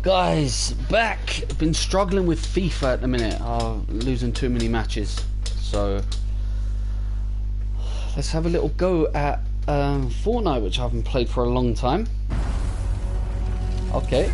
Guys, back. I've been struggling with FIFA at the minute. Losing too many matches. So let's have a little go at Fortnite, which I haven't played for a long time. Okay.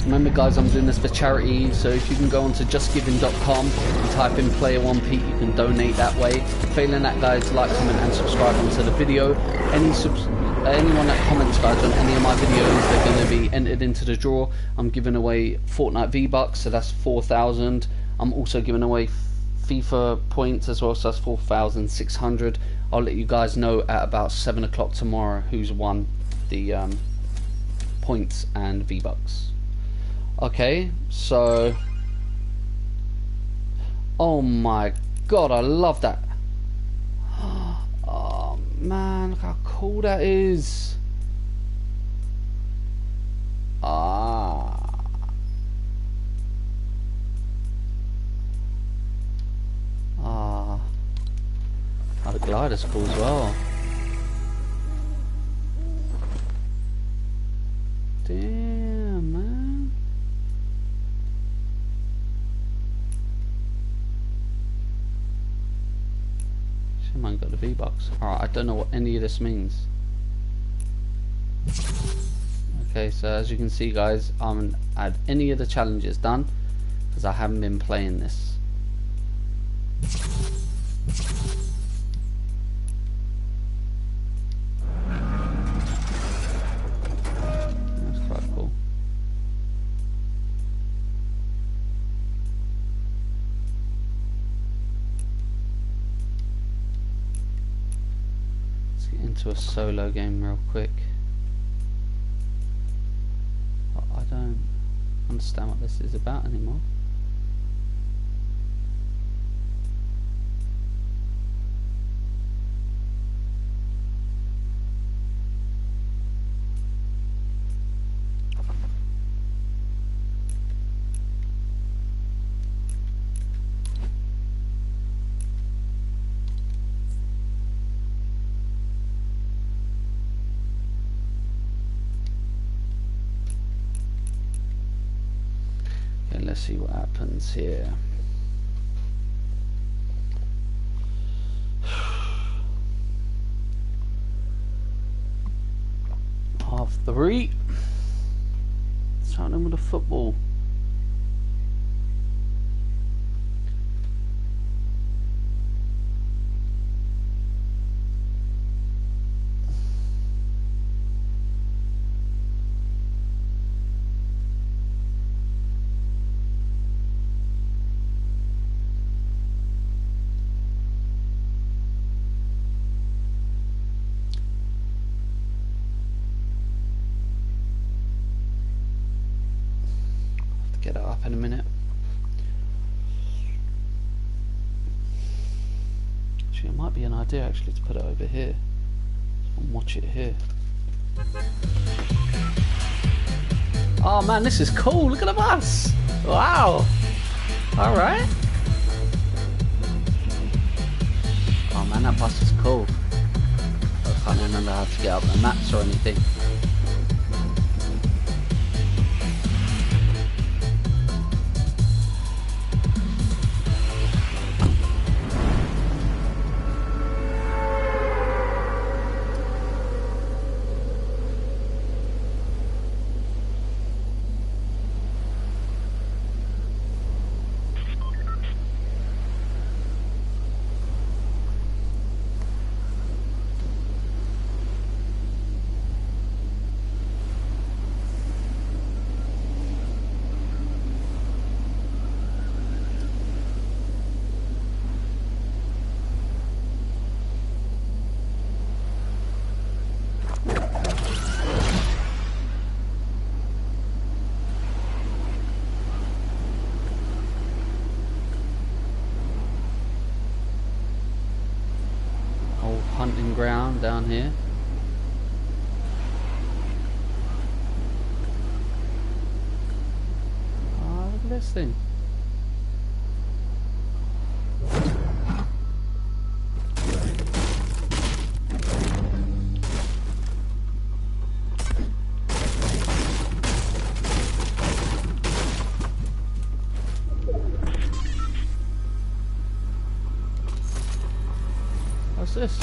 Remember guys, I'm doing this for charity, so if you can go onto justgiving.com and type in Player1Pete, you can donate that way. Failing that guys, like, comment and subscribe onto the video. Anyone that comments guys on any of my videos, they're going to be entered into the draw. I'm giving away Fortnite V-Bucks, so that's 4,000. I'm also giving away FIFA points as well, so that's 4,600. I'll let you guys know at about 7 o'clock tomorrow who's won the points and V-Bucks. Okay, so oh my god, I love that. Oh man, look how cool that is. Oh, the glider's cool as well. Damn, man. Man got the V-Bucks. Alright, I don't know what any of this means. Okay, so as you can see guys, I haven't had any of the challenges done because I haven't been playing this. That's quite cool. Into a solo game real quick. I don't understand what this is about anymore. Let's see what happens here. Half 3. What's happening with the football? Get it up in a minute. Actually, it might be an idea actually to put it over here and watch it here. Oh man, this is cool. Look at the bus. Wow. All right. Oh man, that bus is cool. I can't remember how to get up the maps or anything. hunting ground down here. Oh, look at this thing. What's this?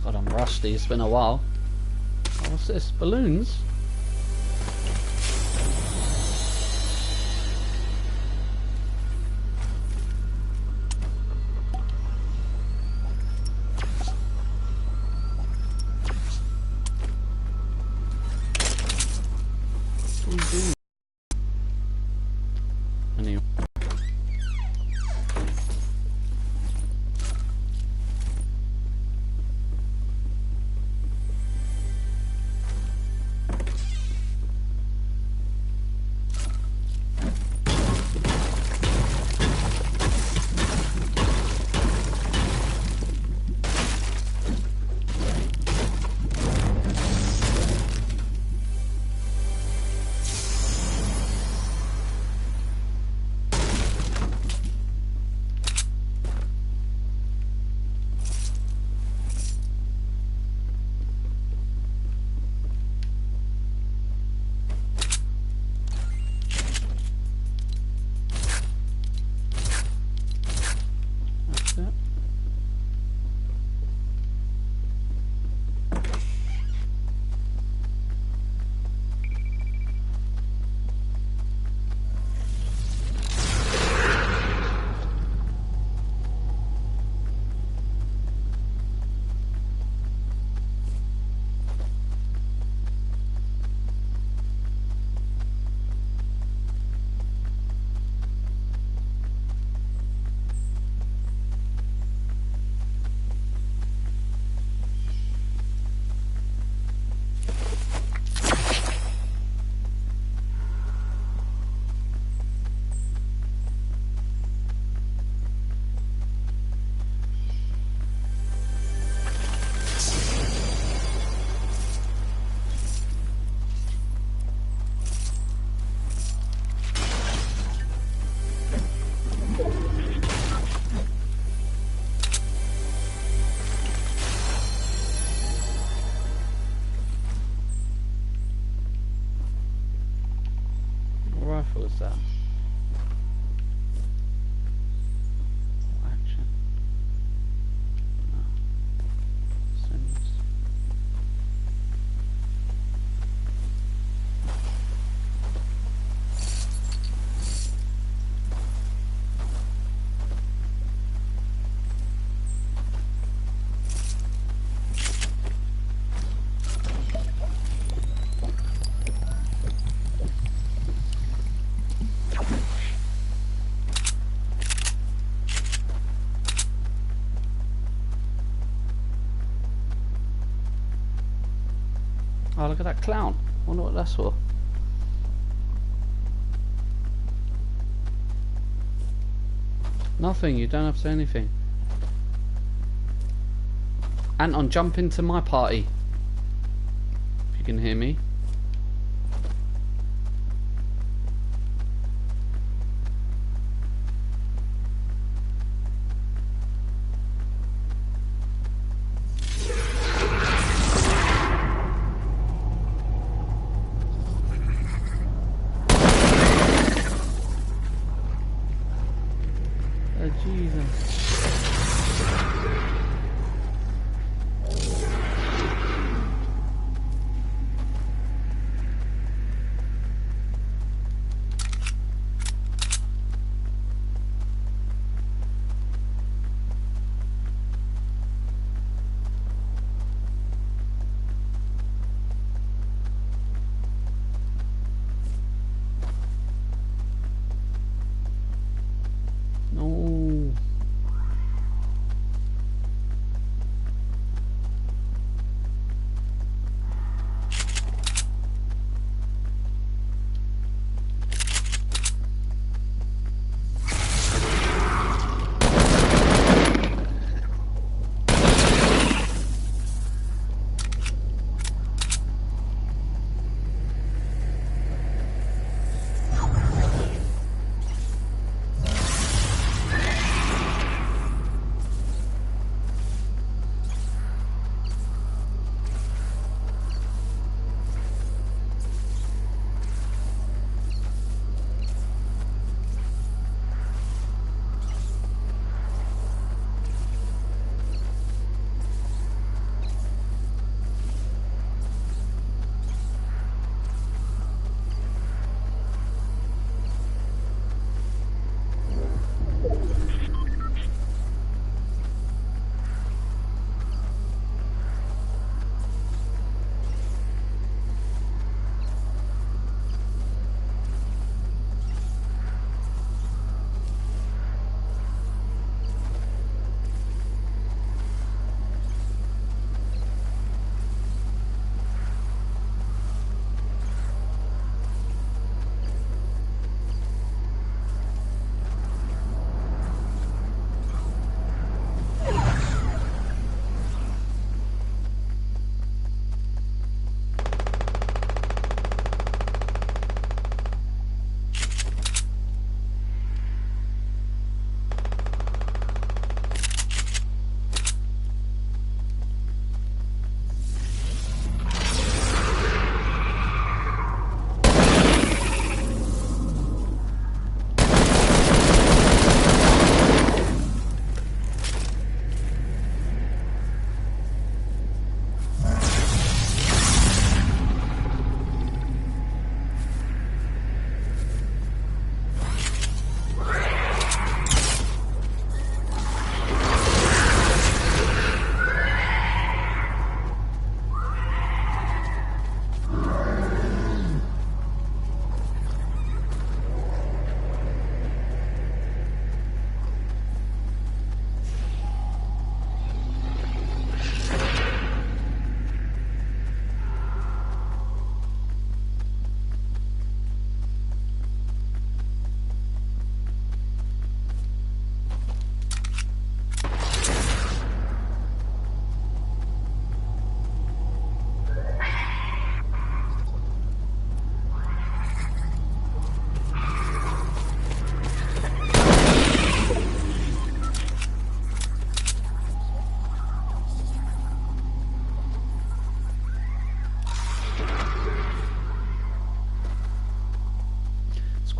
God, I'm rusty. It's been a while. Oh, what's this? Balloons? Anyway. What rifle is that? Action. Oh. Sims. Oh, look at that clown. Wonder what that's for. Nothing, you don't have to say anything. Anton, jump into my party. If you can hear me. Oh, Jesus.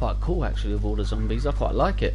quite cool actually with all the zombies. I quite like it.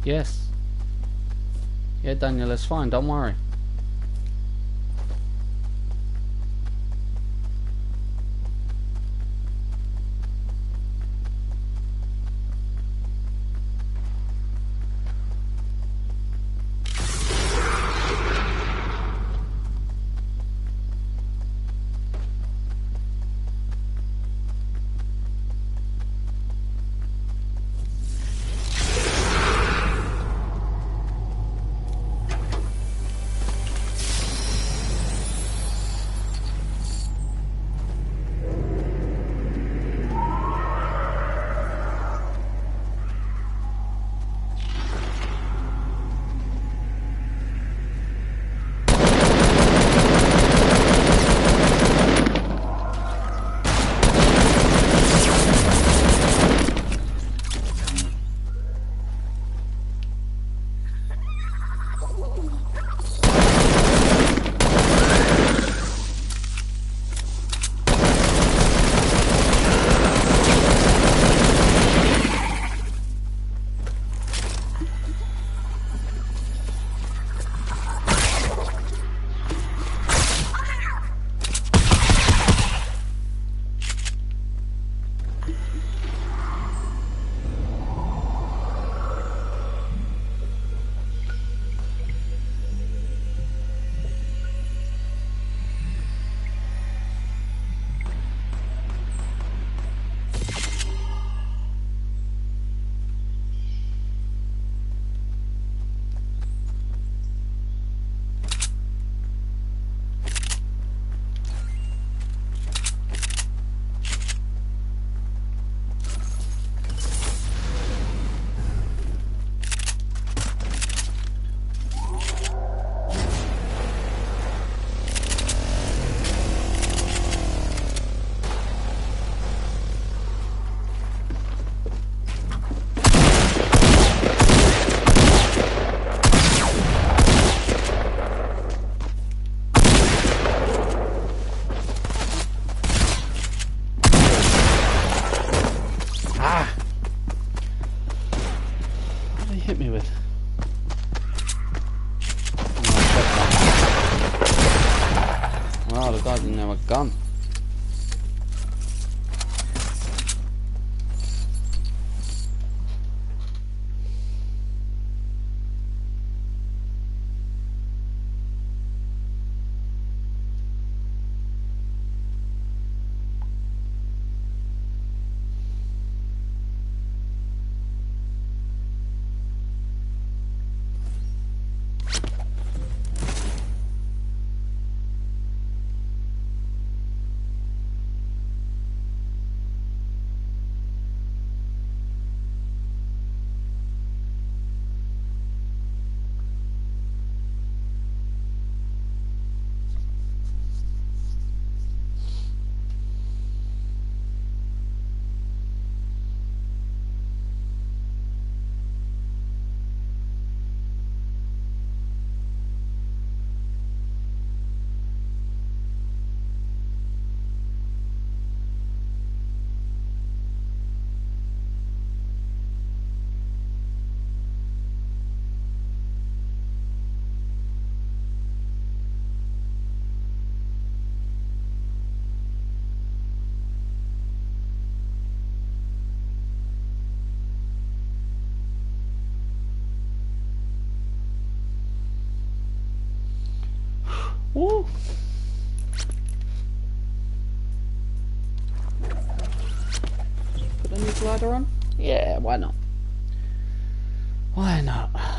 Yes. Yeah, Daniel, it's fine. Don't worry. Hit me with. Wow, the guy didn't have a gun. Woo! slider on? Yeah, why not? Why not? How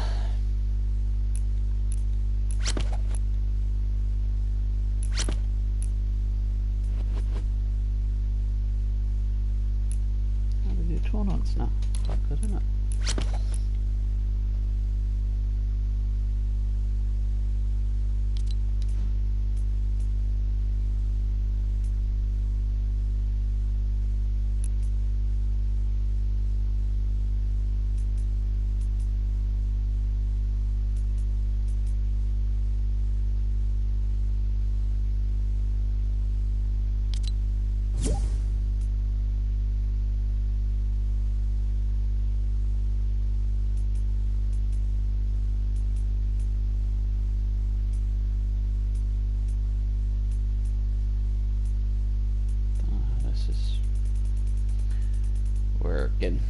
do we do tournaments now? Quite good, isn't it? This is working.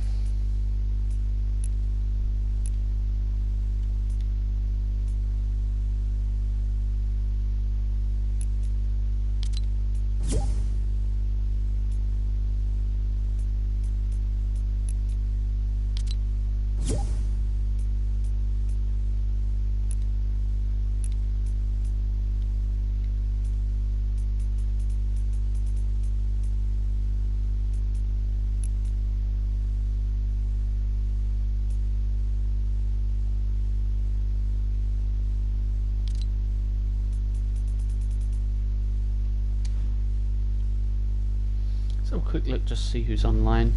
So a quick look, just see who's online.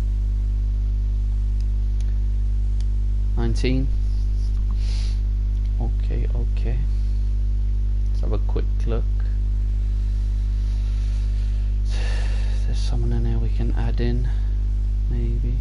19. Okay, okay. Let's have a quick look. There's someone in there we can add in, maybe.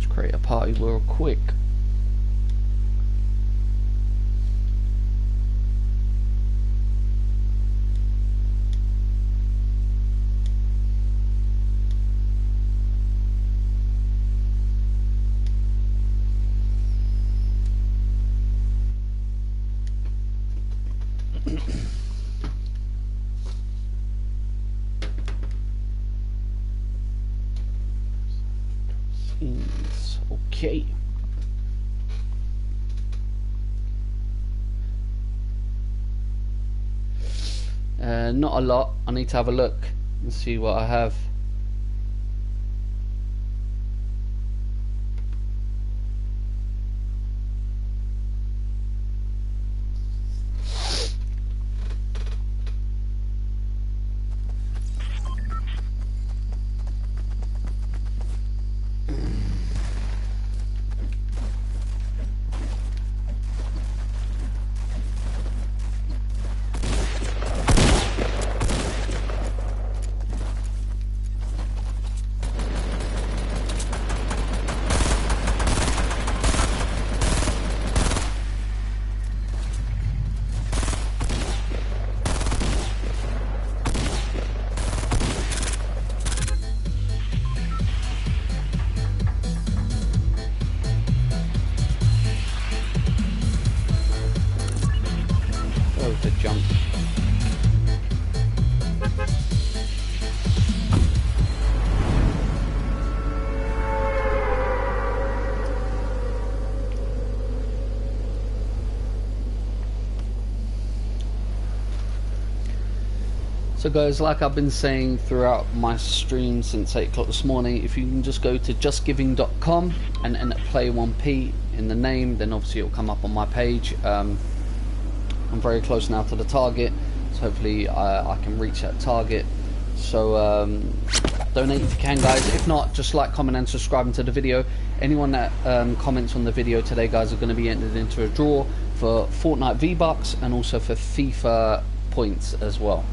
Create a party real quick. Okay. Not a lot. I need to have a look and see what I have. The jump. So guys, like I've been saying throughout my stream since 8 o'clock this morning, if you can just go to justgiving.com and enter Player1Pete in the name, then obviously it'll come up on my page. I'm very close now to the target, so hopefully I can reach that target. So donate if you can, guys. If not, just like, comment and subscribe to the video. Anyone that comments on the video today, guys, are going to be entered into a draw for Fortnite V-Bucks and also for FIFA points as well.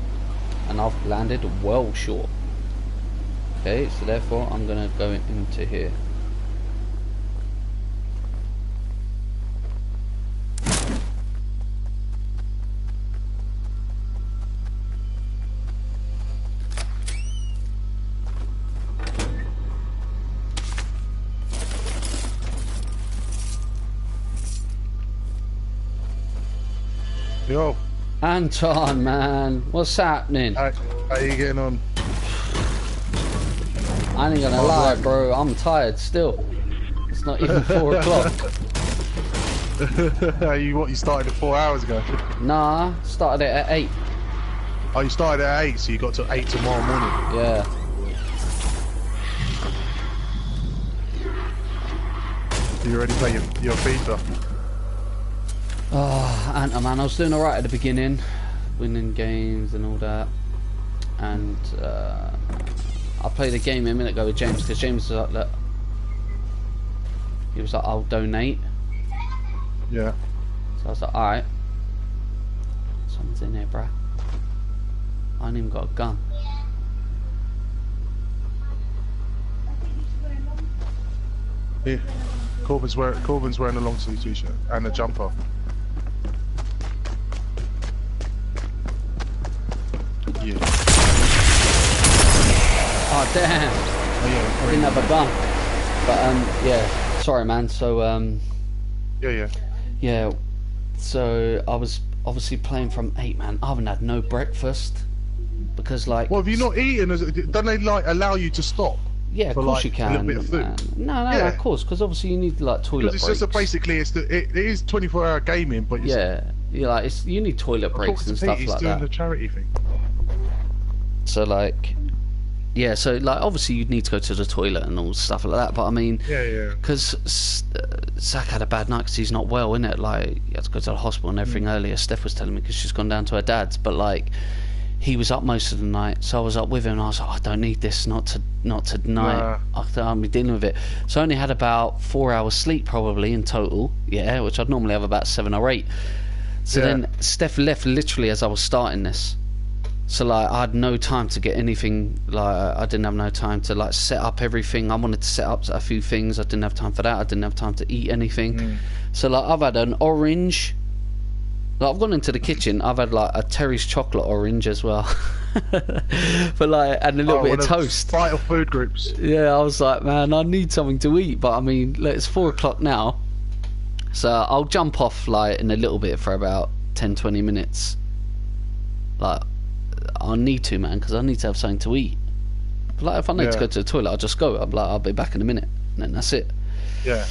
And I've landed well short. Okay, so therefore I'm going to go into here. Yo. Anton, man, what's happening? How you getting on? I ain't gonna lie, bro. I'm tired still. It's not even 4 o'clock. You started 4 hours ago? Nah, started it at 8. Oh, you started at 8, so you got till 8 tomorrow morning. Yeah. You already play your FIFA? Oh, Anton, man, I was doing alright at the beginning, winning games and all that, and I played a game a minute ago with James, because James was like, look, he was like, I'll donate. Yeah. So I was like, alright. Someone's in here, bruh. I ain't even got a gun. Here. Corbin's wearing a long sleeve t-shirt and a jumper. Yeah. Oh damn! Oh, yeah, I didn't have a gun. But yeah. Sorry, man. So yeah. So I was obviously playing from 8, man. I haven't had no breakfast because like. Well, have you not eaten? Don't they like allow you to stop? Yeah, of course you can. A little bit of food. Man. No, yeah. Of course, because obviously you need like toilet breaks. It's just basically it is 24-hour gaming, but you like you need toilet breaks and stuff like that. He's doing the charity thing. So like, yeah, so like obviously you'd need to go to the toilet and all stuff like that. But I mean, because Zach had a bad night because he's not well, innit? Like he had to go to the hospital and everything earlier. Steph was telling me because she's gone down to her dad's, but like. He was up most of the night, so I was up with him and I was like, I don't need this, not tonight. I'll be dealing with it. So I only had about 4 hours sleep probably in total, which I'd normally have about 7 or 8. So then Steph left literally as I was starting this. So like I had no time to get anything, like I didn't have no time to like set up everything. I wanted to set up a few things, I didn't have time for that, I didn't have time to eat anything. So like I've had an orange. Like, I've gone into the kitchen. I've had like a Terry's chocolate orange as well, but like and a little bit of toast. Vital food groups. Yeah, I was like, man, I need something to eat. But I mean, look, it's 4 o'clock now, so I'll jump off like in a little bit for about 10-20 minutes. Like, I'll need to, man, because I need to have something to eat. But like, if I need to go to the toilet, I'll just go. I'm like, I'll be back in a minute, and then that's it. Yeah.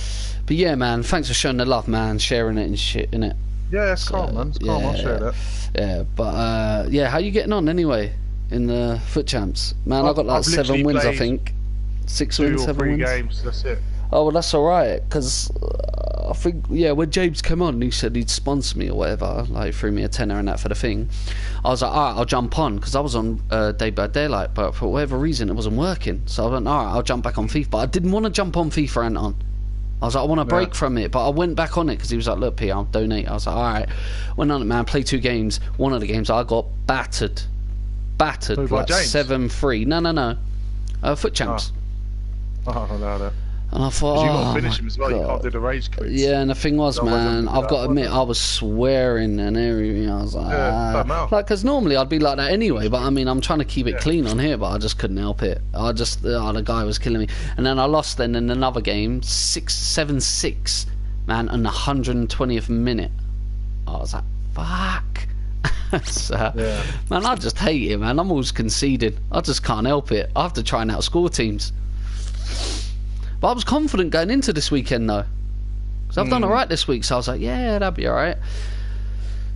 But yeah, man, thanks for showing the love, man, sharing it and shit, innit? Yeah, it's calm, man. It's calm. I'll share that. Yeah, but yeah, how you getting on anyway in the foot champs? Man, I got like 7 wins, I think. 6 wins, 7 wins. 2 or 3 games. That's it. Oh well, that's all right, because I think when James came on, he said he'd sponsor me or whatever, like threw me a tenner and that for the thing. I was like, alright, I'll jump on, because I was on Day by Daylight, but for whatever reason it wasn't working. So I went, alright, I'll jump back on FIFA. But I didn't want to jump on FIFA, Anton. I was like, I want a break from it, but I went back on it because he was like, look, P, I'll donate. I was like, alright. Went on it, man, played 2 games. One of the games I got battered. Like 7-3. No. Foot champs. Oh, no. And I thought, you got to finish him as well. God. You can't do the rage quits. Yeah, and the thing was, man, I've got to admit, I was swearing and everything. I was like, like, because normally I'd be like that anyway. But I mean, I'm trying to keep it clean on here, but I just couldn't help it. The guy was killing me. And then I lost then in another game, 7-6, man, in the 120th minute. I was like, fuck. So, man, I just hate it, man. I'm always conceding. I just can't help it. I have to try and outscore teams. But I was confident going into this weekend though, because I've done alright this week, so I was like, yeah, that'd be alright.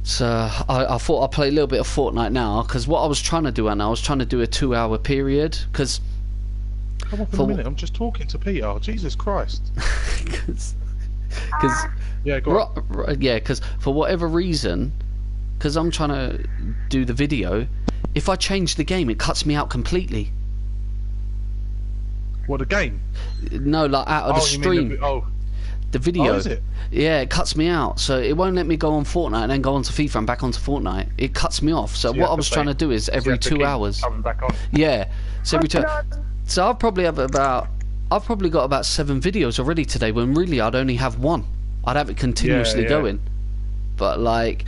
So I thought I'd play a little bit of Fortnite now, because what I was trying to do, Anna, I was trying to do a 2-hour period, because... Come on for a minute, I'm just talking to Peter, Jesus Christ. Because yeah, go on. Yeah, because for whatever reason, because I'm trying to do the video, if I change the game, it cuts me out completely. What, a game? No, like out of the stream. The video. Oh, is it? Yeah, it cuts me out. So it won't let me go on Fortnite and then go onto FIFA and back onto Fortnite. It cuts me off. So what I was trying to do is every 2 hours. Coming back on. Yeah. So every 2. So I've probably got about 7 videos already today, when really I'd only have 1. I'd have it continuously going. But like,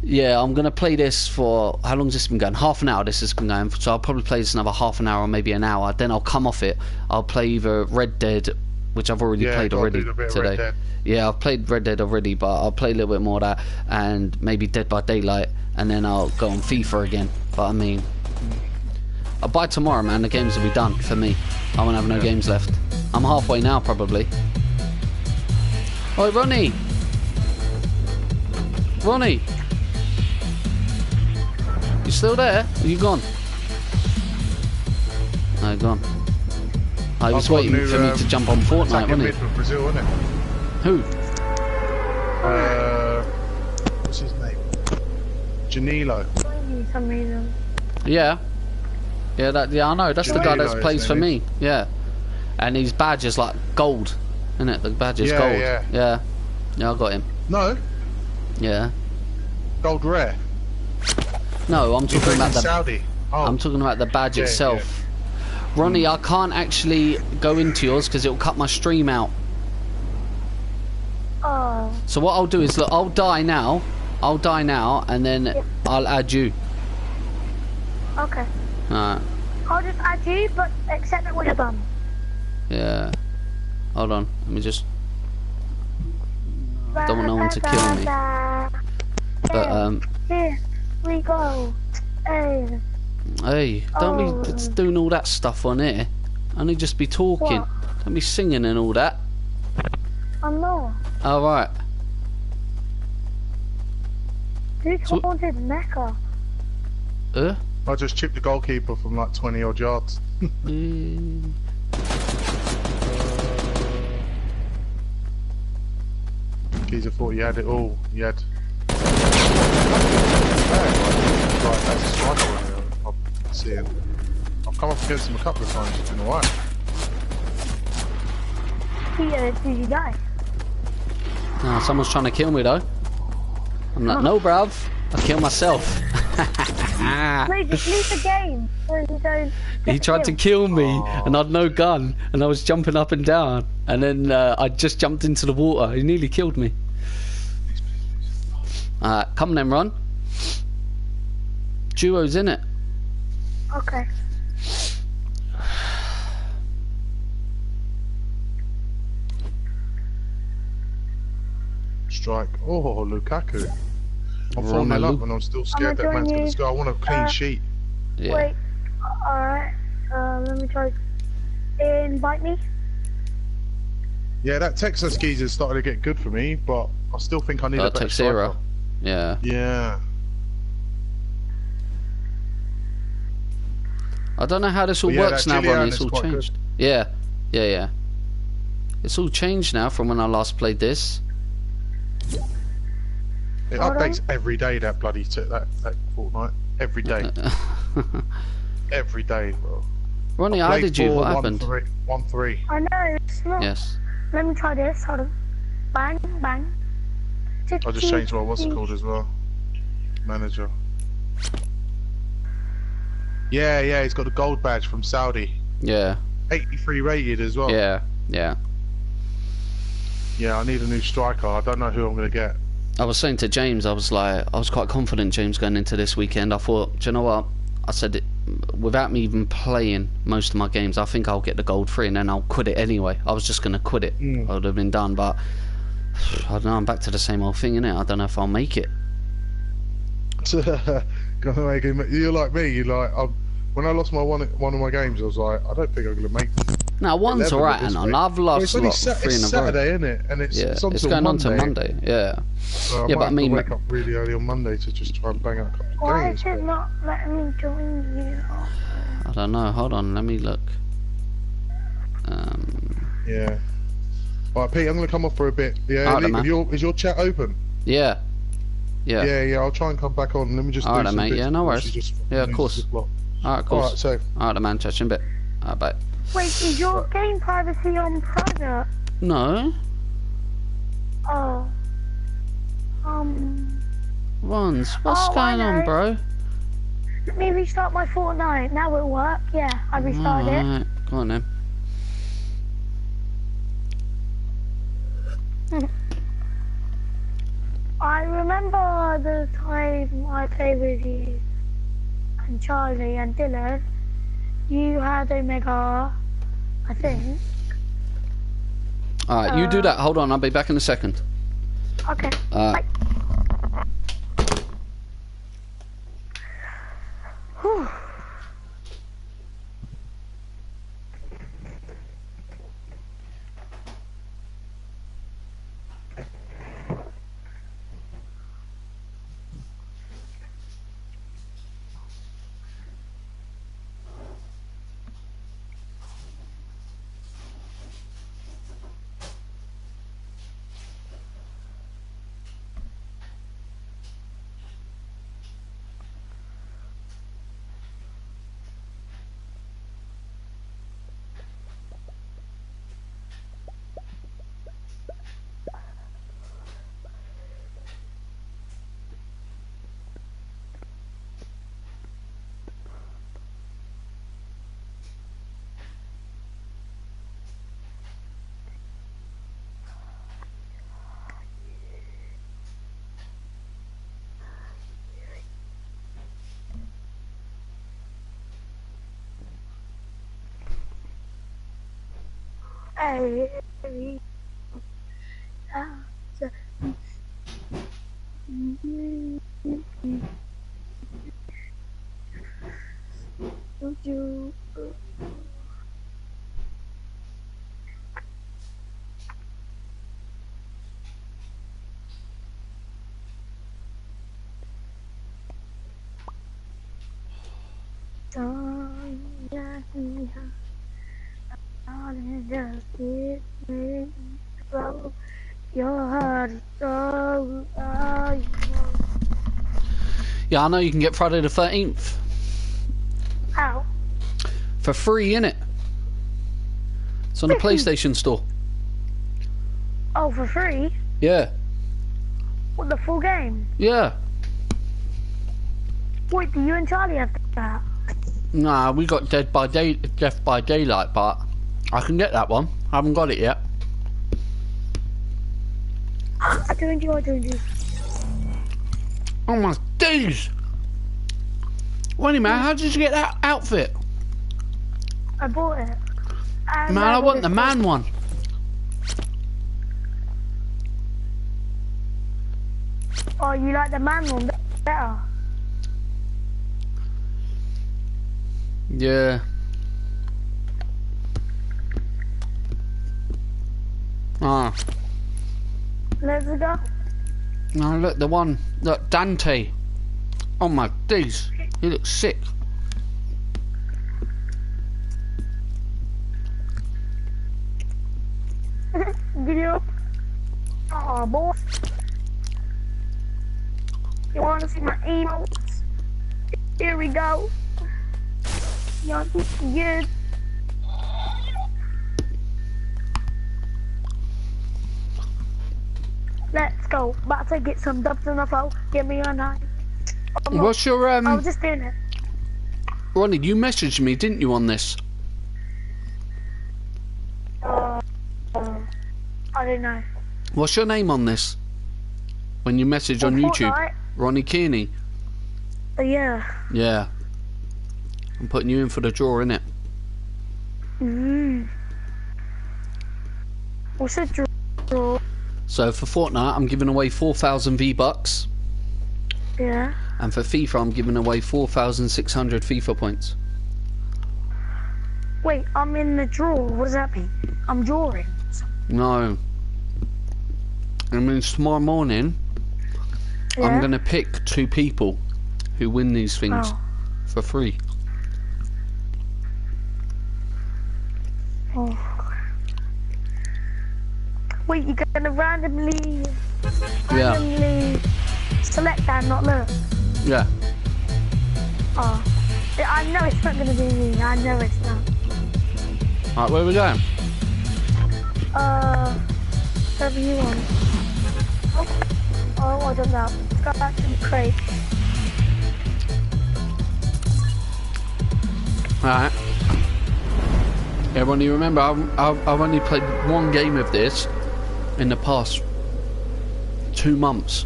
yeah, I'm going to play this for... How long has this been going? Half an hour this has been going. So I'll probably play this another half an hour or maybe an hour. Then I'll come off it. I'll play either Red Dead which I've already played already today. Yeah, I've played Red Dead already, but I'll play a little bit more of that, and maybe Dead by Daylight, and then I'll go on FIFA again. But I mean, by tomorrow, man, the games will be done for me. I won't have no games left. I'm halfway now, probably. Oi, Ronnie! Ronnie! You still there? Are you gone? No, gone. I was waiting for me to jump on Fortnite, wasn't it? Brazil, isn't it? Who? What's his name? Janilo. Yeah. Yeah, I know. That's the guy that plays for me. Yeah. And his badge is like gold, isn't it? The badge is gold. Yeah, I got him. No. Yeah. Gold rare. No, I'm talking about the Saudi. Oh. I'm talking about the badge itself. Yeah. Ronnie, I can't actually go into yours because it'll cut my stream out. Oh. So what I'll do is, look, I'll die now, and then I'll add you. Okay. Alright. I'll just add you, but accept it with a bum. Yeah. Hold on, let me just... Don't want no one to kill me. But, Here we go. Hey. Hey, don't be doing all that stuff on here. Only just be talking. What? Don't be singing and all that. I'm not. Alright. Who taunted Mecca? I just chipped the goalkeeper from like 20 odd yards. Geezer thought you had it all. You had. Right, that's a striker right there. I see him. I've come up against him a couple of times. It's been alright. Did you die? Oh, someone's trying to kill me though. I'm like, no, bruv. I kill myself. Wait, just leave the game. So you don't He tried to kill me, and I'd no gun, and I was jumping up and down, and then I just jumped into the water. He nearly killed me. Come then, Ron. Duo's in it. Okay. Strike. Oh, Lukaku. I'm 4-0 up and I'm still scared that man's going to score. I want a clean sheet. Yeah. Wait. Alright. Let me try. Invite me. Yeah, that Texas geezer's starting to get good for me, but I still think I need a better Texera. striker. Yeah. Yeah. I don't know how this all works now, Ronnie. It's all changed. Good. Yeah. It's all changed now from when I last played this. It updates every day, that bloody that Fortnite. Every day. Every day, bro. Ronnie, I added you. What happened? 1-3. I know, it's not. Yes. Let me try this. Hold on. Bang, bang. I just changed what's it called as well. Manager. Yeah, he's got the gold badge from Saudi. Yeah. 83 rated as well. Yeah. Yeah, I need a new striker. I don't know who I'm going to get. I was saying to James, I was quite confident, James, going into this weekend. I thought, do you know what? I said, without me even playing most of my games, I think I'll get the gold free and then I'll quit it anyway. I was just going to quit it. I would have been done, but I don't know, I'm back to the same old thing, innit? I don't know if I'll make it. You're like me, when I lost one of my games, I was like, I don't think I'm going to make it. Now, one's alright, and I've lost three in a row. It's Saturday, isn't it? And it's going on to Monday. Yeah. So I mean, wake up really early on Monday to just try and bang out a couple of games. Why is it not letting me join you? I don't know. Hold on, let me look. Yeah. Alright, Pete, I'm going to come off for a bit. Yeah. Is your chat open? Yeah. Yeah. I'll try and come back on. Let me just. Alright, mate. Yeah, no worries. Yeah, of course. Alright, of course. Alright, so. Alright, man. Catch you in a bit. Alright, bye. Wait, is your game privacy on private? No. Oh. Rons, what's going on, bro? Let me restart my Fortnite. Now it'll work. Yeah, I restarted it. Go on then. I remember the time I played with you and Charlie and Dylan. You had Omega, I think. Alright, you do that. Hold on, I'll be back in a second. Okay. Alright. Whew. Hey, you. Your heart is so Yeah, I know you can get Friday the 13th. How? For free, innit? It's on the PlayStation Store. Oh, for free? Yeah. What, the full game? Yeah. Wait, do you and Charlie have that? Nah, we got Death by Daylight, but I can get that one. I haven't got it yet. I don't do. Oh my days! Wait a minute, how did you get that outfit? I bought it. Man, I want the man one. Oh, you like the man one better? Yeah. Ah. Let's go. No, look, the one, look, Dante. Oh my days, he looks sick. Get up. Oh, boy. You want to see my emotes? Here we go. Y'all good. Let's go. About to get some dubs in the flow. Give me a 9. What's your I was just doing it. Ronnie, you messaged me, didn't you, on this? I don't know. What's your name on this? When you message on YouTube? Fortnite. Ronnie Kearney. Yeah. Yeah. I'm putting you in for the draw, innit? What's a draw? So for Fortnite, I'm giving away 4,000 V-Bucks. Yeah. And for FIFA, I'm giving away 4,600 FIFA points. Wait, I'm in the draw. What does that mean? I'm drawing. No. It means tomorrow morning, Yeah? I'm going to pick 2 people who win these things for free. Oh. Wait, you're gonna randomly select that, not look. Yeah. Oh, I know it's not gonna be me. I know it's not. Alright, where are we going? Wherever you want. Oh, I don't know. Let's go back to the crate. Alright. Everyone, you remember, I've only played one game of this in the past 2 months.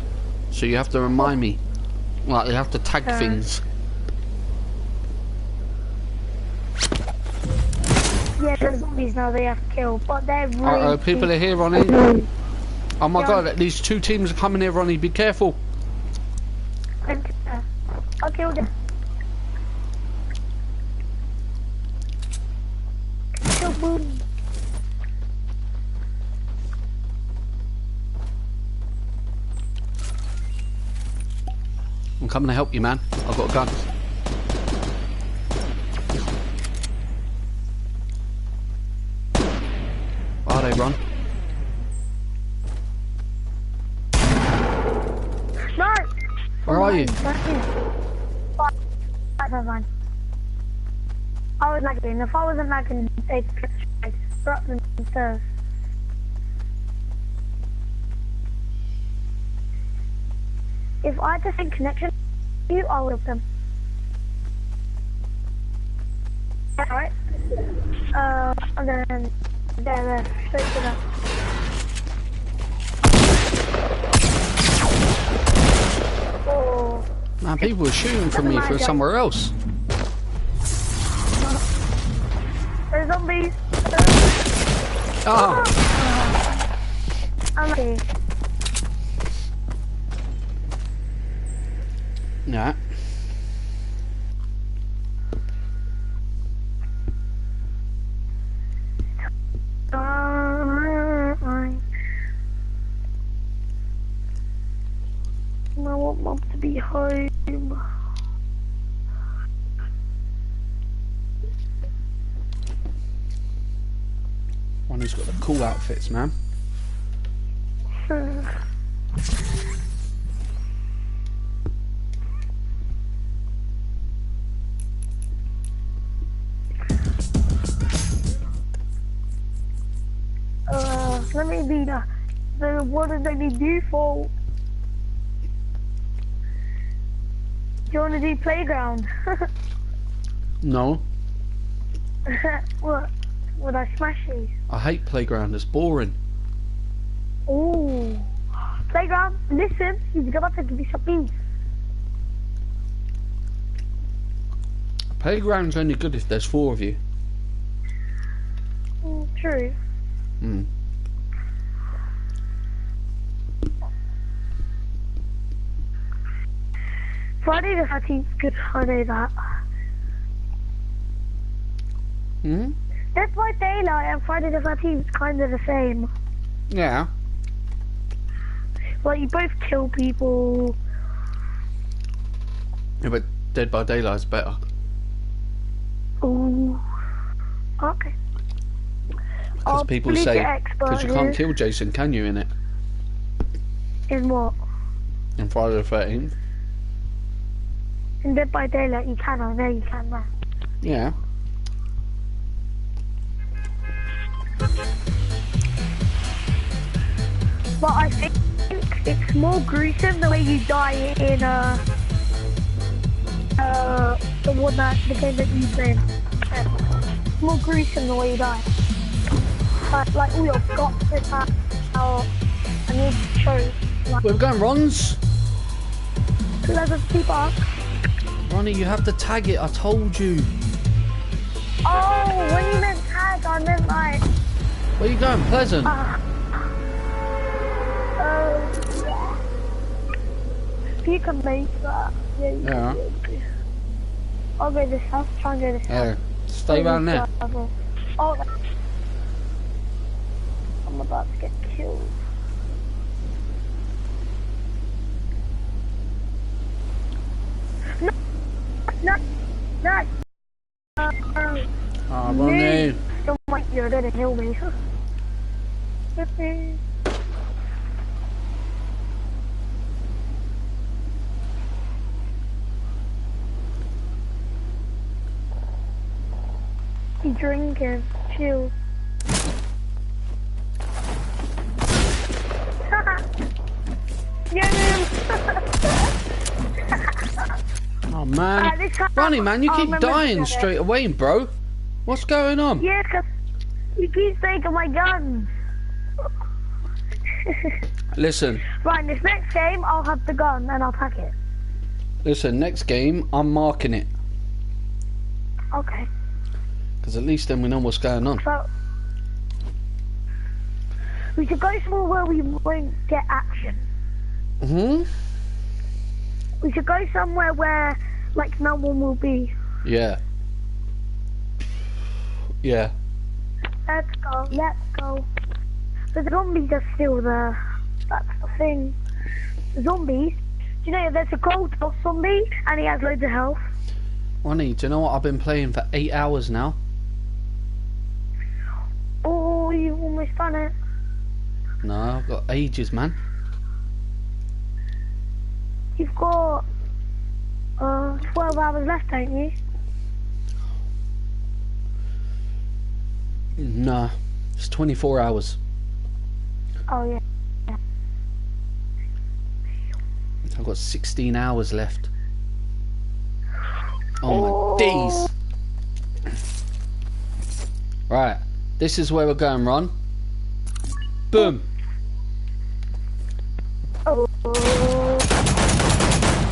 So you have to remind me. Like, you have to tag things. Yeah, there's zombies now they have to kill, but they're really... Uh-oh, people are here, Ronnie. Oh my god, these two teams are coming here, Ronnie. Be careful. I killed him. Boom. I'm coming to help you, man. I've got a gun. Where are they, Ron? No! Where are you? Fine. I was lagging. If I wasn't lagging, they'd drop themselves. If I had the same connection to you, I would have them. Alright. And then there, straight to that. Oh. Man, people were shooting for me from somewhere else. There's zombies. Oh. I'm okay. Yeah. I want Mum to be home. One who's got the cool outfits, man. Let me be the what did they need you for? Do you want to do playground? No. What? Would I smash you? I hate playground, it's boring. Oh, playground, listen, he's about to give you some beef. Playground's only good if there's 4 of you. True. Hmm. Friday the 13th is good, I know that. Hmm? Dead by Daylight and Friday the 13th is kind of the same. Yeah. Like, you both kill people. Yeah, but Dead by Daylight's better. Ooh. Okay. Because people say, because you can't kill Jason, can you, in it? In what? In Friday the 13th? In Dead by Daylight you can, I know you can now. Yeah. But I think it's more gruesome the way you die in the game that you play. It's more gruesome the way you die. Like all your guts is how I need to show. Like, We're going Ron's. Let's keep up. Ronnie, you have to tag it, I told you. Oh, when you meant tag, I meant like. Where you going? Pleasant? You can make that. Yeah. I'll go this house, try and go this house. Yeah. Stay around there. Oh, I'm about to get killed. No. Oh, Ronnie. Don't mind, you're gonna kill me. You drinking, chill. Oh man. Ronnie, man, you keep dying straight away, bro. What's going on? Yeah, cause you keep taking my guns. Listen. Right, this next game, I'll have the gun and I'll pack it. Listen, next game, I'm marking it. Okay. Because at least then we know what's going on. So, we should go somewhere where we won't get action. We should go somewhere where, like, no one will be. Yeah. Yeah. Let's go. The zombies are still there. That's the thing. Zombies. Do you know there's a gold zombie and he has loads of health? Ronnie, do you know what? I've been playing for 8 hours now. Oh, you've almost done it. No, I've got ages, man. You've got 12 hours left, don't you? No, it's 24 hours. Oh, yeah. I've got 16 hours left. Oh my days. Right, this is where we're going, Ron. Boom. Oh.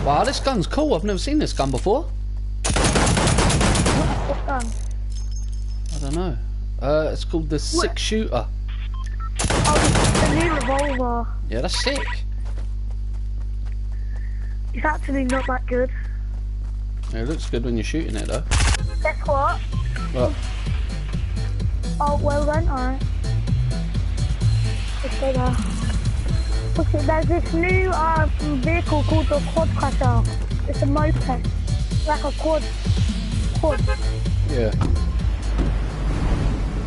Wow, this gun's cool. I've never seen this gun before. What gun? I don't know. It's called the 6-shooter. Oh, the new revolver. Yeah, that's sick. It's actually not that good. Yeah, it looks good when you're shooting it, though. Guess what? What? Oh, well then, alright. Let's go there. Okay, there's this new vehicle called the Quad Crusher. It's a moped. Like a quad. Yeah.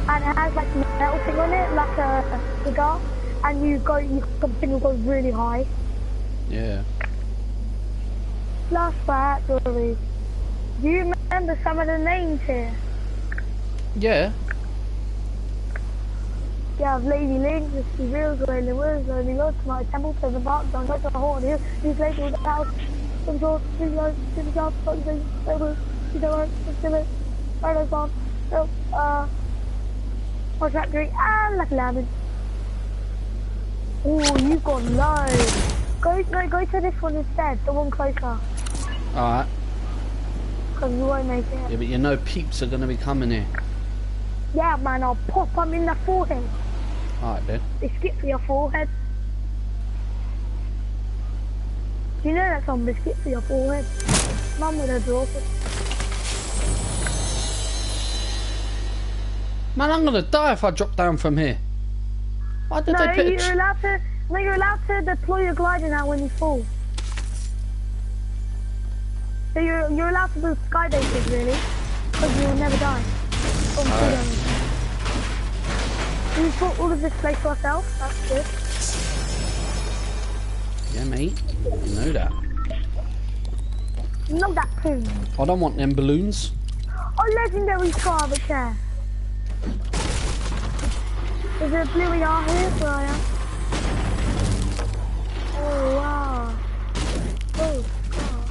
And it has like a metal thing on it, like a cigar. And you continue to go really high. Yeah. Flashback, Dory. Do you remember some of the names here? Yeah. You have Lady Link, the Sea Reels, Wailing Woods, Lonely Lodge, My Temple, Pleasant Park, Don Dodger, Horn Hill, These Lakes, All the House, Some Short, Three Yards, City Job, Something, Over, Cedar, Pacific, Paradise Farm, Horse Factory, and Lucky Lemon. Oh, you've got loads. Go to this one instead, the one closer. Alright. Because we won't make it. Yeah, but you know peeps are going to be coming here. Yeah, man, I'll pop them in the forehead. Alright, then. They skip for your forehead. Do you know that song, Biscuit for your forehead? Mum would have brought it. Man, I'm going to die if I drop down from here. Why did they put you're allowed to deploy your glider now when you fall. So you're allowed to do skydiving, really, because you will never die. We've got all of this place to ourselves, that's good. Yeah, mate. You know that. You know that too. I don't want them balloons. Oh, legendary car over there. Is there a blue AR here where I am? Oh, wow. Oh, God.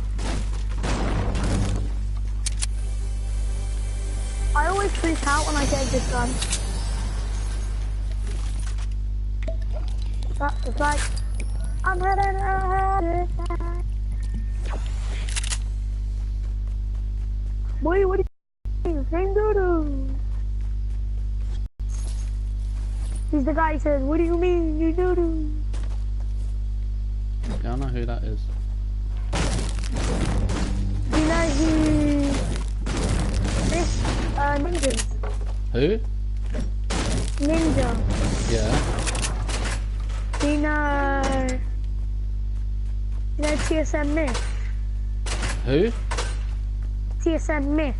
I always freak out when I get a good gun. It's like, I'm heading out. Boy, what do you think, doo-doo? He's the guy who says, what do you mean, you doo-doo? Yeah, I know who that is. You know this, Ninja. Who? Ninja. Yeah. You know TSM Myth? Who? TSM Myth.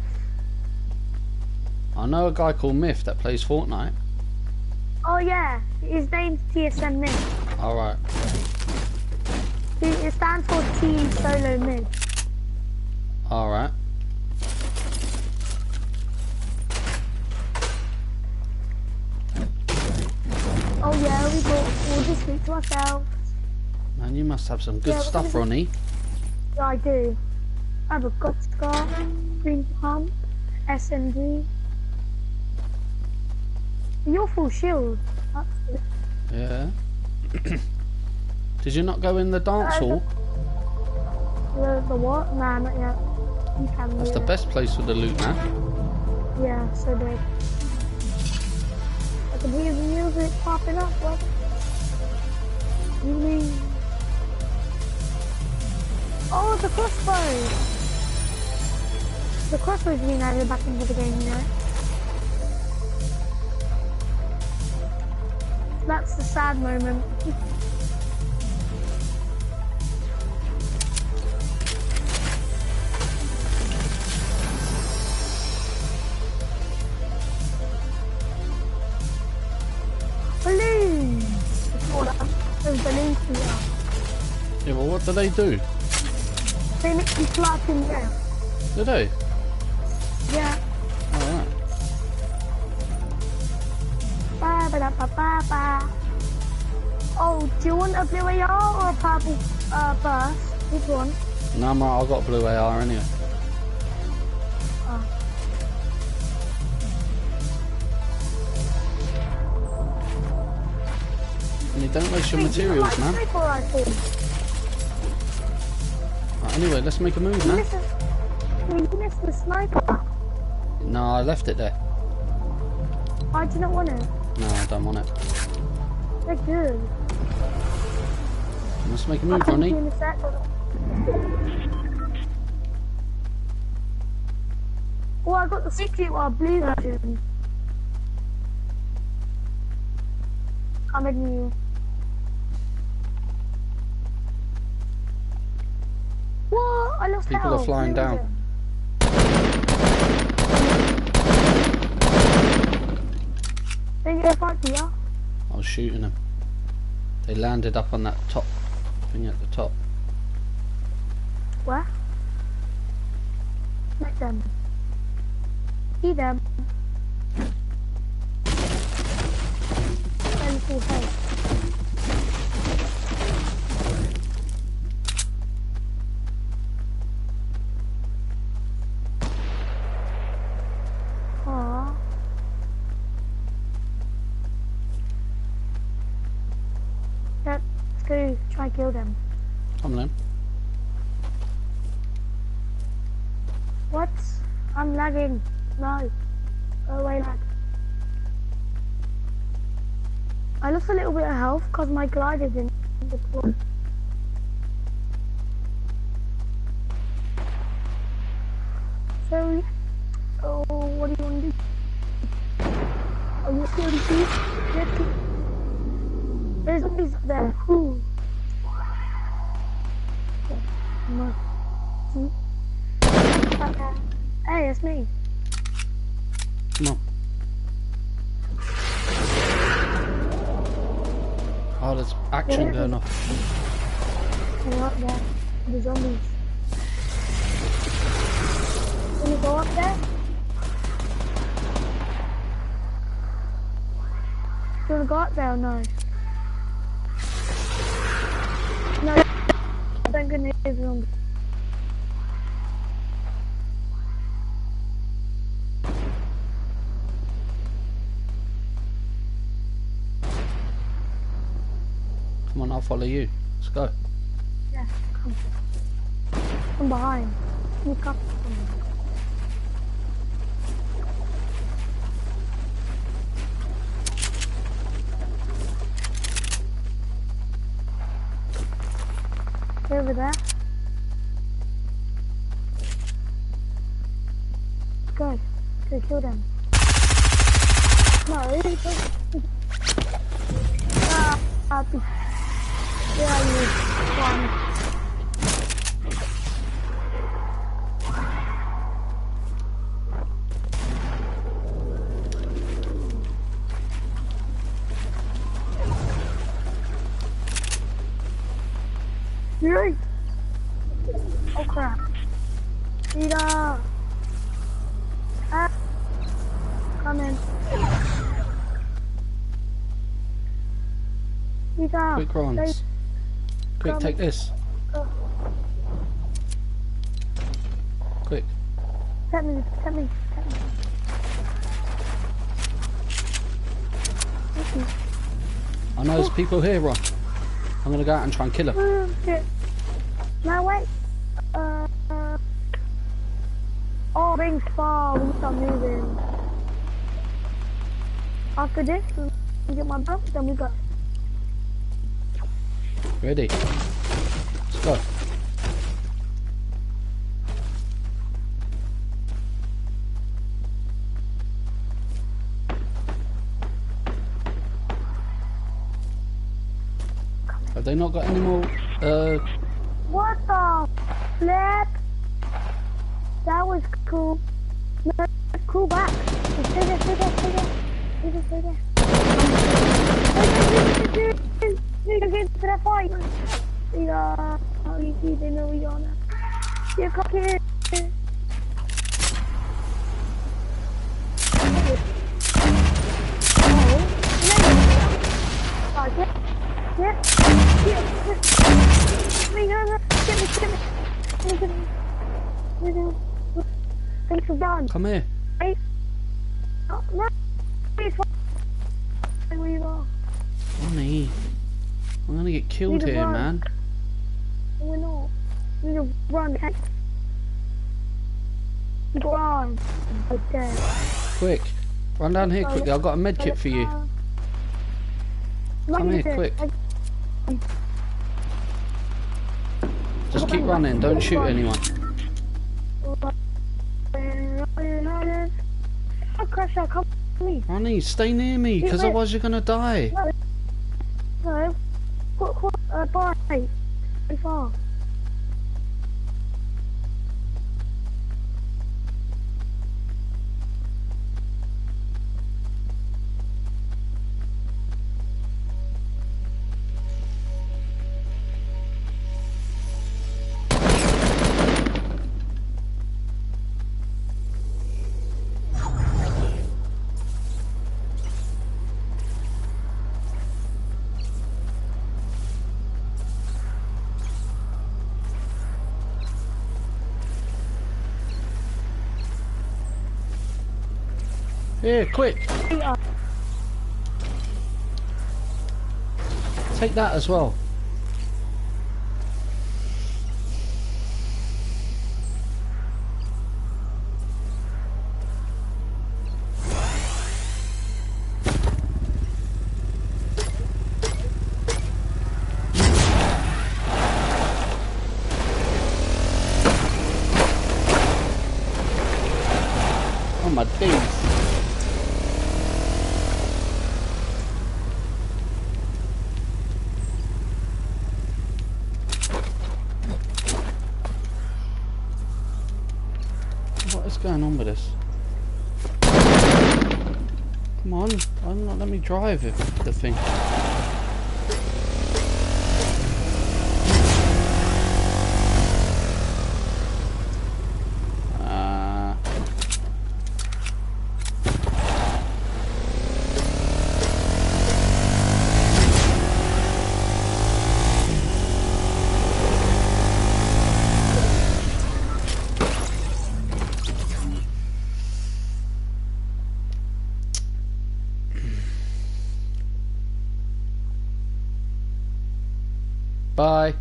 I know a guy called Myth that plays Fortnite. Oh yeah, his name's TSM Myth. Alright. It stands for Team Solo Mid. Alright. Oh yeah, we'll just speak to ourselves. Man, you must have some good stuff, Ronnie. Yeah, I do. I have a God Scar, Green Pump, SMG. You're full shield. That's good. Yeah. Did you not go in the dance hall? The what? Nah, not yet. You can That's do the it. best place for the loot, man. Yeah, so big. I can hear the music popping up, what? You mean... Oh, the crossbow! The crossbow's been added back into the game, you know? That's the sad moment. Balloons! There's balloons here. Yeah, well, what do they do? They literally fly up in the air. Do they? Yeah. Alright. Ba-ba-da-ba-ba-ba. Oh, do you want a blue AR or a purple burst? Which one? No, I'm right, I've got a blue AR anyway. Oh. And you don't waste your materials, man. Sniper rifle. Right, anyway, let's make a move, You man. missed the sniper. No, I left it there. Why do you not want it? No, I don't want it. They're good. Let's make a I'll move, come to Ronnie. you in a sec. Oh, I got the secret blue version. Coming to you. What? I lost People health. are flying Blue down. version. They get fucked, yeah? I was shooting them. They landed up on that top thing at the top. Where? Like them. See them. Very full head. Aww. Let's go try and kill them. Come on then. What? I'm lagging. No. Go away, lag. I lost a little bit of health because my glider didn't deploy. So, oh, what do you want to do? Oh, you're still defeated? There's zombies up there. Ooh. No. Hey, it's me. Come on. Oh, there's action going off. They're up there. The zombies. Can you go up there? Do you want to go up there or no? No. Thank goodness there's zombies. Come on, I'll follow you. Let's go. Yeah, come. From behind. Sneak up. Over there. Go. Go kill them. No, yeah, you one. Really? Oh crap. Peter! Ah! Come in. Peter! Quick, Rons. Quick, Come. take this. Go. Quick. Tap me, tap me, tap me. Thank you. I know there's people here, Ron. I'm gonna go out and try and kill them. Oh, shit. No, wait. Oh, ring's far. We start moving. After this, we get my buff, then we go. Ready? Let's go. Have they not got any more, What the flip? That was cool. No, cool back. Just stay there, stay there, stay there. Stay there, stay there. We can get into that fight. Yeah, you see, they know we are now. Yeah, come here. Thanks for done. come here. Hey. Oh, no. Please, where you are. Honey, I'm gonna get killed here, run. man. We're not. We need to run. Run. Okay. Quick, run down here quickly. I've got a med kit for you. Come here, quick. Just keep running. Don't shoot anyone. I'll crash out. Come to me. Honey, stay near me, because otherwise you're gonna die. No. Bye. Too far. Here, quick. Take that as well. Oh my days. What is going on with this? Come on, why not let me drive the thing? Bye.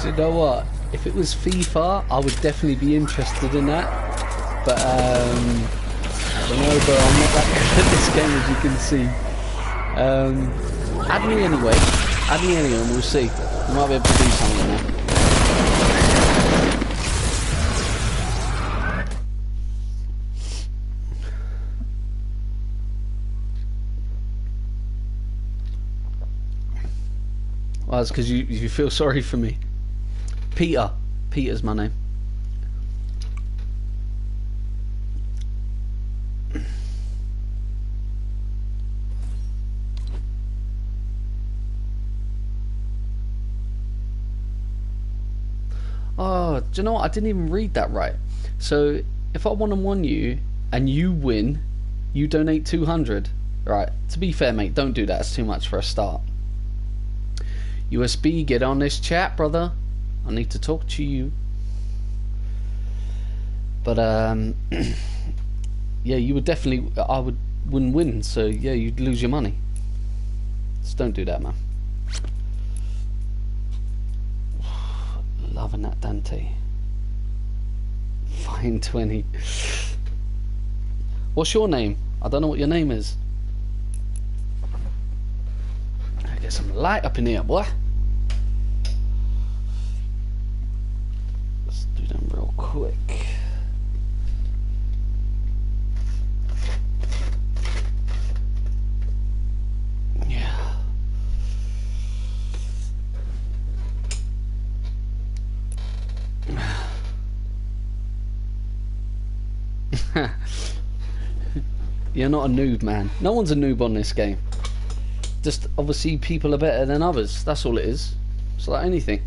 Do you know what? If it was FIFA, I would definitely be interested in that. But I don't know, bro. I'm not that good at this game, as you can see. Add me anyway. Add me anyway, and we'll see. We might be able to do something there. Well, it's because you feel sorry for me. Peter. Peter's my name. Oh, do you know what? I didn't even read that right. So, if I one-on-one you, and you win, you donate 200. Right, to be fair, mate, don't do that. It's too much for a start. USB, get on this chat, brother. I need to talk to you. But, yeah, you would definitely... wouldn't win, so, yeah, you'd lose your money. Just don't do that, man. Loving that Dante. Fine 20. What's your name? I don't know what your name is. I get some light up in here, boy. Let's do them real quick. You're not a noob, man. No one's a noob on this game. Just obviously people are better than others. That's all it is. It's like anything.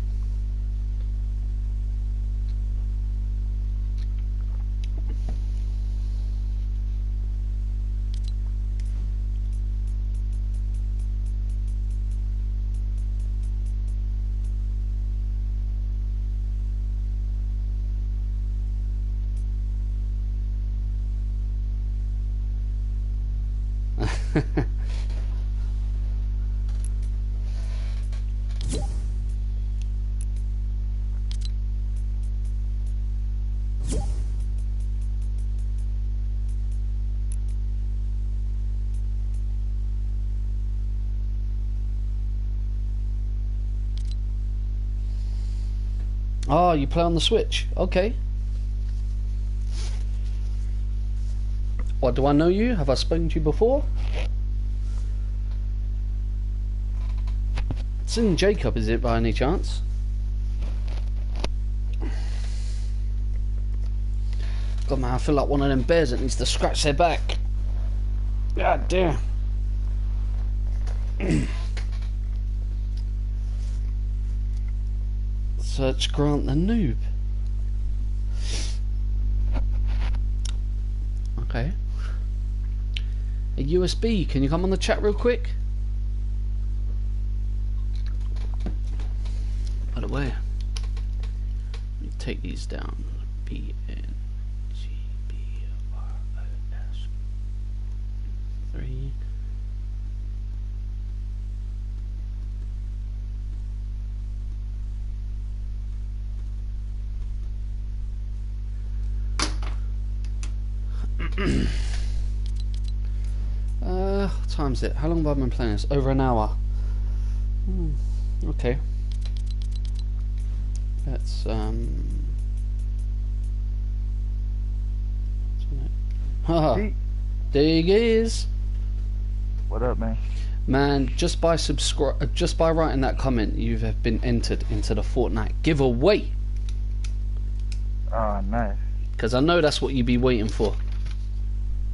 Oh, you play on the Switch? Okay. What, do I know you? Have I spoken to you before? It's in Jacob, is it, by any chance? God, man, I feel like one of them bears that needs to scratch their back. God damn. Search Grant the Noob. Okay. A USB, can you come on the chat real quick? By the way, let me take these down. BNGBROS 3. What time's it? How long have I been playing this? Over an hour. Okay. Let's haha. There he is. What up, man? Man, just by writing that comment, you have been entered into the Fortnite giveaway. Oh, nice. Because I know that's what you'd be waiting for.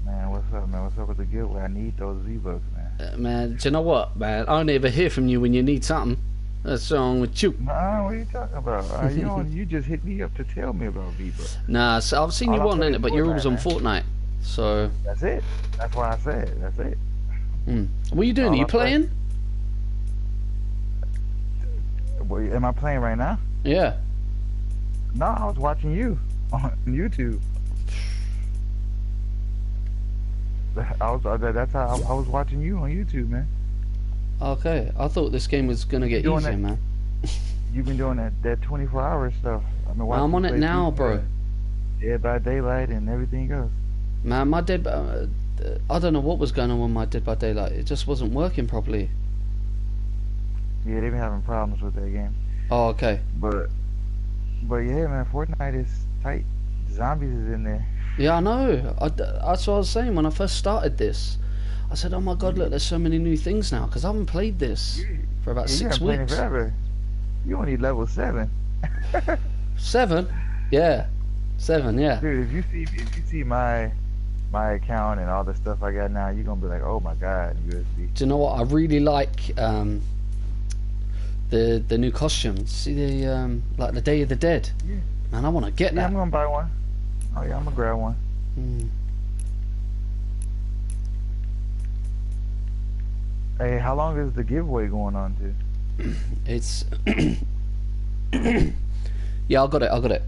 Man, what's up, man? What's up with the giveaway? I need those V-Bucks, man. Man, do you know what, man? I don't ever hear from you when you need something. What's wrong with you? Nah, what are you talking about? You just hit me up to tell me about V-Bucks. Nah, so I've seen you on in it, but you're always on Fortnite. So that's it. That's why I said that's it. What are you doing? Are you playing? Am I playing right now? Yeah. No, I was watching you on YouTube. That's how I was watching you on YouTube, man. Okay, I thought this game was gonna get Doing easier, that- man. You've been doing that 24-hour stuff. I've been Man, watching I'm you on it play now, FIFA, bro. Dead by Daylight and everything else. Man, my Dead I don't know what was going on with my Dead by Daylight. It just wasn't working properly. Yeah, they've been having problems with that game. Oh, okay. But yeah, man, Fortnite is tight. Zombies is in there. Yeah, I know. That's what I was saying when I first started this. I said, oh my god, look, there's so many new things now, because I haven't played this for about Yeah, you 6 haven't played it weeks. forever. You only level 7. 7? Yeah. 7, yeah. Dude, if you see my account and all the stuff I got now, you're gonna be like, oh my god, USB. Do you know what? I really like the new costumes. See the like the Day of the Dead. Yeah. Man, I want to get Yeah, that. I'm gonna buy one. Oh yeah, I'm gonna grab one. Mm. Hey, how long is the giveaway going on to? It's yeah, I got it.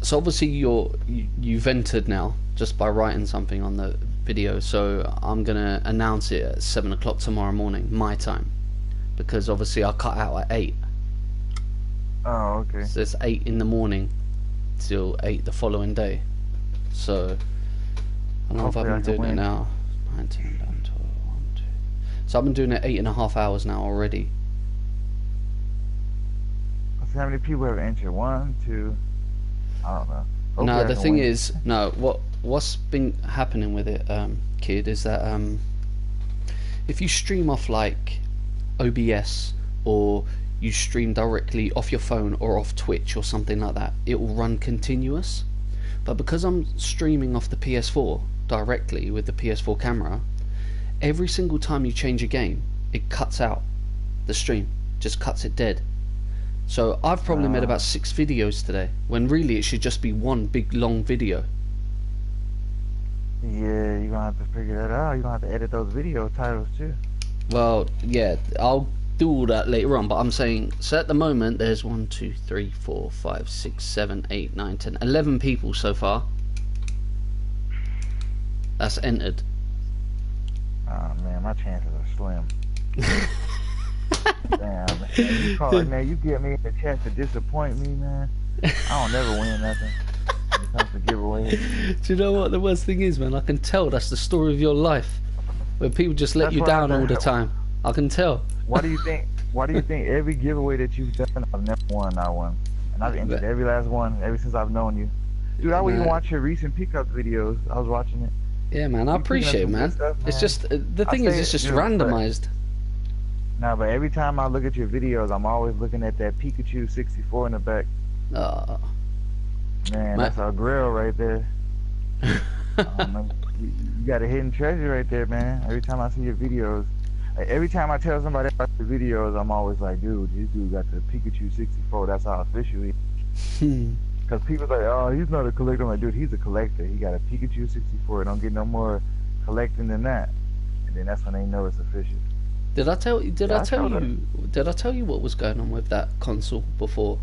So obviously you've entered now just by writing something on the video. So I'm gonna announce it at 7 o'clock tomorrow morning, my time, because obviously I cut out at 8. Oh, okay. So it's 8 in the morning till 8 the following day. So I don't know if I've Hopefully I been can doing it win. now. 19, 11, 12, 1, 2. So I've been doing it 8.5 hours now already. Let's see how many people have entered. 1, 2. I don't know. Hopefully No, I the can thing win. is, no. What's been happening with it, kid, is that if you stream off like OBS or you stream directly off your phone or off Twitch or something like that, it will run continuous. But because I'm streaming off the PS4 directly with the PS4 camera, every single time you change a game, it cuts out the stream, just cuts it dead. So I've probably made about 6 videos today, when really it should just be one big long video. Yeah, you're gonna have to figure that out. You're gonna have to edit those video titles too. Well, yeah, I'll do all that later on, but I'm saying, so at the moment there's 1, 2, 3, 4, 5, 6, 7, 8, 9, 10, 11 people so far that's entered. Oh man, my chances are slim. Damn, man. Man, you get me in the chat to disappoint me, man. I don't never win nothing when it comes to giveaways. Do you know what the worst thing is, man? I can tell that's the story of your life, where people just let That's you what down I all the thought. time. I can tell. Why do you think every giveaway that you've done, I've never won, I won. And I've entered every last one ever since I've known you. Dude, I would even watch your recent pickup videos. I was watching it. Yeah, man, I You appreciate it, picking up man. some good stuff, It's man. just the I thing is, say it's just it, dude, but- randomized. Nah, but every time I look at your videos, I'm always looking at that Pikachu 64 in the back. Oh, Man, that's our grill right there. You got a hidden treasure right there, man. Every time I see your videos, every time I tell somebody about the videos, I'm always like, dude, this dude got the Pikachu 64. That's how official he is. Because people like, oh, he's not a collector. I'm like, dude, he's a collector. He got a Pikachu 64. Don't get no more collecting than that. And then that's when they know it's official. Did I tell you? Did Yeah, I I tell told her. you? Did I tell you what was going on with that console before,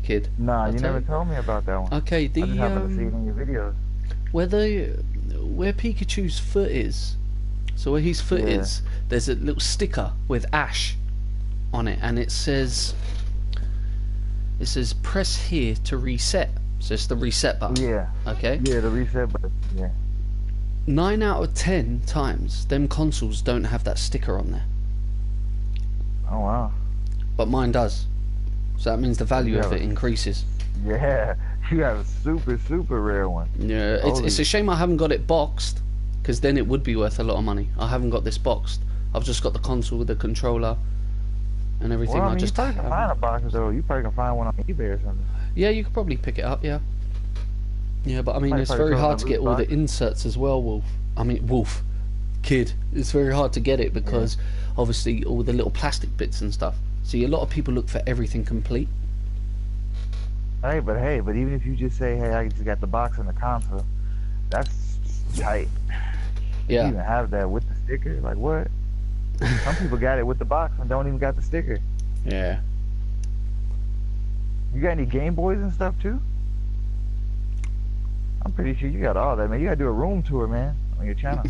kid? Nah, I'll you tell never you. told me about that one. Okay, I just happened to see it in your videos. where Pikachu's foot is, so where his foot Yeah. is, there's a little sticker with Ash on it, and it says press here to reset. So it's the reset button. Yeah. Okay. Yeah, the reset button. Yeah. 9 out of 10 times, them consoles don't have that sticker on there, Oh, wow. but mine does. So that means the value of Yeah. it increases. Yeah. You got a super, super rare one. Yeah, it's a shame I haven't got it boxed, because then it would be worth a lot of money. I haven't got this boxed. I've just got the console with the controller and everything. Well, I I mean, just you probably can find a box though. You probably can find one on eBay or something. Yeah, you could probably pick it up. Yeah. Yeah, but I mean, Might it's probably very throw it hard in to the get loot all the box. inserts as well, Wolf. Kid. It's very hard to get it because obviously all the little plastic bits and stuff. See, a lot of people look for everything complete. Hey, but even if you just say, hey, I just got the box and the console, that's tight. You Yeah. even have that with the sticker? Like what? Some people got it with the box and don't even got the sticker. Yeah. You got any Game Boys and stuff too? I'm pretty sure you got all that, man. You gotta do a room tour, man, on your channel.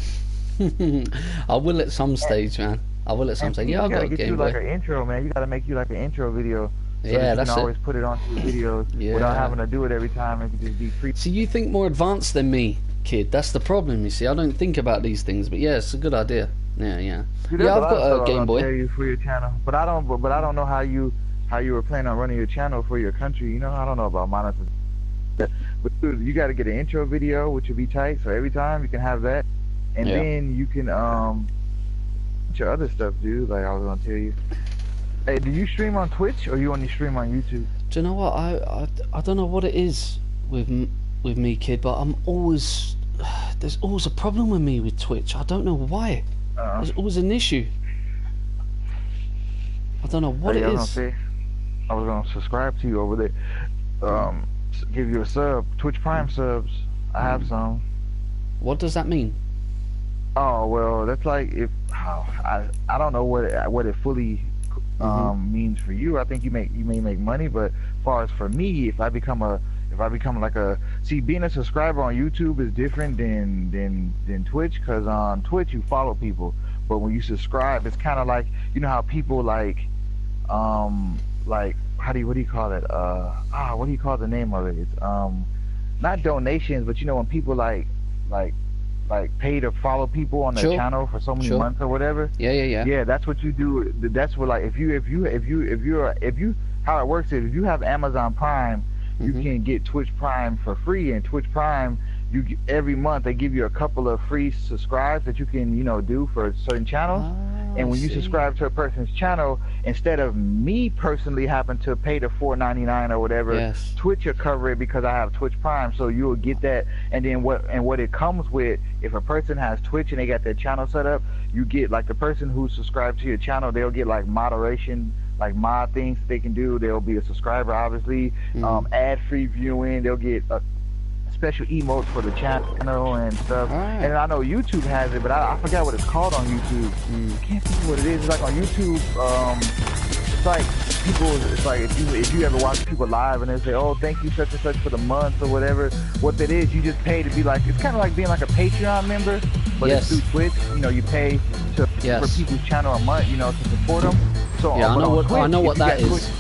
I will at some stage, man. I will at some stage. Yeah, I'll go get you Game like Boy. an intro, man. You gotta make you like an intro video. So Yeah, that you that's can it. always put it onto your videos without having to do it every time. It can just be free. See, you think more advanced than me, kid. That's the problem, you see. I don't think about these things, but yeah, it's a good idea. Yeah, yeah. See, Yeah, I've got a Game Boy. Tell you for your channel, but I don't know how you were planning on running your channel for your country. You know, I don't know about monetization. But dude, you got to get an intro video, which would be tight. So every time you can have that, and then you can your other stuff, dude. Like I was gonna tell you. Hey, do you stream on Twitch or you only stream on YouTube? Do you know what? I don't know what it is with me, kid, but I'm always there's always a problem with me with Twitch. I don't know why. There's always an issue. I don't know what it is. I was gonna subscribe to you over there. Give you a sub, Twitch Prime subs. I have some. What does that mean? Oh well, that's like if I don't know what it fully means for you. I think you may make money, but as far as for me, if I become like a being a subscriber on YouTube is different than Twitch, because on Twitch you follow people, but when you subscribe, it's kind of like, you know how people like what do you call it? What do you call the name of it? It's not donations, but you know when people like pay to follow people on their channel for so many months or whatever. Yeah, that's what you do. That's what, like, if you how it works is, if you have Amazon Prime, you can get Twitch Prime for free, and Twitch Prime, every month they give you a couple of free subscribes that you can, you know, do for certain channels. And when you subscribe to a person's channel, instead of me personally having to pay the $4.99 or whatever, Twitch will cover it because I have Twitch Prime. So you will get that, and then what it comes with, if a person has Twitch and they got their channel set up, you get, like, the person who's subscribed to your channel, they'll get like moderation, like mod things that they can do. They'll be a subscriber, obviously. Ad-free viewing. They'll get special emotes for the channel and stuff. And I know YouTube has it, but I forgot what it's called on YouTube. I can't think of what it is. It's like on YouTube, it's like people, it's like if you ever watch people live and they say, oh, thank you such and such for the month or whatever, what that is, you just pay to be like, it's kind of like being like a Patreon member, but it's through Twitch. You know, you pay for people's channel a month, you know, to support them. So I know what that is.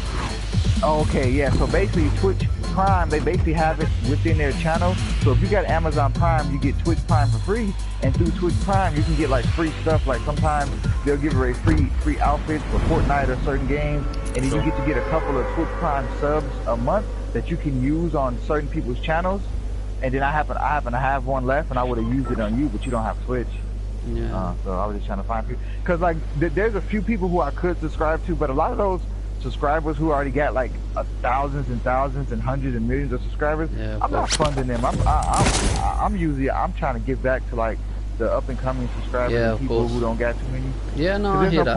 Okay, yeah, so basically Twitch Prime, they basically have it within their channel. So if you got Amazon Prime, you get Twitch Prime for free, and through Twitch Prime you can get like free stuff. Like sometimes they'll give away free outfits for Fortnite or certain games, and then you get to get a couple of Twitch Prime subs a month that you can use on certain people's channels. And then I happen to have one left, and I would have used it on you, but you don't have Twitch. So I was just trying to find people, because like there's a few people who I could subscribe to, but a lot of those subscribers who already got like thousands and thousands and hundreds and millions of subscribers, I'm not funding them. I'm trying to give back to like the up and coming subscribers, and people who don't got too many. I hear that.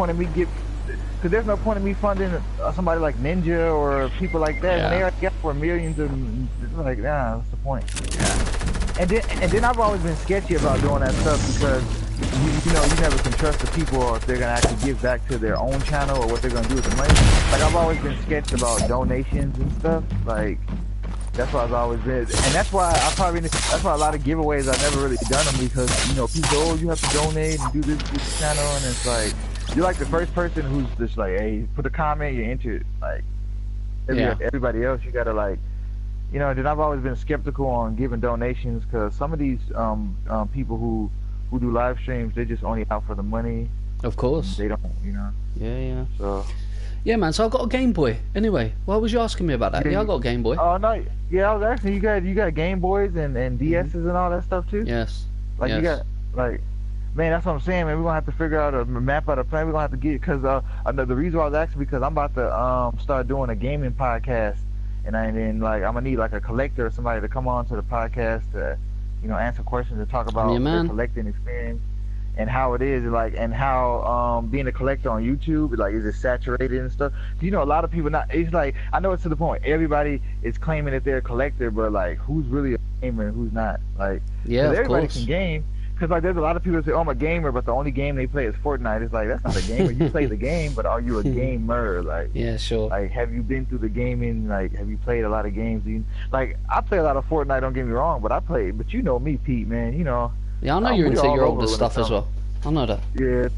Because there's no point in me funding somebody like Ninja or people like that when they already got for millions of. It's like, nah, what's the point? And then I've always been sketchy about doing that stuff, because you know, you never can trust the people, or if they're gonna actually give back to their own channel, or what they're gonna do with the money. Like, I've always been sketched about donations and stuff. Like, that's why I've always been, and that's why a lot of giveaways I've never really done them, because, you know, people go, oh, you have to donate and do this to the channel, and it's like, you're like the first person who's just like, hey, put a comment, you're into it. Like, everybody else, you gotta, like, you know. Then I've always been skeptical on giving donations, because some of these people who do live streams, they're just only out for the money. Of course. They don't, you know. So. Yeah, man. So I got a Game Boy. Anyway, why was you asking me about that? I got a Game Boy. Oh no. Yeah, I was asking you got Game Boys and DSs and all that stuff too. Yes. Like you got, like, man, that's what I'm saying, man. We're gonna have to figure out map out a plan. We're gonna have to get, because I know the reason why I was asking, because I'm about to start doing a gaming podcast, and then like I'm gonna need like a collector or somebody to come on to the podcast to, you know, answer questions and talk about their collecting experience and how it is, like, and how being a collector on YouTube, like, is it saturated and stuff? You know, a lot of people it's like, I know it's to the point, everybody is claiming that they're a collector, but like, who's really a gamer and who's not? Like, of everybody course can game, Cause like there's a lot of people that say, "Oh, I'm a gamer," but the only game they play is Fortnite. It's like that's not a gamer. You play the game, but are you a gamer? Like, Yeah, sure. like have you been through the gaming? Like, have you played a lot of games? Like, I play a lot of Fortnite. Don't get me wrong, but I play. But you know me, Pete, man. You know. Yeah, I know you're we into all your over older when it stuff as comes- well. I know that. Yeah,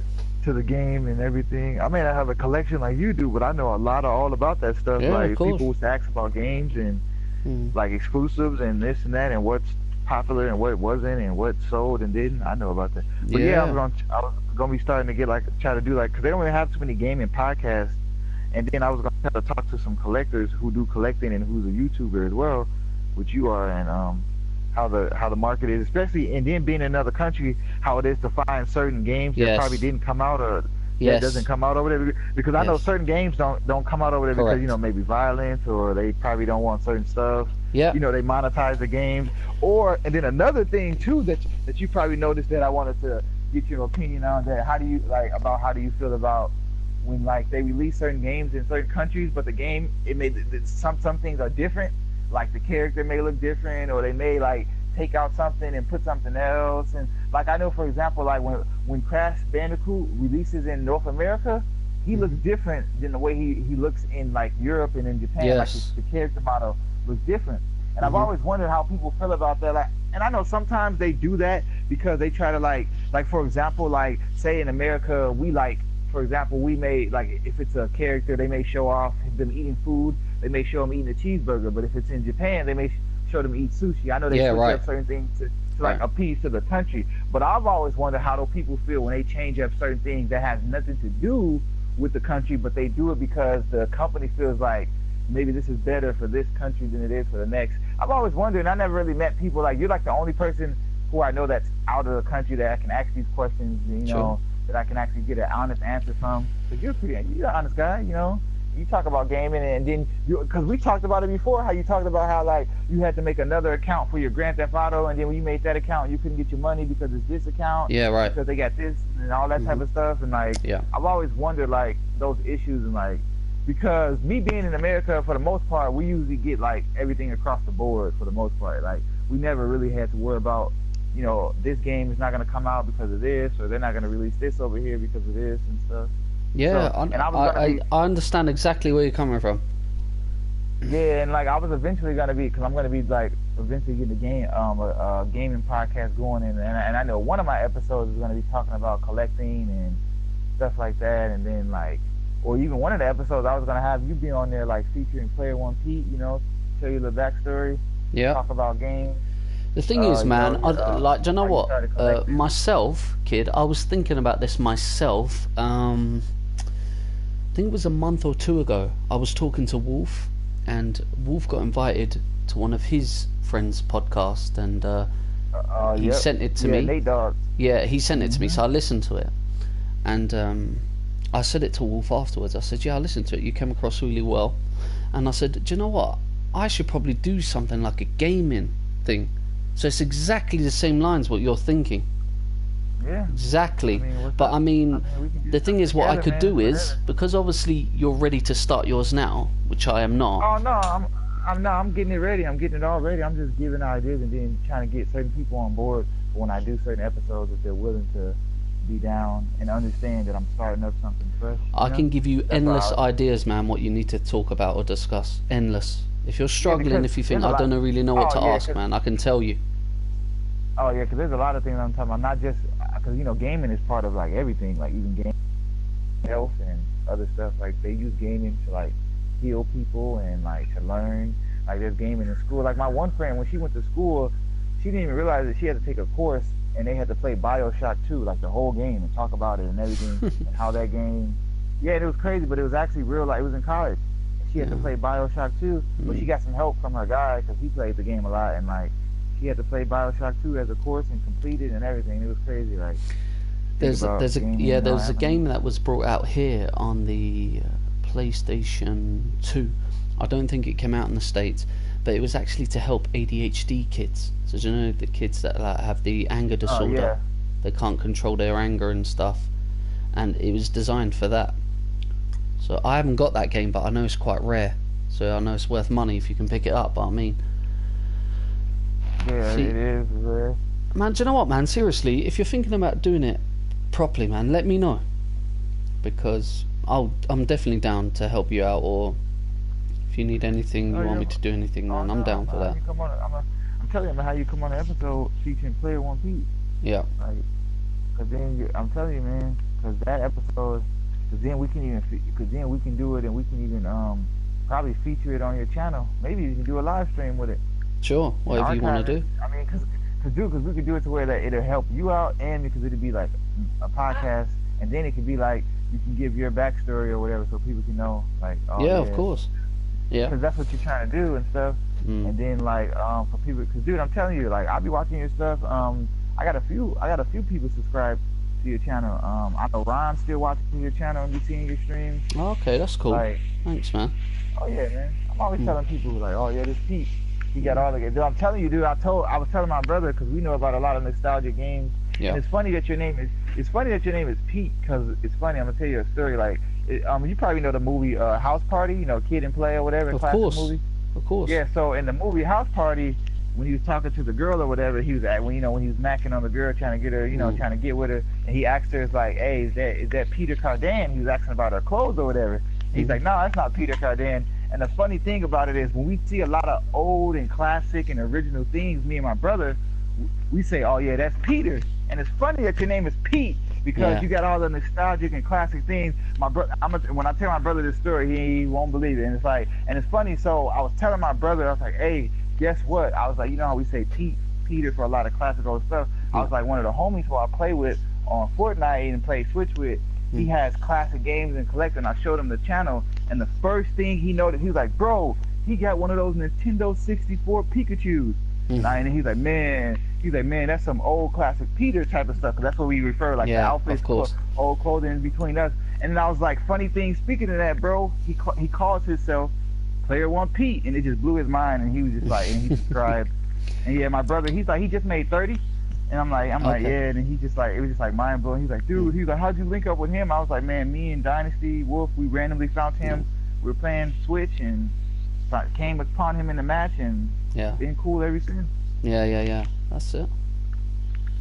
to the game and everything. I may not have a collection like you do, but I know a lot of all about that stuff. Yeah, like of course. people used to ask about games and like exclusives and this and that and what's popular and what wasn't and what sold and didn't. I know about that. But yeah, I was gonna be starting to get like try to do like because they don't really have too many gaming podcasts. And then I was gonna try to talk to some collectors who do collecting and who's a YouTuber as well, which you are, and how the market is, especially and then being in another country, how it is to find certain games that probably didn't come out or that doesn't come out over there because I know certain games don't come out over there because you know maybe violence or they probably don't want certain stuff. Yeah. You know, they monetize the games. And then another thing too that you probably noticed that I wanted to get your opinion on that. How do you feel about when like they release certain games in certain countries, but the game some things are different, like the character may look different, or they may like take out something and put something else. And like I know for example, like when Crash Bandicoot releases in North America, he looks different than the way he looks in like Europe and in Japan. Yes. Like the character model looks different. And I've always wondered how people feel about that. Like, and I know sometimes they do that because they try to like for example, like say in America we like, for example, we may like if it's a character they may show off them eating food, they may show them eating a cheeseburger. But if it's in Japan, they may show them eat sushi. I know they switch up certain things to like appease to the country. But I've always wondered how do people feel when they change up certain things that has nothing to do with the country, but they do it because the company feels like maybe this is better for this country than it is for the next. I've always wondered, and I never really met people like you're like the only person who I know that's out of the country that I can ask these questions, you know, that I can actually get an honest answer from. Because you're an honest guy, you know. You talk about gaming, and then because we talked about it before, how you talked about how like you had to make another account for your Grand Theft Auto, and then when you made that account, you couldn't get your money because it's this account. Yeah, right. Because they got this and all that type of stuff, and like I've always wondered like those issues and like. Because me being in America, for the most part, we usually get like everything across the board for the most part. Like we never really had to worry about, you know, this game is not going to come out because of this, or they're not going to release this over here because of this and stuff. Yeah, so, I understand exactly where you're coming from. Yeah, and like I was eventually going to be, because I'm going to be like eventually getting a gaming podcast going, and I know one of my episodes is going to be talking about collecting and stuff like that, and then like. Or even one of the episodes I was going to have you be on there like featuring Player1Pete, you know, tell you the backstory, talk about games. The thing is, man, like, do you know what? Myself, kid, I was thinking about this myself. I think it was a month or two ago. I was talking to Wolf, and Wolf got invited to one of his friends' podcast, and he sent it to me. Nate Dogg. Yeah, he sent it to me, so I listened to it, and I said it to Wolf afterwards. I said, yeah, I listened to it. You came across really well. And I said, do you know what? I should probably do something like a gaming thing. So it's exactly the same lines what you're thinking. Yeah. Exactly. I mean, the thing is, what I could do is, because obviously you're ready to start yours now, which I am not. Oh, no, I'm getting it ready. I'm getting it all ready. I'm just giving ideas and then trying to get certain people on board when I do certain episodes if they're willing to be down and understand that I'm starting up something fresh. I can give you endless ideas, man, what you need to talk about or discuss. Endless. If you're struggling, if you think I don't really know what to ask, man, I can tell you. Oh yeah, because there's a lot of things I'm talking about. Not just because you know gaming is part of like everything, like even game health and other stuff. Like they use gaming to like heal people and like to learn. Like there's gaming in school. Like my one friend, when she went to school, she didn't even realize that she had to take a course. And they had to play BioShock 2, like the whole game, and talk about it and everything, and how that game. Yeah, and it was crazy, but it was actually real. Like it was in college. And she had to play BioShock 2, but she got some help from her guy because he played the game a lot, and like she had to play BioShock 2 as a course and complete it and everything. It was crazy. Like there's a game that was brought out here on the PlayStation 2. I don't think it came out in the States, but it was actually to help ADHD kids. So do you know the kids that like, have the anger disorder, they can't control their anger and stuff, and it was designed for that. So I haven't got that game, but I know it's quite rare, so I know it's worth money if you can pick it up. But I mean, yeah, it is rare. Man, do you know what, man? Seriously, if you're thinking about doing it properly, man, let me know, because I'm definitely down to help you out, or if you need anything, you want me to do anything, man, I'm down for that. You come on, I'm telling you about how you come on the episode featuring Player1Pete. Yeah. Like, cause then I'm telling you, man, cause that episode, cause then we can do it, and we can even probably feature it on your channel. Maybe you can do a live stream with it. Sure, whatever you want to do. I mean, cause we could do it to where that it'll help you out, and because it'll be like a podcast, and then it could be like you can give your backstory or whatever, so people can know, like, oh, yeah, of course. Yeah. Because that's what you're trying to do and stuff. And then like for people, because dude, I'm telling you, like, I'll be watching your stuff. I got a few people subscribed to your channel. I know Ron's still watching your channel and be seeing your streams. Oh, okay, that's cool. Like, thanks, man. Oh yeah, man. I'm always telling people, like, oh yeah, this Pete, he got all the games. Dude, I'm telling you, dude. I was telling my brother, because we know about a lot of nostalgia games. Yeah. And it's funny that your name is Pete, because it's funny. I'm gonna tell you a story. Like, you probably know the movie House Party. You know, Kid and Play or whatever. Of classic course. movie. Of course. Yeah. So in the movie House Party, when he was talking to the girl or whatever, he was when he was macking on the girl, trying to get her, trying to get with her, and he asked her, it's like, hey, is that Peter Cardin? He was asking about her clothes or whatever. And he's like, no, that's not Peter Cardin. And the funny thing about it is, when we see a lot of old and classic and original things, me and my brother, we say, oh yeah, that's Peter. And it's funny that your name is Pete, because you got all the nostalgic and classic things. My brother, when I tell my brother this story, he won't believe it. And it's like, and it's funny. So I was telling my brother, I was like, hey, guess what? I was like, you know how we say Peter for a lot of classic old stuff. I was like, one of the homies who I play with on Fortnite and play Switch with, he has classic games and collecting. I showed him the channel, and the first thing he noticed, he was like, bro, he got one of those Nintendo 64 Pikachus. And he's like, man, that's some old classic Peter type of stuff, because that's what we refer, like, the outfits, old clothing between us. And then I was like, funny thing, speaking of that, bro, he calls himself Player1Pete, and it just blew his mind, and he was just like, and he described, and yeah, my brother, he's like, he just made 30. And I'm like, yeah, and he just like, it was just like mind blowing. He's like, dude, he's like, how'd you link up with him? I was like, man, me and Dynasty Wolf, we randomly found him. We were playing Switch and came upon him in the match, and been cool ever since. Yeah. That's it.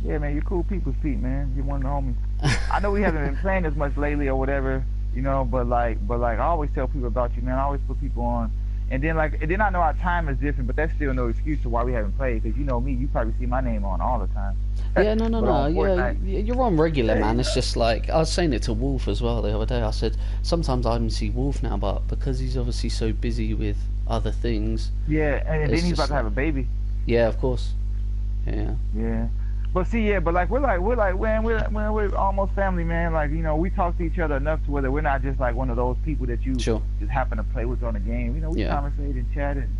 Yeah, man, you're cool people, Pete, man. You're one of the homies. I know we haven't been playing as much lately or whatever, but like I always tell people about you, man. I always put people on. And then I know our time is different, but that's still no excuse to why we haven't played. Because you know me, you probably see my name on all the time. Yeah, no. Yeah, you're on regular, man. It's just like, I was saying it to Wolf as well the other day. I said, sometimes I even see Wolf now, but because he's obviously so busy with other things. Yeah, and then he's about to have a baby. Yeah, of course. Yeah. Yeah. But see, but like we're almost family, man. Like, we talk to each other enough to whether we're not just like one of those people that you just happen to play with on the game. We conversate and chat, and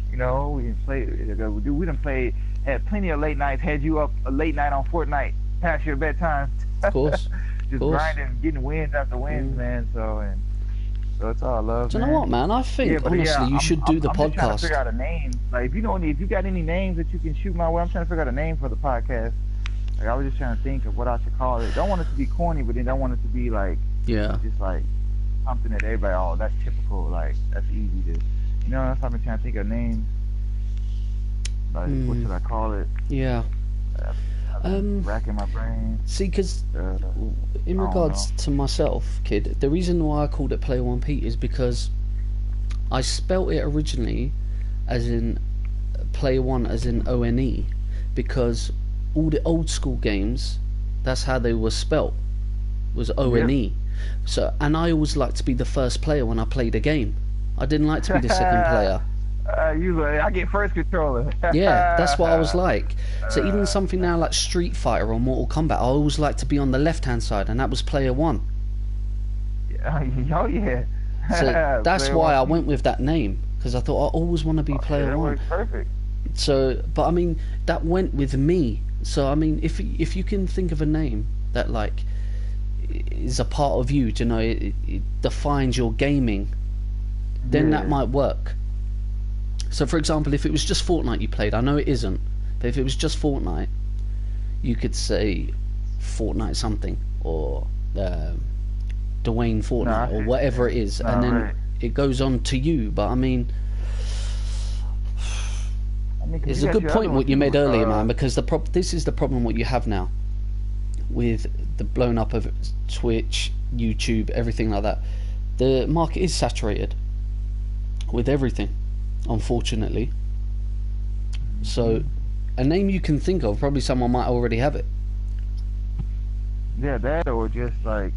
we done play. We done played, had plenty of late nights. Had you up a late night on Fortnite past your bedtime. Of course. Just grinding, getting wins after wins, man. So it's all love. Do you know what, man? I think honestly, you should do the podcast. I'm just trying to figure out a name. Like, if you got any names that you can shoot my way, I'm trying to figure out a name for the podcast. Like, I was just trying to think of what I should call it. Don't want it to be corny, but then don't want it to be like, just like something that everybody, oh, that's typical. Like, that's easy to, that's why I've been trying to think of names. Like, what should I call it? Yeah. Racking my brain. See, because in regards to myself, kid, the reason why I called it Player1Pete is because I spelt it originally as in Player One, as in ONE, because all the old school games, that's how they were spelt, was ONE. So, and I always liked to be the first player when I played a game. I didn't like to be the second player. I get first controller. Yeah, that's what I was like. So even something now like Street Fighter or Mortal Kombat, I always like to be on the left-hand side, and that was Player One. Oh yeah. So that's why I went with that name, because I thought I always want to be Player One. Works perfect. So, but I mean, that went with me. So I mean, if you can think of a name that like is a part of you, it defines your gaming, then that might work. So for example, if it was just Fortnite you played, I know it isn't, but if it was just Fortnite, you could say Fortnite something, or Dwayne Fortnite, or whatever it is, and then it goes on to you. But I mean, it's a good point what you made earlier, man, because this is the problem what you have now with the blown up of Twitch, YouTube, everything like that. The market is saturated with everything, unfortunately. So a name you can think of, probably someone might already have it. Yeah, that, or just like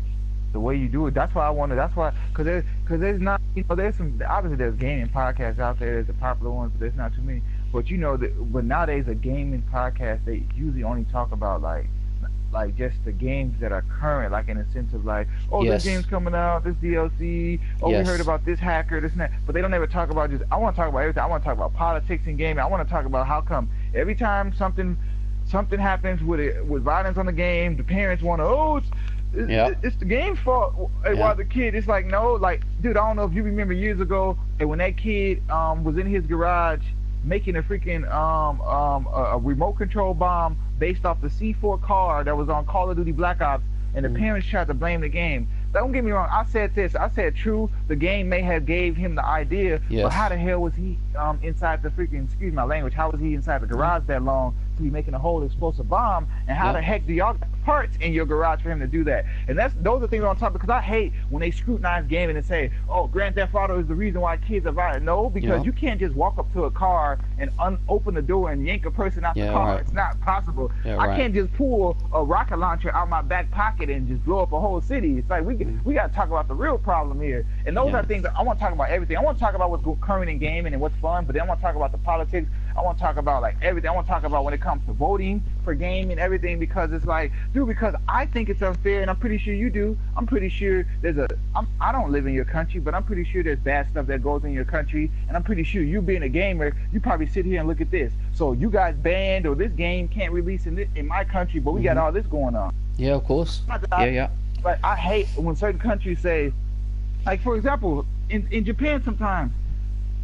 the way you do it. That's why I wanted. That's why, because there's not, you know, there's some, obviously there's gaming podcasts out there. There's the popular ones, but there's not too many. But you know, but nowadays a gaming podcast, they usually only talk about like just the games that are current, like in a sense of like, oh, Yes. this game's coming out, this DLC, oh, Yes. we heard about this hacker, this and that. But they don't ever talk about just, I want to talk about everything. I want to talk about politics and gaming. I want to talk about how come every time something happens with violence on the game, the parents want to, it's the game's fault. While the kid, it's like, no, like, dude, I don't know if you remember years ago, and when that kid was in his garage making a freaking a remote control bomb based off the C4 car that was on Call of Duty Black Ops, and the parents tried to blame the game. Don't get me wrong, I said this. I said, true, the game may have gave him the idea, but how the hell was he inside the freaking, excuse my language, how was he inside the garage that long to be making a whole explosive bomb? And how the heck do y'all got parts in your garage for him to do that? And those are things on top, because I hate when they scrutinize gaming and say, oh, Grand Theft Auto is the reason why kids are violent. No, because you can't just walk up to a car and open the door and yank a person out the car. Right. It's not possible. I can't just pull a rocket launcher out my back pocket and just blow up a whole city. It's like, we got to talk about the real problem here. And those are things that I want to talk about everything. I want to talk about what's current in gaming and what's fun, but then I want to talk about the politics. I want to talk about like everything. I want to talk about when it comes to voting for game and everything, because it's like, dude, because I think it's unfair, and I'm pretty sure you do. I'm pretty sure I don't live in your country, but I'm pretty sure there's bad stuff that goes in your country, and I'm pretty sure you being a gamer, you probably sit here and look at this. So you guys banned, or this game can't release in my country, but we got all this going on. Yeah, of course. Like, I hate when certain countries say, like, for example, in Japan sometimes,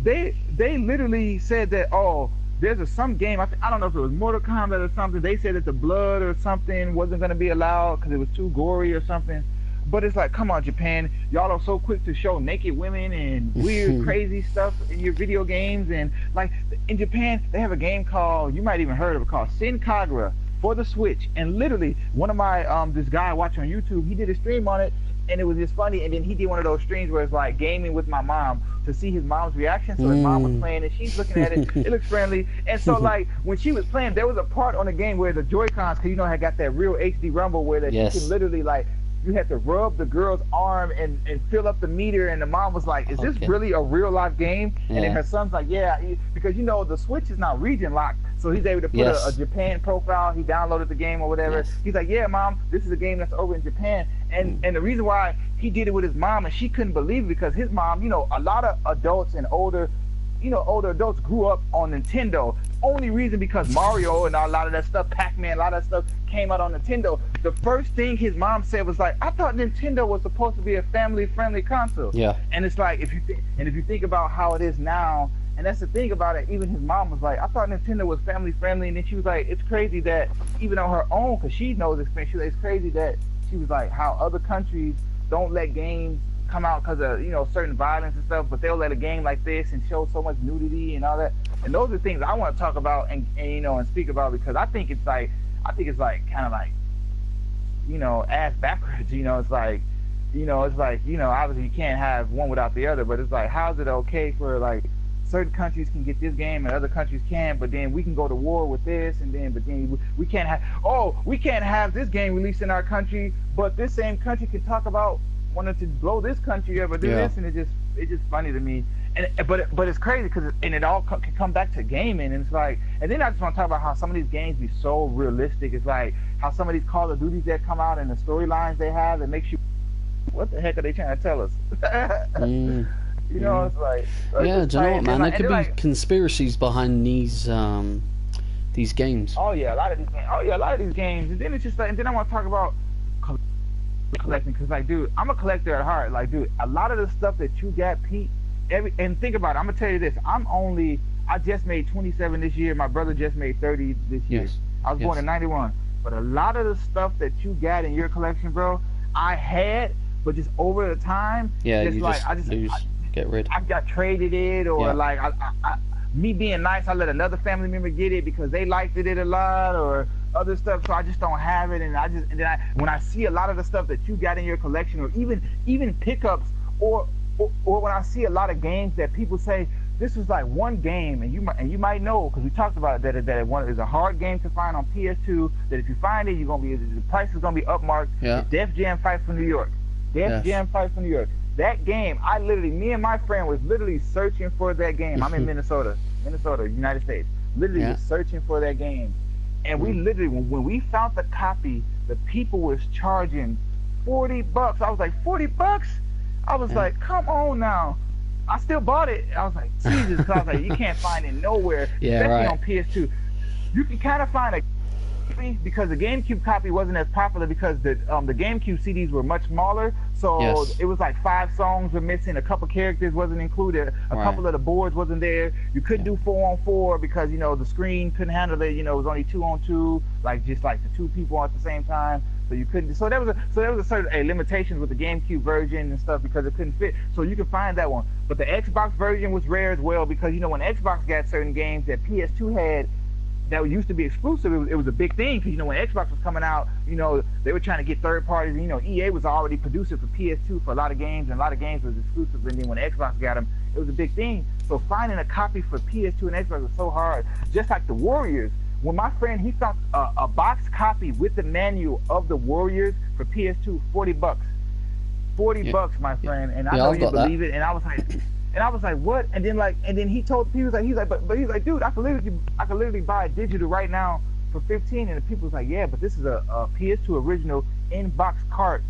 they literally said that, oh, there's some game, I don't know if it was Mortal Kombat or something, they said that the blood or something wasn't going to be allowed because it was too gory or something. But it's like, come on, Japan, y'all are so quick to show naked women and weird, crazy stuff in your video games. And like, in Japan, they have a game called, you might even heard of it, called Sin Kagura for the Switch. And literally, one of my, this guy I watch on YouTube, he did a stream on it, and it was just funny. And then he did one of those streams where it's like gaming with my mom, to see his mom's reaction. So his mom was playing and she's looking at it. It looks friendly. And so like when she was playing, there was a part on the game where the Joy-Cons, because you know, had got that real HD rumble where that she can literally, like, you had to rub the girl's arm and fill up the meter, and the mom was like, is this really a real life game? And then her son's like, yeah, because you know the Switch is not region locked, so he's able to put a Japan profile. He downloaded the game or whatever. He's like, yeah, mom, this is a game that's over in Japan. And the reason why he did it with his mom, and she couldn't believe it, because his mom, you know, a lot of adults and older adults grew up on Nintendo. Only reason because Mario and a lot of that stuff, Pac-Man, a lot of that stuff came out on Nintendo. The first thing his mom said was like, I thought Nintendo was supposed to be a family-friendly console. Yeah. And it's like, if you think about how it is now, and that's the thing about it, even his mom was like, I thought Nintendo was family-friendly, and then she was like, it's crazy that even on her own, because she knows experience, she was like, it's crazy that she was like, how other countries don't let games come out because of, you know, certain violence and stuff, but they'll let a game like this and show so much nudity and all that. And those are things I want to talk about and you know, and speak about, because I think it's like kind of like, you know, ass backwards. You know, it's like, you know, obviously you can't have one without the other, but it's like, how is it okay for like certain countries can get this game and other countries can't, but then we can go to war with this, and then we can't have this game released in our country, but this same country can talk about wanted to blow this country up or do this, and it's just funny to me. And but it's crazy because it all can come back to gaming, and it's like, and then I just want to talk about how some of these games be so realistic. It's like how some of these Call of Duties that come out and the storylines they have that makes you, what the heck are they trying to tell us? You know, it's like yeah, do you know what, man? There could be like conspiracies behind these games. Oh yeah, a lot of these games. And then it's just like, and then I want to talk about collecting, because like, dude, I'm a collector at heart. Like, dude, a lot of the stuff that you got, Pete, and think about it, I'm gonna tell you this, I just made 27 this year, my brother just made 30 this year. I was born in 91, but a lot of the stuff that you got in your collection, bro, I had, but just over the time, just like, I just get rid. I got traded it, or like me being nice, I let another family member get it because they liked it a lot or other stuff. So I just don't have it, and when I see a lot of the stuff that you got in your collection, or even pickups, or when I see a lot of games that people say this is like one game, and you might know because we talked about it, that one is a hard game to find on PS2. That if you find it, the price is gonna be upmarked. Yeah. Def Jam Fight for New York. Jam Fight for New York. That game, me and my friend was literally searching for that game. I'm in Minnesota, United States. Literally was searching for that game. And we literally, when we found the copy, the people was charging $40. I was like, $40? I was like, come on now. I still bought it. I was like, Jesus, because I was like, you can't find it nowhere, especially on PS2. You can kind of find a copy because the GameCube copy wasn't as popular because the GameCube CDs were much smaller. So it was like 5 songs were missing, a couple characters wasn't included, a couple of the boards wasn't there. You couldn't do 4-on-4 because the screen couldn't handle it. It was only 2-on-2, like just like the 2 people at the same time. So you couldn't. So there was a certain limitations with the GameCube version and stuff because it couldn't fit. So you can find that one. But the Xbox version was rare as well because when Xbox got certain games that PS2 had that used to be exclusive, it was a big thing because when Xbox was coming out, they were trying to get third parties. EA was already producing for PS2 for a lot of games, and a lot of games was exclusive. And then when Xbox got them, it was a big thing. So finding a copy for PS2 and Xbox was so hard. Just like the Warriors. When my friend, he found a box copy with the manual of the Warriors for PS2, $40. $40, my friend, and I know you believe it. And I was like, what? And then he told people, he's like, dude, I could literally buy a digital right now for $15. And the people was like, yeah, but this is a PS2 original in box cart,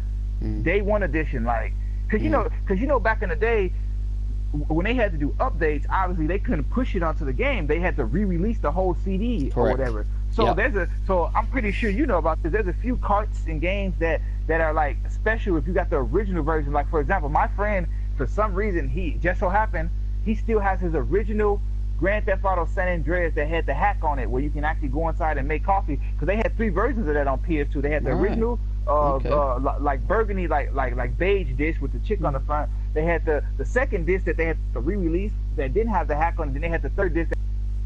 day 1 edition, like, because back in the day, when they had to do updates, obviously they couldn't push it onto the game. They had to re-release the whole CD or whatever. So so I'm pretty sure you know about this. There's a few carts and games that are like special if you got the original version. Like for example, my friend, for some reason, he just so happened he still has his original Grand Theft Auto San Andreas that had the hack on it, where you can actually go inside and make coffee. Because they had 3 versions of that on PS2. They had the original, like burgundy, like beige dish with the chick on the front. They had the second disc that they had to re-release that didn't have the hack on it. Then they had the third disc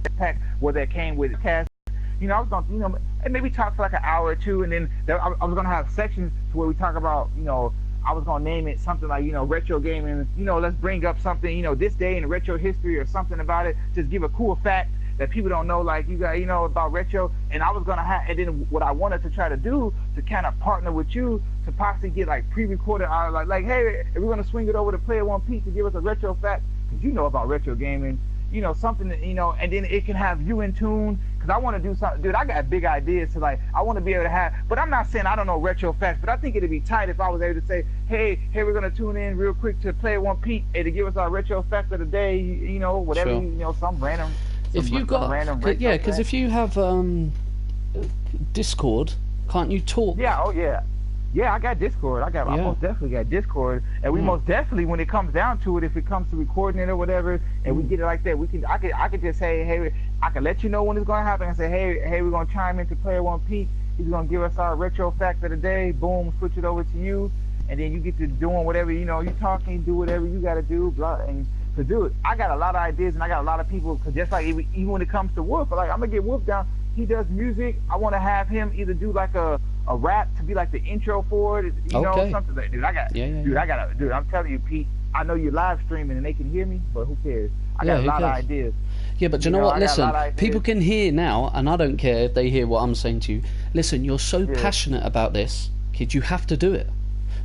that pack where that came with cast. I was gonna, and maybe talk for like an hour or 2, and then I was gonna have sections to where we talk about, I was gonna name it something like, retro gaming. Let's bring up something, this day in retro history or something about it. Just give a cool fact that people don't know, like you got, about retro. And I was gonna have, and then what I wanted to try to do to kind of partner with you to possibly get like pre-recorded, like, hey, if we're gonna swing it over to Player1Pete to give us a retro fact, because you know about retro gaming, something that, and then it can have you in tune. Because I want to do something, dude. I got big ideas to like. I want to be able to have, but I'm not saying I don't know retro facts, but I think it'd be tight if I was able to say, hey, we're gonna tune in real quick to Player1Pete to give us our retro fact of the day. Whatever, some random. If you got, because if you have Discord, can't you talk? Yeah. Oh yeah. Yeah, I got Discord. I most definitely got Discord, and we most definitely, when it comes down to it, if it comes to recording it or whatever, and we get it like that, I could just say, hey, I can let you know when it's gonna happen, and say, hey, we're gonna chime into Player1Pete. He's gonna give us our retro fact of the day. Boom, switch it over to you, and then you get to doing whatever you talking, do whatever you gotta do, blah. And to do it, I got a lot of ideas, and I got a lot of people. Cause just like even when it comes to Wolf, like I'm gonna get Wolf down. He does music. I want to have him either do like a rap to be like the intro for it, something like, dude. Dude, I'm telling you, Pete. I know you're live streaming and they can hear me, but who cares? I got a lot of ideas. Yeah, but you know what? Listen, people can hear now, and I don't care if they hear what I'm saying to you. Listen, you're so passionate about this, kid. You have to do it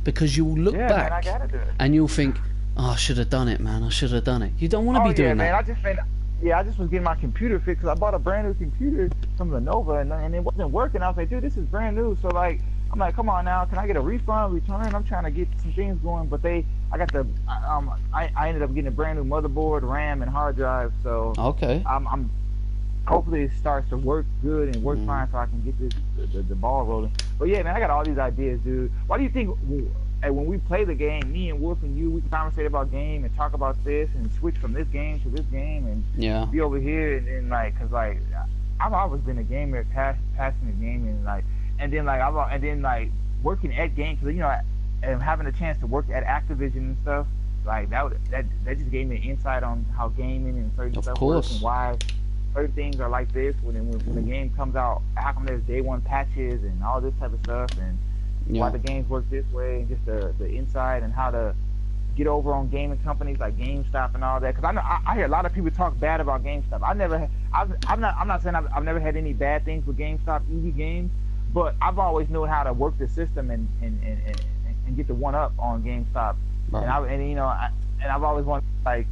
because you'll look back man, I gotta do it. And you'll think, oh, I should have done it, man. I should have done it. You don't want to be doing that. I just was getting my computer fixed because I bought a brand new computer from Lenovo and it wasn't working. I was like, dude, this is brand new. So like, I'm like, come on now, can I get a refund, return? I'm trying to get some things going, but I ended up getting a brand new motherboard, RAM, and hard drive. So I'm hopefully it starts to work good and work fine, so I can get the ball rolling. But yeah, man, I got all these ideas, dude. Why do you think? When we play the game, me and Wolf and you, we conversate about game and talk about this and switch from this game to this game and be over here and like, cause like I've always been a gamer, passionate gaming, like, and then like working at games, cause and having a chance to work at Activision and stuff, Like that just gave me an insight on how gaming and certain Of stuff course. works and why certain things are like this. When the game comes out, how come there's day one patches and all this type of stuff, and why the games work this way, and just the insight and how to get over on gaming companies like GameStop and all that. Because I hear a lot of people talk bad about GameStop. I'm not saying I've never had any bad things with GameStop EV games, but I've always known how to work the system and get the one up on GameStop. Right. And I've always wanted, like,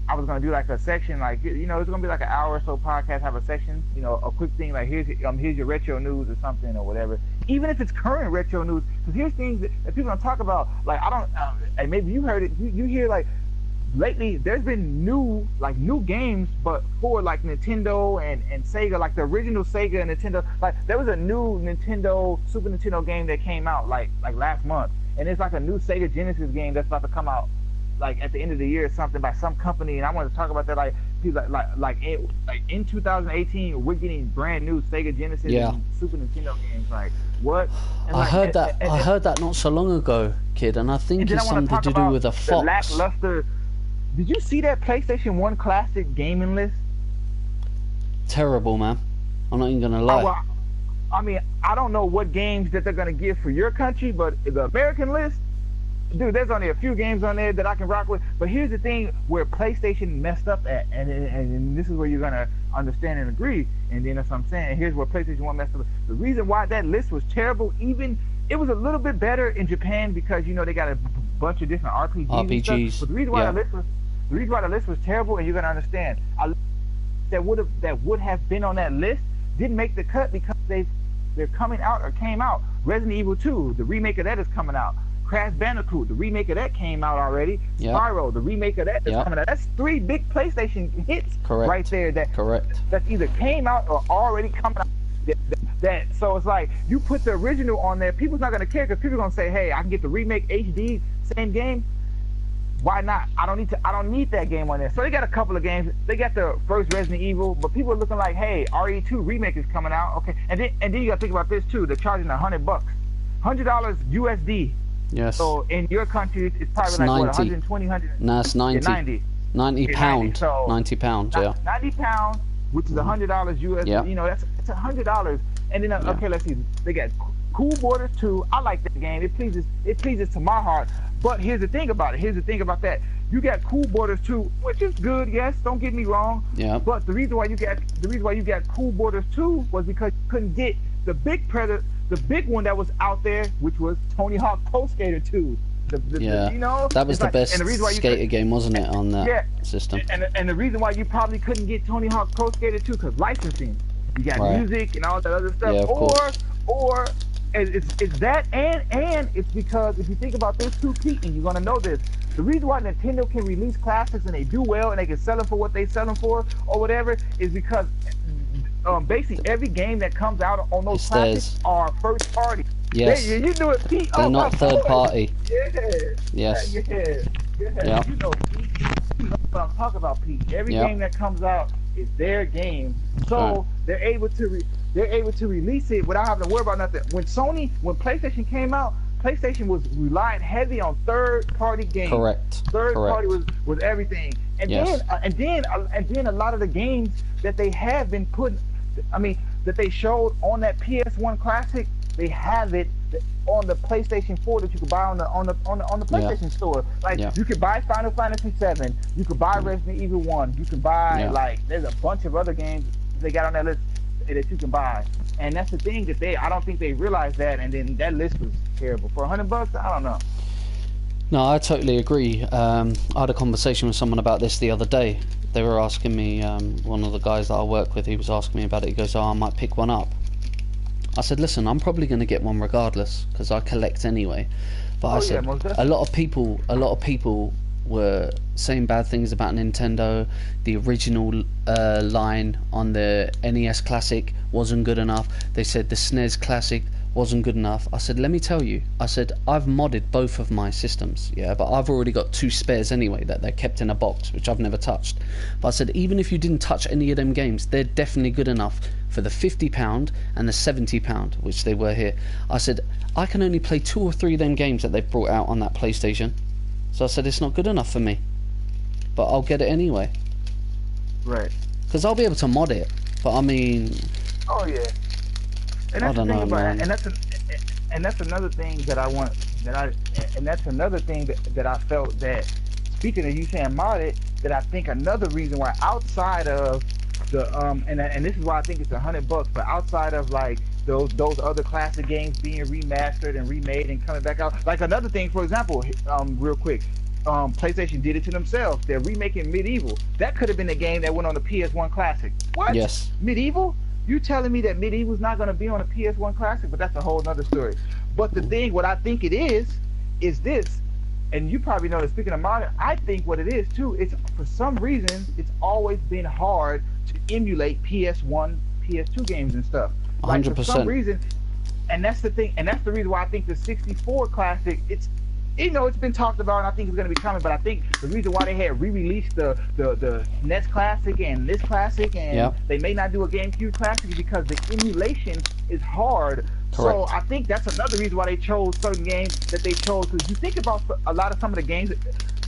I was gonna do like a section, like, it's gonna be like an hour or so podcast, have a section, a quick thing like here's your retro news or something or whatever, even if it's current retro news, because here's things that people don't talk about. Like, I don't, and maybe you heard it, you hear, like, lately there's been new games, but for like Nintendo and Sega, like the original Sega and Nintendo. Like, there was a new Super Nintendo game that came out like last month, and it's like a new Sega Genesis game that's about to come out like at the end of the year or something by some company. And I want to talk about that. Like, people like in 2018 we're getting brand new Sega Genesis and Super Nintendo games. Like, what? And I heard that not so long ago, kid, and I think it's something to do with a Fox. Lackluster. Did you see that PlayStation 1 Classic gaming list? Terrible, man. I'm not even gonna lie. Well, I mean, I don't know what games that they're gonna give for your country, but the American list, dude, there's only a few games on there that I can rock with. But here's the thing where PlayStation messed up at, and this is where you're gonna understand and agree. And then that's what I'm saying. Here's where PlayStation 1 messed up. The reason why that list was terrible, even it was a little bit better in Japan because they got a bunch of different RPGs. And stuff. But the reason why the list was terrible, and you're gonna understand, that would have been on that list didn't make the cut because they're coming out or came out. Resident Evil 2, the remake of that is coming out. Crash Bandicoot, the remake of that came out already. Spyro, the remake of that is coming out. That's 3 big PlayStation hits right there that either came out or already coming out. So it's like, you put the original on there, people's not gonna care because people are gonna say, hey, I can get the remake HD, same game. Why not? I don't need that game on there. So they got a couple of games. They got the first Resident Evil, but people are looking like, hey, RE2 remake is coming out. Okay, and then you gotta think about this too. They're charging $100, $100 USD. Yes. So in your country, it's probably it's like 90. what, 120, 100? No, it's 90. 90 pound. So £90, 90 pounds, which is $100 USD. Yeah. That's $100. And then okay, let's see. They got Cool Borders 2. I like that game. It pleases to my heart. But here's the thing about it. That. You got Cool Borders 2, which is good, yes, don't get me wrong. Yeah. But the reason why you got Cool Borders 2 was because you couldn't get the big one that was out there, which was Tony Hawk Pro Skater 2. That was the best skater game, wasn't it, on that system? And the reason why you probably couldn't get Tony Hawk Pro Skater 2 because licensing. You got music and all that other stuff. Or it's that, and it's because if you think about this too, Pete, and you're gonna know this. The reason why Nintendo can release classics and they do well and they can sell them for what they sell them for or whatever is because basically every game that comes out on those classics are first party. Yes. You knew it, Pete. They're not third party. Yes. Yeah. You know, Pete. You know what I'm talking about, Pete. Every game that comes out is their game, so they're able to release it without having to worry about nothing. When PlayStation came out, PlayStation was relying heavy on third-party games. Correct. Third party was everything, and then a lot of the games that they have been putting, that they showed on that PS1 Classic, they have it on the PlayStation 4 that you could buy on the PlayStation Store. Like you could buy Final Fantasy 7, you could buy Resident Evil 1, you can buy there's a bunch of other games they got on that list that you can buy. And that's the thing that I don't think they realized that, and then that list was terrible. For $100, I don't know. No, I totally agree. I had a conversation with someone about this the other day. They were asking me, one of the guys that I work with, he was asking me about it. He goes, I might pick one up. I said, listen, I'm probably going to get one regardless because I collect anyway. But I said, a lot of people were saying bad things about Nintendo. The original line on the NES Classic wasn't good enough. They said the SNES Classic wasn't good enough. I said, let me tell you. I said, I've modded both of my systems, but I've already got 2 spares anyway that they're kept in a box, which I've never touched. But I said, even if you didn't touch any of them games, they're definitely good enough for the £50 and the £70, which they were here. I said, I can only play 2 or 3 of them games that they've brought out on that PlayStation. So I said it's not good enough for me, but I'll get it anyway. Right. Because I'll be able to mod it, but I mean, Oh yeah. And I that's don't the thing know, about man. and that's another thing that I want and that's another thing that I felt that, speaking of you saying mod it, that I think another reason why outside of the and this is why I think it's $100, but outside of like those other classic games being remastered and remade and coming back out, like another thing, for example, real quick, PlayStation did it to themselves. They're remaking Medieval. That could have been a game that went on the PS1 Classic. What? Yes. Medieval? You telling me that Medieval's not going to be on a PS1 Classic? But that's a whole nother story. But the thing, what I think it is this, and you probably know that, speaking of modern, I think what it is too, it's for some reason, it's always been hard to emulate PS1, PS2 games and stuff. Like 100%. for some reason, and that's the thing, and that's the reason why I think the 64 Classic, it's, you know, it's been talked about, and I think it's going to be coming, but I think the reason why they had re-released the NES Classic and this Classic, and they may not do a GameCube Classic, is because the emulation is hard. Correct. So I think that's another reason why they chose certain games that they chose. Because you think about some of the games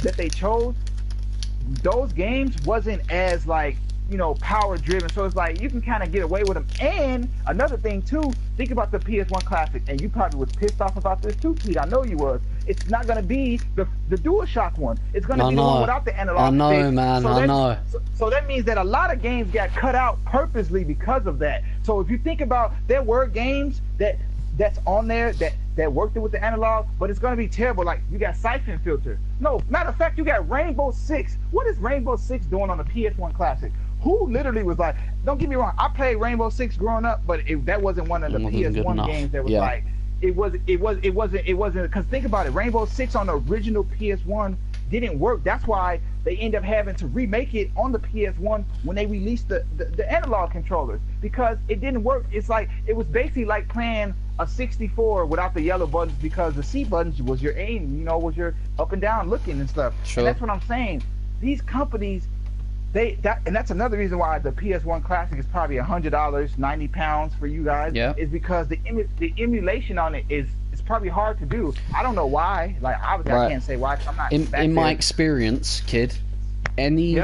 that they chose, those games wasn't as, like, you know, power driven, so it's like you can kind of get away with them. And another thing too, think about the PS1 Classic, and you probably was pissed off about this too, Pete. I know you was. It's not going to be the DualShock one. It's going to be the one without the analog stick. I know, man. So I know. So that means that a lot of games got cut out purposely because of that. So if you think about, there were games that's on there that worked it with the analog, but it's going to be terrible. Like, you got Siphon Filter. No, matter of fact, you got Rainbow Six. What is Rainbow Six doing on the PS1 Classic? Who literally was like, don't get me wrong, I played Rainbow Six growing up, but that wasn't one of the PS1 games that was like, it wasn't, because think about it, Rainbow Six on the original PS1 didn't work. That's why they end up having to remake it on the PS1 when they released the analog controllers, because it didn't work. It's like, it was basically like playing a 64 without the yellow buttons, because the C buttons was your aim, you know, was your up and down looking and stuff. Sure. And that's what I'm saying. These companies, and that's another reason why the PS1 Classic is probably $100, £90 for you guys. Yeah. Is because the emulation on it is probably hard to do. I don't know why. Like, obviously, I can't say why. 'Cause I'm not in my experience, kid, any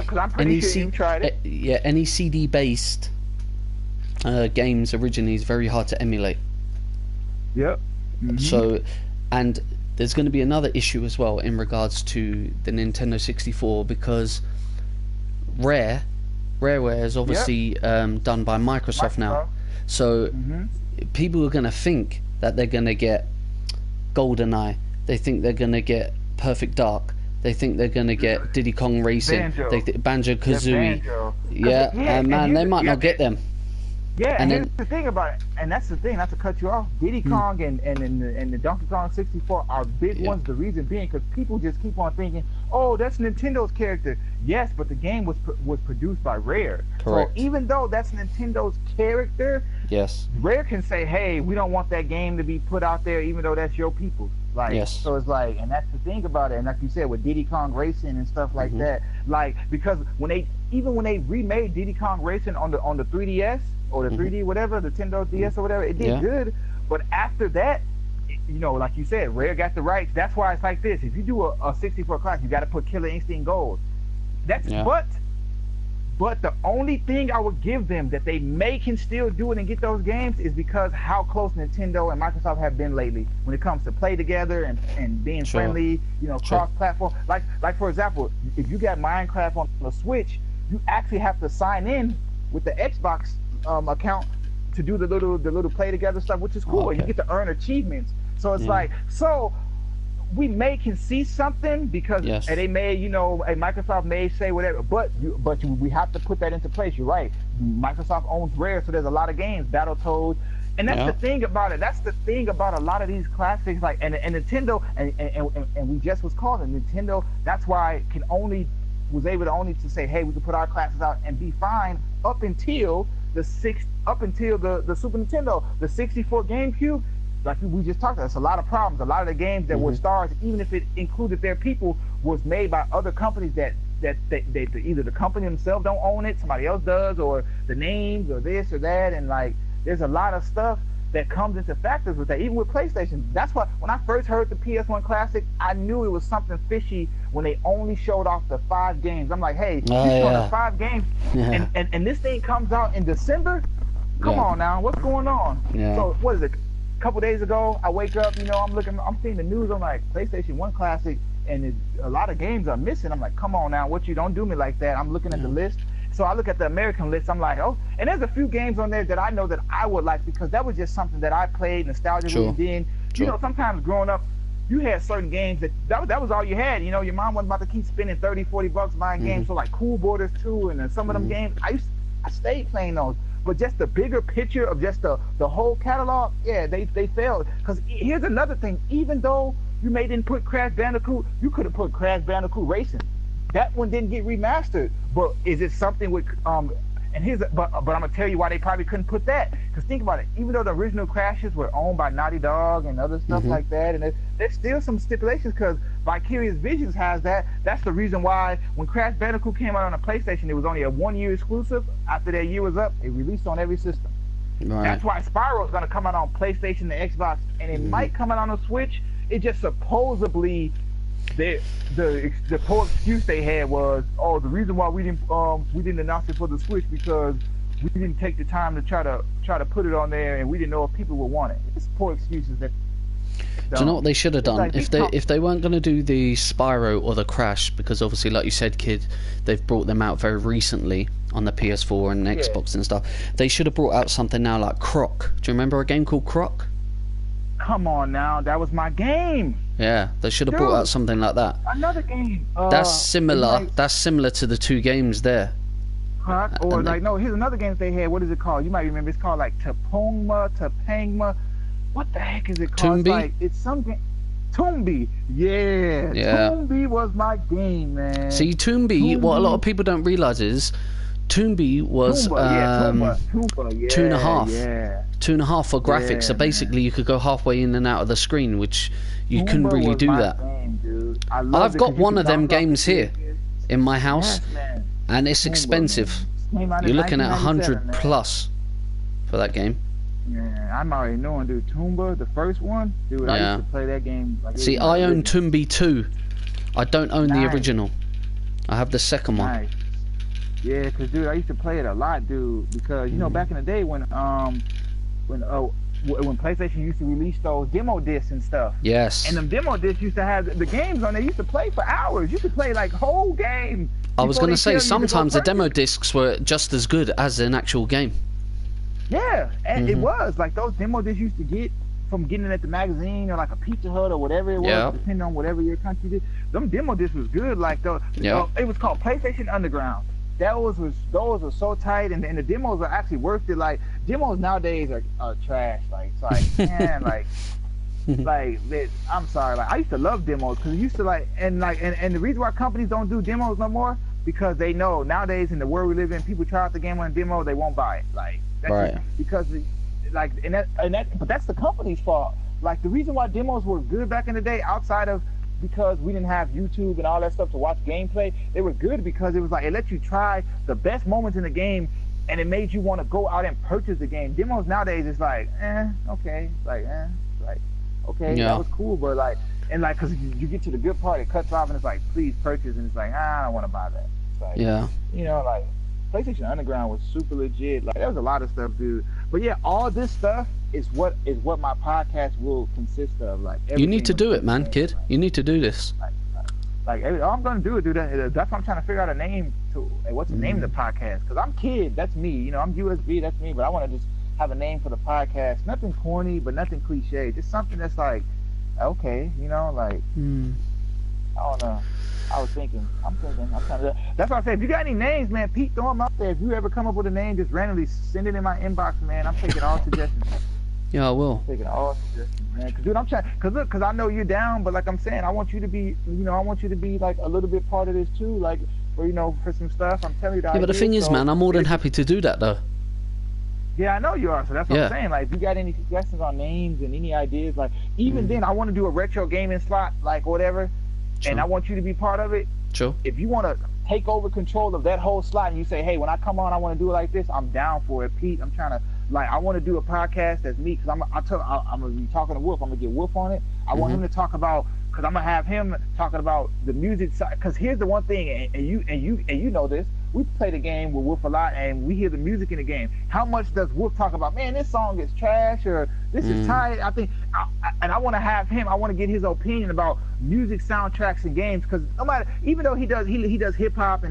CD based games originally is very hard to emulate. Yep. Mm-hmm. So, and there's going to be another issue as well in regards to the Nintendo 64, because Rareware is obviously done by Microsoft now. So people are going to think that they're going to get GoldenEye. They think they're going to get Perfect Dark. They think they're going to get Diddy Kong Racing. Banjo Kazooie. And man, they might not get them. Yeah, and here's the thing about it, and that's the thing, not to cut you off, Diddy Kong and the Donkey Kong 64 are big ones, the reason being because people just keep on thinking, oh, that's Nintendo's character. Yes, but the game was produced by Rare. Correct. So even though that's Nintendo's character, yes, Rare can say, hey, we don't want that game to be put out there, even though that's your people. Like, yes. So it's like, and that's the thing about it, and like you said, with Diddy Kong Racing and stuff like that, like, because when they remade Diddy Kong Racing on the 3DS, or the 3D, whatever, the Nintendo DS or whatever, it did good. But after that, you know, like you said, Rare got the rights. That's why it's like this. If you do a 64 class, you got to put Killer Instinct Gold. But the only thing I would give them that they can still do it and get those games is because how close Nintendo and Microsoft have been lately when it comes to play together and being friendly, you know, cross-platform. Like for example, if you got Minecraft on the Switch, you actually have to sign in with the Xbox account to do the little play together stuff, which is cool. You get to earn achievements. So it's like, so we can see something because they may, you know, Microsoft may say whatever, but we have to put that into place. You're right. Microsoft owns Rare, so there's a lot of games, Battletoads, and that's the thing about it. That's the thing about a lot of these classics, like and Nintendo, and we just was calling Nintendo. That's why was able to only say, hey, we can put our classes out and be fine up until the Super Nintendo, the 64 GameCube. Like we just talked about, it's a lot of problems. A lot of the games that were stars, even if it included their people, was made by other companies that they either the company themselves don't own it, somebody else does, or the names or this or that, and like there's a lot of stuff that comes into factors with that, even with PlayStation. That's why when I first heard the PS1 Classic, I knew it was something fishy when they only showed off the 5 games. I'm like, hey, you showing the 5 games, and this thing comes out in December? Come on now, what's going on? So what is it? A couple days ago, I wake up, you know, I'm seeing the news. I'm like, PlayStation 1 Classic, and a lot of games are missing. I'm like, come on now, what, you don't do me like that. I'm looking at the list. So I look at the American list, I'm like, oh, and there's a few games on there that I know that I would like because that was just something that I played, nostalgia. Then, you know, sometimes growing up, you had certain games that was all you had. You know, your mom wasn't about to keep spending $30-40 buying games. So like Cool Borders 2 and some of them games, I stayed playing those. But just the bigger picture of just the whole catalog, yeah, they failed. Because here's another thing, even though you didn't put Crash Bandicoot, you could have put Crash Bandicoot Racing. That one didn't get remastered, but is it something with but I'm gonna tell you why they probably couldn't put that. Because think about it, even though the original Crashes were owned by Naughty Dog and other stuff like that, and there's still some stipulations because Vicarious Visions has that. That's the reason why when Crash Bandicoot came out on a PlayStation, it was only a 1-year exclusive. After that year was up, it released on every system. That's why Spyro is gonna come out on PlayStation and Xbox, and it might come out on a Switch. It just supposedly. The whole excuse they had was, oh, the reason why we didn't announce it for the Switch because we didn't take the time to try to put it on there, and we didn't know if people would want it. It's poor excuses that. Do you know what they should have done? Like, if they weren't going to do the Spyro or the Crash, because obviously, like you said, kid, they've brought them out very recently on the PS4 and Xbox and stuff. They should have brought out something now like Croc. Do you remember a game called Croc? Come on now, that was my game. Yeah, they should have brought out something like that. Another game. That's similar. That's similar to the 2 games there. Or like, no, here's another game they had. What is it called? You might remember. It's called like Topanga. What the heck is it called? Toonbi? It's something. Toonbi. Yeah. Toonbi was my game, man. See, Toonbi, what a lot of people don't realize is Toonbi was Toomba, 2.5. Yeah. 2.5 for graphics. So basically, you could go halfway in and out of the screen, which you couldn't really do that. Game, I've got one of them games here in my house, and it's expensive. You're looking at 100 plus for that game. Yeah, I'm already knowing, dude. Toomba, the first one, dude. I used to play that game. Like, see, I own Toonbi 2. I don't own the original. I have the second one. Yeah, cause dude, I used to play it a lot, dude. Because you know, back in the day when PlayStation used to release those demo discs and stuff. Yes. And them demo discs used to have the games on there. You used to play for hours. You could play like whole game. I was gonna say sometimes the demo discs were just as good as an actual game. Yeah, and it was like those demo discs used to get from getting it at the magazine or like a Pizza Hut or whatever it was, depending on whatever your country did. Them demo discs was good. Like those, it was called PlayStation Underground. Those were so tight, and the demos are actually worth it. Like demos nowadays are trash. Like it's like man, I'm sorry. Like I used to love demos because used to and the reason why companies don't do demos no more because they know nowadays in the world we live in, people try out the game on a demo, they won't buy it. Like that's because but that's the company's fault. Like the reason why demos were good back in the day, outside of because we didn't have YouTube and all that stuff to watch gameplay, they were good because it was like it let you try the best moments in the game, and it made you want to go out and purchase the game. Demos nowadays is like, okay, okay, that was cool, but because you get to the good part, it cuts off and it's like, please purchase, and it's like, I don't want to buy that. It's like, you know, like PlayStation Underground was super legit. Like there was a lot of stuff, dude. But yeah, all this stuff is what my podcast will consist of. Like you need to do it, man, kid. You need to do this. Like all I'm gonna do is do that. That's why I'm trying to figure out a name to. What's the name of the podcast? Because I'm Kid. That's me. You know, I'm USB. That's me. But I want to just have a name for the podcast. Nothing corny, but nothing cliche. Just something that's like, okay, you know, like I don't know. I'm thinking. That's why I said, if you got any names, man, Pete, throw them out there. If you ever come up with a name, just randomly send it in my inbox, man. I'm taking all suggestions. Yeah, I will. I'm taking all suggestions, man. Cause dude, I'm trying. Cause I know you're down, but like I'm saying, I want you to be, like a little bit part of this too, like, for some stuff. I'm telling you that. Yeah, but the thing is, man, I'm more than happy to do that, though. Yeah, I know you are. So that's what I'm saying. Like, if you got any suggestions on names and any ideas, like, even then, I want to do a retro gaming slot, like whatever. And I want you to be part of it. Sure. If you want to take over control of that whole slot and you say, hey, when I come on, I want to do it like this, I'm down for it. Pete, I'm trying to Like, I want to do a podcast that's me, because I'm gonna be talking to Wolf. I'm gonna get Wolf on it. I want him to talk about, because I'm gonna have him talking about the music side. Because here's the one thing, and you know this. We play the game with Wolf a lot, and we hear the music in the game. How much does Wolf talk about? Man, this song is trash, or this is tight. I think, and I want to have him. I want to get his opinion about music soundtracks and games. Because no matter, even though he does hip hop,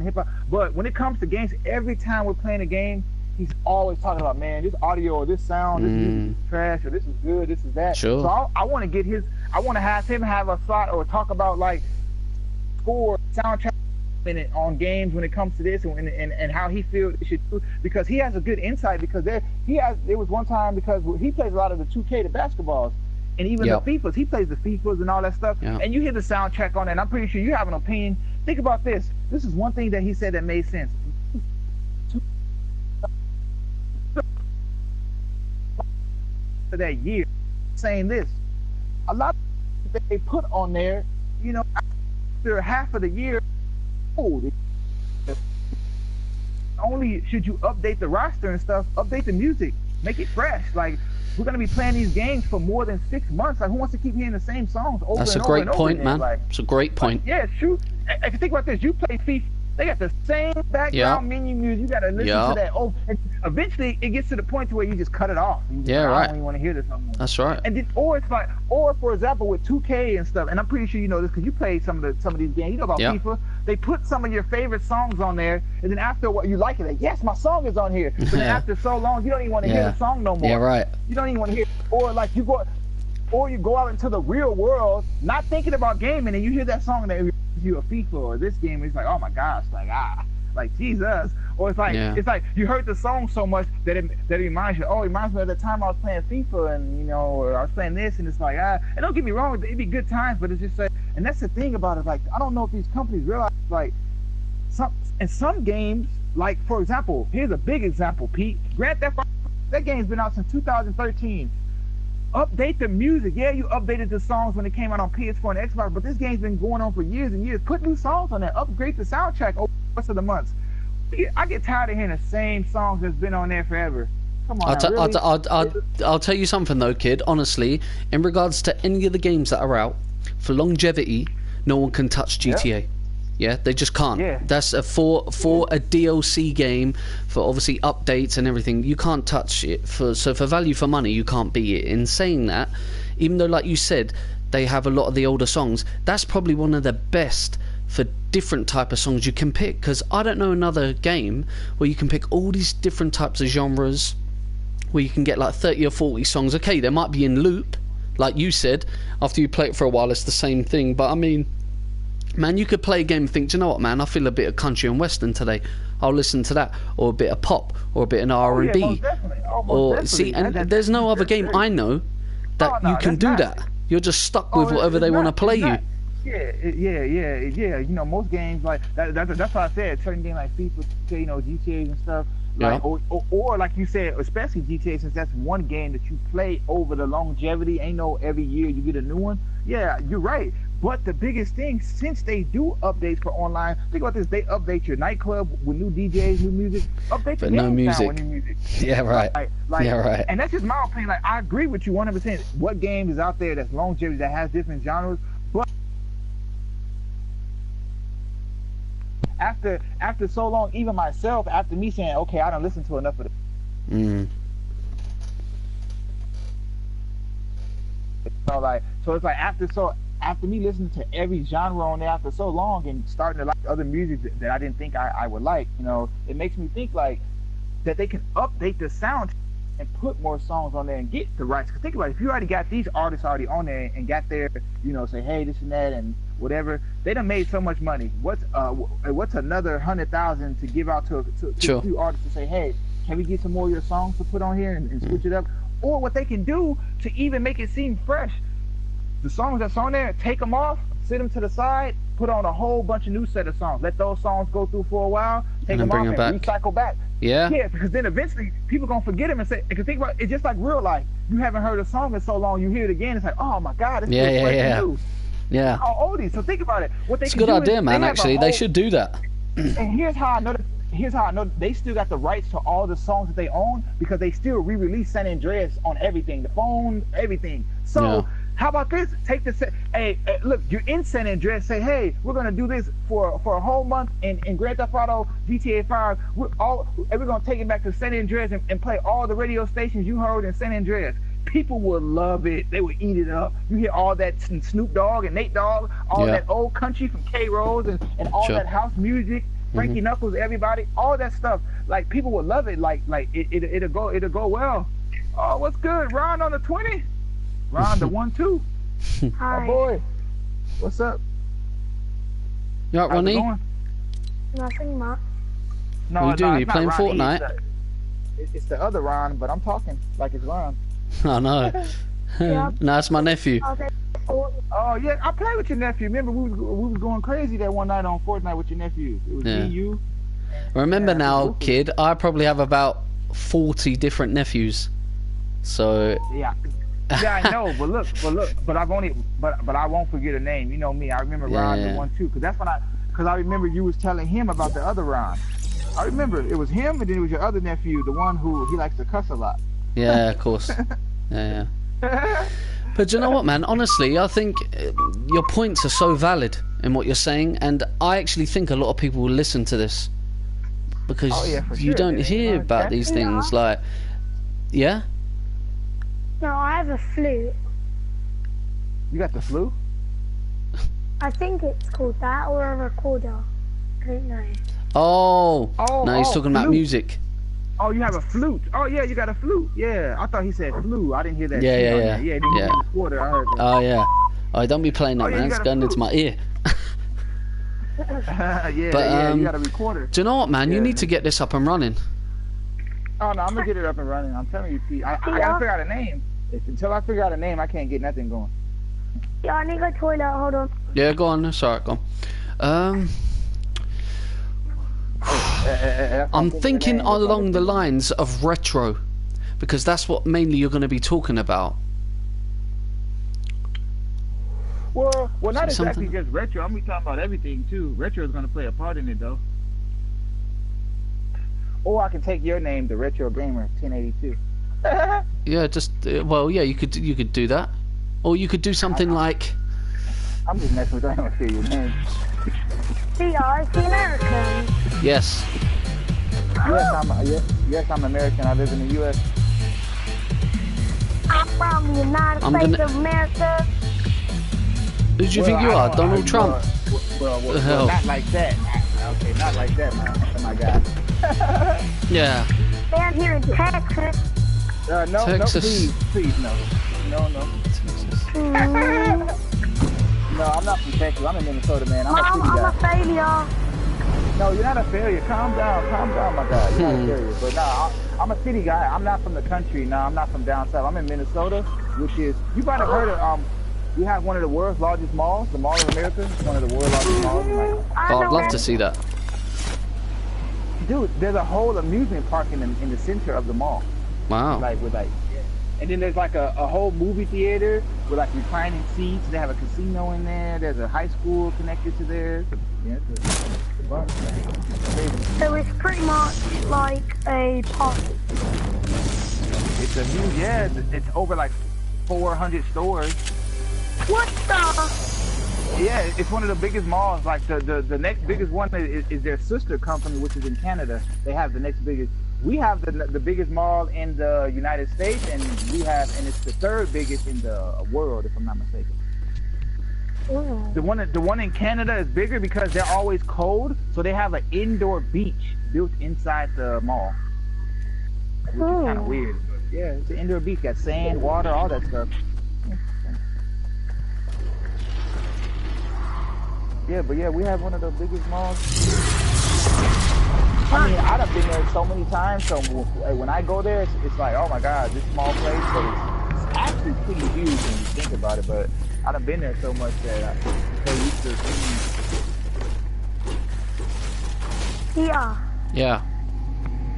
but when it comes to games, every time we're playing a game, he's always talking about, man, this audio or this sound, this music is trash, or this is good, this is that. Sure. So I want to get his. I want to have him have a slot or talk about like score soundtrack on games when it comes to this, and how he feels it should do, because he has a good insight. Because there was one time, because he plays a lot of the 2K, the basketballs, and even the FIFAs. He plays the FIFAs and all that stuff. And you hear the soundtrack on it, and I'm pretty sure you have an opinion. Think about this. This is one thing that he said that made sense. For that year, saying this, a lot of that they put on there, you know, after half of the year, only should you update the roster and stuff, update the music, make it fresh. Like, we're gonna be playing these games for more than 6 months. Like, who wants to keep hearing the same songs over That's and a over great and over point, again? man. Like, It's a great point. yeah, it's true. If you think about this, you play FIFA, they got the same background menu music. You gotta listen to that. Oh, and eventually it gets to the point to where you just cut it off. You just, I don't even want to hear this no more. That's right. And then, or it's like, or for example, with 2K and stuff, and I'm pretty sure you know this because you played some of these games. You know about FIFA. They put some of your favorite songs on there, and then after what you like it, like, yes, my song is on here. But then after so long, you don't even want to hear the song no more. Yeah, right. You don't even want to hear. Or like you go out into the real world, not thinking about gaming, and you hear that song that gives you a FIFA or this game, it's like, oh my gosh, like Jesus. Or it's like you heard the song so much that it reminds you. Oh, it reminds me of the time I was playing FIFA, and you know, or I was playing this, and it's like, and don't get me wrong, it'd be good times, but it's just like, and that's the thing about it. Like, I don't know if these companies realize, like, some games, like for example, here's a big example, Pete. Grand Theft Auto, that game's been out since 2013. Update the music. Yeah, you updated the songs when it came out on PS4 and Xbox, but this game's been going on for years and years. Put new songs on there. Upgrade the soundtrack over the rest of the months. I get tired of hearing the same songs that's been on there forever. Come on, I'll tell you something though, kid. Honestly, in regards to any of the games that are out, for longevity, no one can touch GTA. Yeah, they just can't. Yeah. That's for a DLC game, for obviously updates and everything. You can't touch it. For value for money, you can't beat it. In saying that, even though, like you said, they have a lot of the older songs, that's probably one of the best for different type of songs you can pick. Because I don't know another game where you can pick all these different types of genres, where you can get like 30 or 40 songs. Okay, they might be in loop, like you said. After you play it for a while, it's the same thing. But I mean, man, you could play a game and think, do you know what, man, I feel a bit of country and western today, I'll listen to that. Or a bit of pop, or a bit of R&B. Most definitely. Or see, and there's no other game I know that you can do that. You're just stuck with whatever they want to play you. Yeah. You know, most games like that's why I said certain games like FIFA, you know, GTAs and stuff. Like, or like you said, especially GTA, since that's one game that you play over the longevity. Ain't no every year you get a new one. Yeah, you're right. But the biggest thing, since they do updates for online, think about this: they update your nightclub with new DJs, new music. Update but your no game music. with new music. Yeah, right. Yeah, right. And that's just my opinion. Like, I agree with you 100%. What game is out there that's longevity, that has different genres? But after so long, even myself, after me saying, okay, I don't listen to enough of it. So like, so it's like after me listening to every genre on there after so long and starting to like other music that I didn't think I would like, you know, it makes me think like that they can update the sound and put more songs on there and get the rights. Cause think about it, if you already got these artists already on there and got their, you know, say, hey, this and that and whatever, they done made so much money. What's another 100,000 to give out to a few artists to say, hey, can we get some more of your songs to put on here and switch it up? Or what they can do to even make it seem fresh, the songs that's on there, take them off, sit them to the side, put on a whole bunch of new set of songs. Let those songs go through for a while, take them off and recycle back. Yeah, because then eventually people gonna forget them and say, because think about it, it's just like real life. You haven't heard a song in so long, you hear it again, it's like, oh my God, it's new. Yeah. All oldies. So think about it. What they it's a good idea, man. Actually, they should do that. And here's how I know that. here's how I know they still got the rights to all the songs that they own because they still re-release San Andreas on everything, the phone, everything. So Yeah. how about this? Take the hey, look, you're in San Andreas. Say, hey, we're gonna do this for a whole month in Grand Theft Auto GTA 5. We're gonna take it back to San Andreas and play all the radio stations you heard in San Andreas. People would love it. They would eat it up. You hear all that Snoop Dogg and Nate Dogg, all that old country from K Rose and all Sure. that house music, Frankie Knuckles, everybody, all that stuff. Like people would love it. Like it'll go well. Oh, what's good? Ron on the 20? Ron the 1-2. Hi. Oh boy. What's up? You alright, How's it Ronnie? going? Nothing much. No, What are you doing? it's You not playing Ron E, Fortnite? It's the other Ron, but I'm talking like it's Ron. I know. Yeah. No, it's my nephew. I'll take Fortnite. Oh yeah, I played with your nephew. Remember we was going crazy that one night on Fortnite with your nephew. It was Yeah. me, you. Remember Yeah, now, cool. kid, I probably have about 40 different nephews. So, Yeah. Yeah, I know, but I won't forget a name. You know me. I remember Ron Yeah. the 1-2 because I remember you was telling him about the other Ron. I remember it was him and then it was your other nephew, the one who he likes to cuss a lot. yeah, of course. Yeah. But you know what, man? Honestly, I think your points are so valid in what you're saying, and I actually think a lot of people will listen to this because Oh, yeah, for you sure, don't man. hear about these things. Like, yeah, No, I have a flute. You got the flu? I think it's called that or a recorder. I don't know. oh, Oh, no, he's oh, talking about flute. music. Oh, you have a flute. Oh yeah, you got a flute. Yeah, I thought he said flu. I didn't hear that. Yeah, shit yeah, on yeah. there. Yeah, then Yeah. you got the quarter. I heard that. Oh yeah. Oh, don't be playing that, Oh, yeah, man. you It's got a going into flute. my ear. Yeah, But, yeah, you got a recorder. Do you know what, man? You Yeah. need to get this up and running. Oh no, I'm gonna get it up and running. I'm telling you, Pete. I gotta figure out a name. Until I figure out a name, I can't get nothing going. Yeah, I need to go to the toilet. Hold on. Yeah, go on. It's alright, go on. I'm thinking along the lines of retro, because that's what mainly you're going to be talking about. Well, not exactly Something- just retro. I'm gonna be talking about everything too. Retro is gonna play a part in it though. Or I can take your name, the Retro Gamer 1082. Yeah, just well, yeah, you could do that, or you could do something like I'm just messing with you. I don't see your name. Peter, is he American? yes. Yes, I'm American. I live in the U.S. I'm from the United I'm States gonna- of America. Who do you think you are, Donald Trump? Well, not like that. Okay, not like that, man. Oh my God. Yeah. Down here in Texas. No, Texas. please, no. Mm, No, I'm not from Texas. I'm in Minnesota, man. I'm a Mom, city I'm a guy. failure. No, you're not a failure. Calm down, my guy. You're not a failure. But no, I'm a city guy. I'm not from the country. No, I'm not from down south. I'm in Minnesota, which is, you might have heard of, we have one of the world's largest malls, the Mall of America. It's one of the world's largest malls. Like, I Oh, I'd know love where- to see that. dude, there's a whole amusement park in the center of the mall. Wow. And then there's like a whole movie theater with like reclining seats. They have a casino in there. There's a high school connected to there. Yeah, it's a bunch, man. It's crazy. So it's pretty much like a park. It's a huge, yeah. It's over like 400 stores. What the? Yeah, it's one of the biggest malls. Like the next biggest one is their sister company, which is in Canada. They have the next biggest. We have the biggest mall in the United States, and it's the third biggest in the world, if I'm not mistaken. Mm. The one in Canada is bigger because they're always cold, so they have an indoor beach built inside the mall, which is kind of weird. But yeah, it's an indoor beach, got sand, water, all that stuff. Yeah, but yeah, we have one of the biggest malls. I mean, I've been there so many times, so when I go there, it's like, oh my God, this small place, but it's actually pretty huge when you think about it, but I've been there so much that I'm so used to seeing. Yeah. Yeah.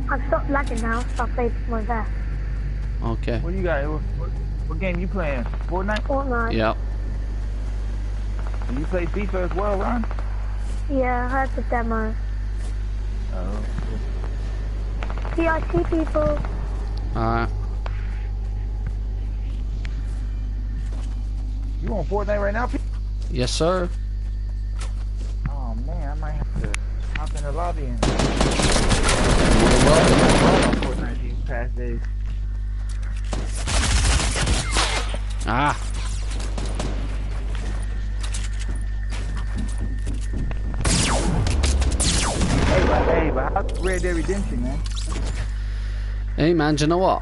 I've stopped lagging now, so I played my vest. Okay. What do you got? What game you playing? Fortnite? Fortnite. Yeah. And you play FIFA as well, Ron? Yeah, I had the demo. Oh. PIC people. Alright. You on Fortnite right now, Pete? Yes, sir. Oh man, I might have to hop in the lobby and Well, Fortnite these past days. ah. Hey, but how's Red Dead Redemption, man? Hey man, do you know what?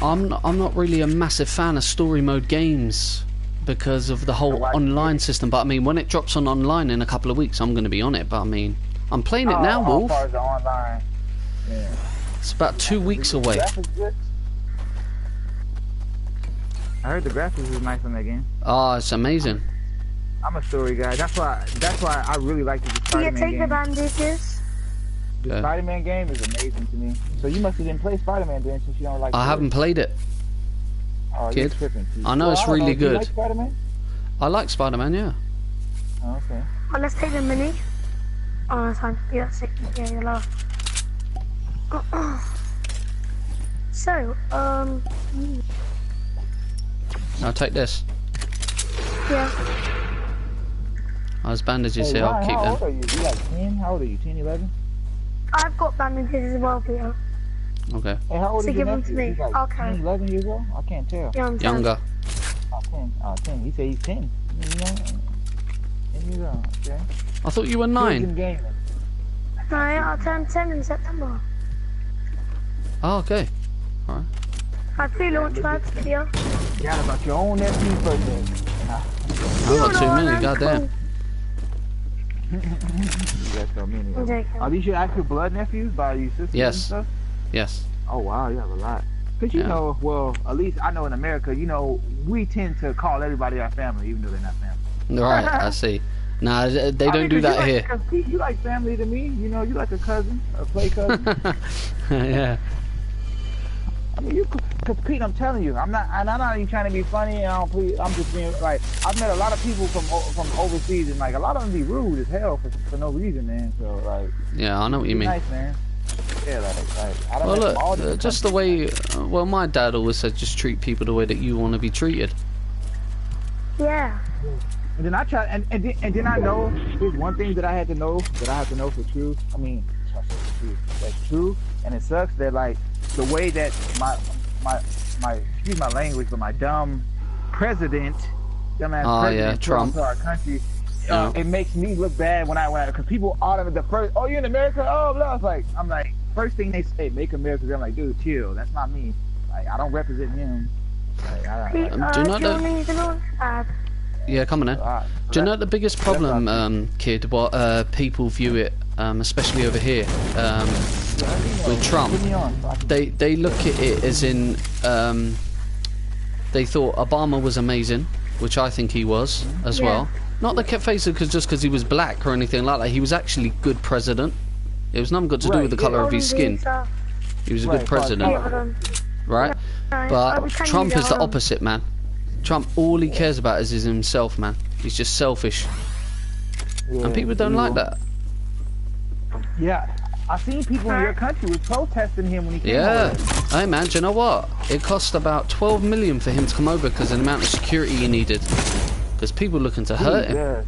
I'm not really a massive fan of story mode games because of the whole online system. But I mean, when it drops on online in a couple of weeks, I'm going to be on it. But I mean, I'm playing it now, Wolf. As far as the online, yeah. It's about 2 weeks away. Good. I heard the graphics is nice on that game. Oh, it's amazing. I'm a story guy. That's why I really like the Do you Spider-Man take the game. bandages? The Spider-Man game is amazing to me. So you must have didn't play Spider-Man then, since you don't like. I haven't played it. Oh, Kid. you're tripping, too. I know it's really Do you good. like Spider-Man? I like Spider-Man, yeah. Oh, okay. Oh, let's take the mini. Oh, that's fine. Yeah, that's it. Yeah, you're low. So, I'll take this. yeah. There's bandages Hey, here, I'll Ryan, keep how them. old are you? You like 10? How old are you? 10, 11? I've got bandages as well, Peter. Okay. Hey, how old So is your give them to nephew? me. He's like Okay. 10, 11 years old? I can't tell. Yeah, I'm sorry. Younger. Oh, 10. Oh, 10. He said he's 10. You know? 10 years old, okay. I thought you were Kids 9. in gaming. No, I'll turn 10 in September. Oh, okay. Alright. I have 2 launch pads here. Yeah, about your own nephew's birthday. I've got too many, goddamn. You got so many. I'm joking. Are these your actual blood nephews by your sisters Yes. and stuff? Yes. Oh wow, you have a lot. Cause you Yeah. know, well, at least I know in America, you know, we tend to call everybody our family, even though they're not family. Right, I see. Nah, they don't do that here. You like family to me, you know, you like a cousin, a play cousin. Yeah. I mean, cause Pete, I'm telling you, I'm not even trying to be funny. I'm just being like, I've met a lot of people from overseas, and like a lot of them be rude as hell for no reason, man. So like, Yeah, I know what you mean. nice, man. Yeah, like I don't Well, know. All look, different just the way. Well, my dad always said, just treat people the way that you want to be treated. Yeah. And then I try, and then I know there's one thing that I have to know for true. I mean, that's true, and it sucks that like the way that my excuse my language, but my dumb president, dumbass president Trump. to our country, Yeah. it makes me look bad when because people automatically the first, oh, you're in America, oh, blah. I'm like, first thing they say, make America great. I'm like, dude, chill, that's not me. Like, I don't represent him. Like, do you know do you that- want me to launch pad? Yeah, come on then. Do you know the biggest problem, kid, what people view it, especially over here, with Trump? They look at it as in, they thought Obama was amazing, which I think he was as well. Not the face just because he was black or anything like that. He was actually good president. It was nothing got to do with the colour of his skin. He was a good president, right? But Trump is the opposite, man. Trump, all he cares about is himself, man. He's just selfish. And people don't like that. Yeah, I seen people in your country was protesting him when he came Yeah. over. Hey, man, do you know what? It cost about 12 million for him to come over because of the amount of security he needed. Because people looking to hurt him.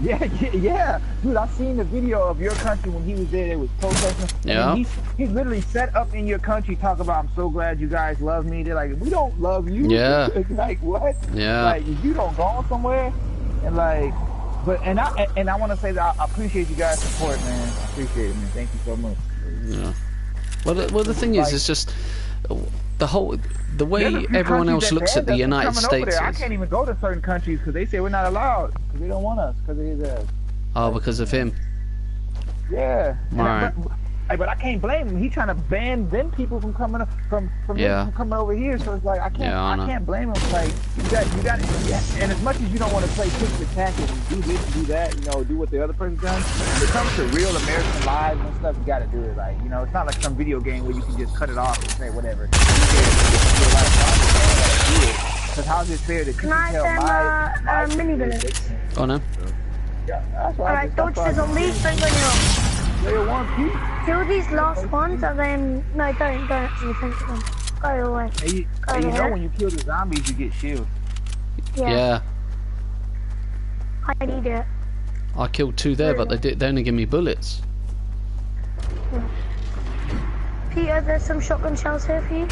Yeah. Dude, I seen the video of your country when he was there. They was protesting. Yeah. And he literally set up in your country, talk about, I'm so glad you guys love me. They're like, we don't love you. Yeah. Like, what? Yeah. Like, if you don't go somewhere, and like, and I want to say that I appreciate you guys' support, man. I appreciate it, man. Thank you so much. Yeah. Well, the thing is, it's just the way There's a few everyone countries else that looks at the banned us from United coming over States there. I is, can't even go to certain countries because they say we're not allowed because they don't want us because of his ass. oh, because of him. Yeah. Right. But I can't blame him. He's trying to ban them people from coming from coming over here. So it's like I can't blame him. Like you got and as much as you don't want to play tick the tack and do this and do that, you know, do what the other person done. When it comes to real American lives and stuff, you got to do it. Like, you know, it's not like some video game where you can just cut it off and say whatever. Because how's it fair that you can tell my mini bullets? Oh no. Yeah, that's why. Alright, dodge the zombies, bring on you. Player1Pete. Kill these last ones and then... No, don't actually finish them. Go away. Hey, you know when you kill the zombies, you get shields. Yeah. I need it. I killed 2 there, but they only give me bullets. Yeah. Peter, there's some shotgun shells here for you.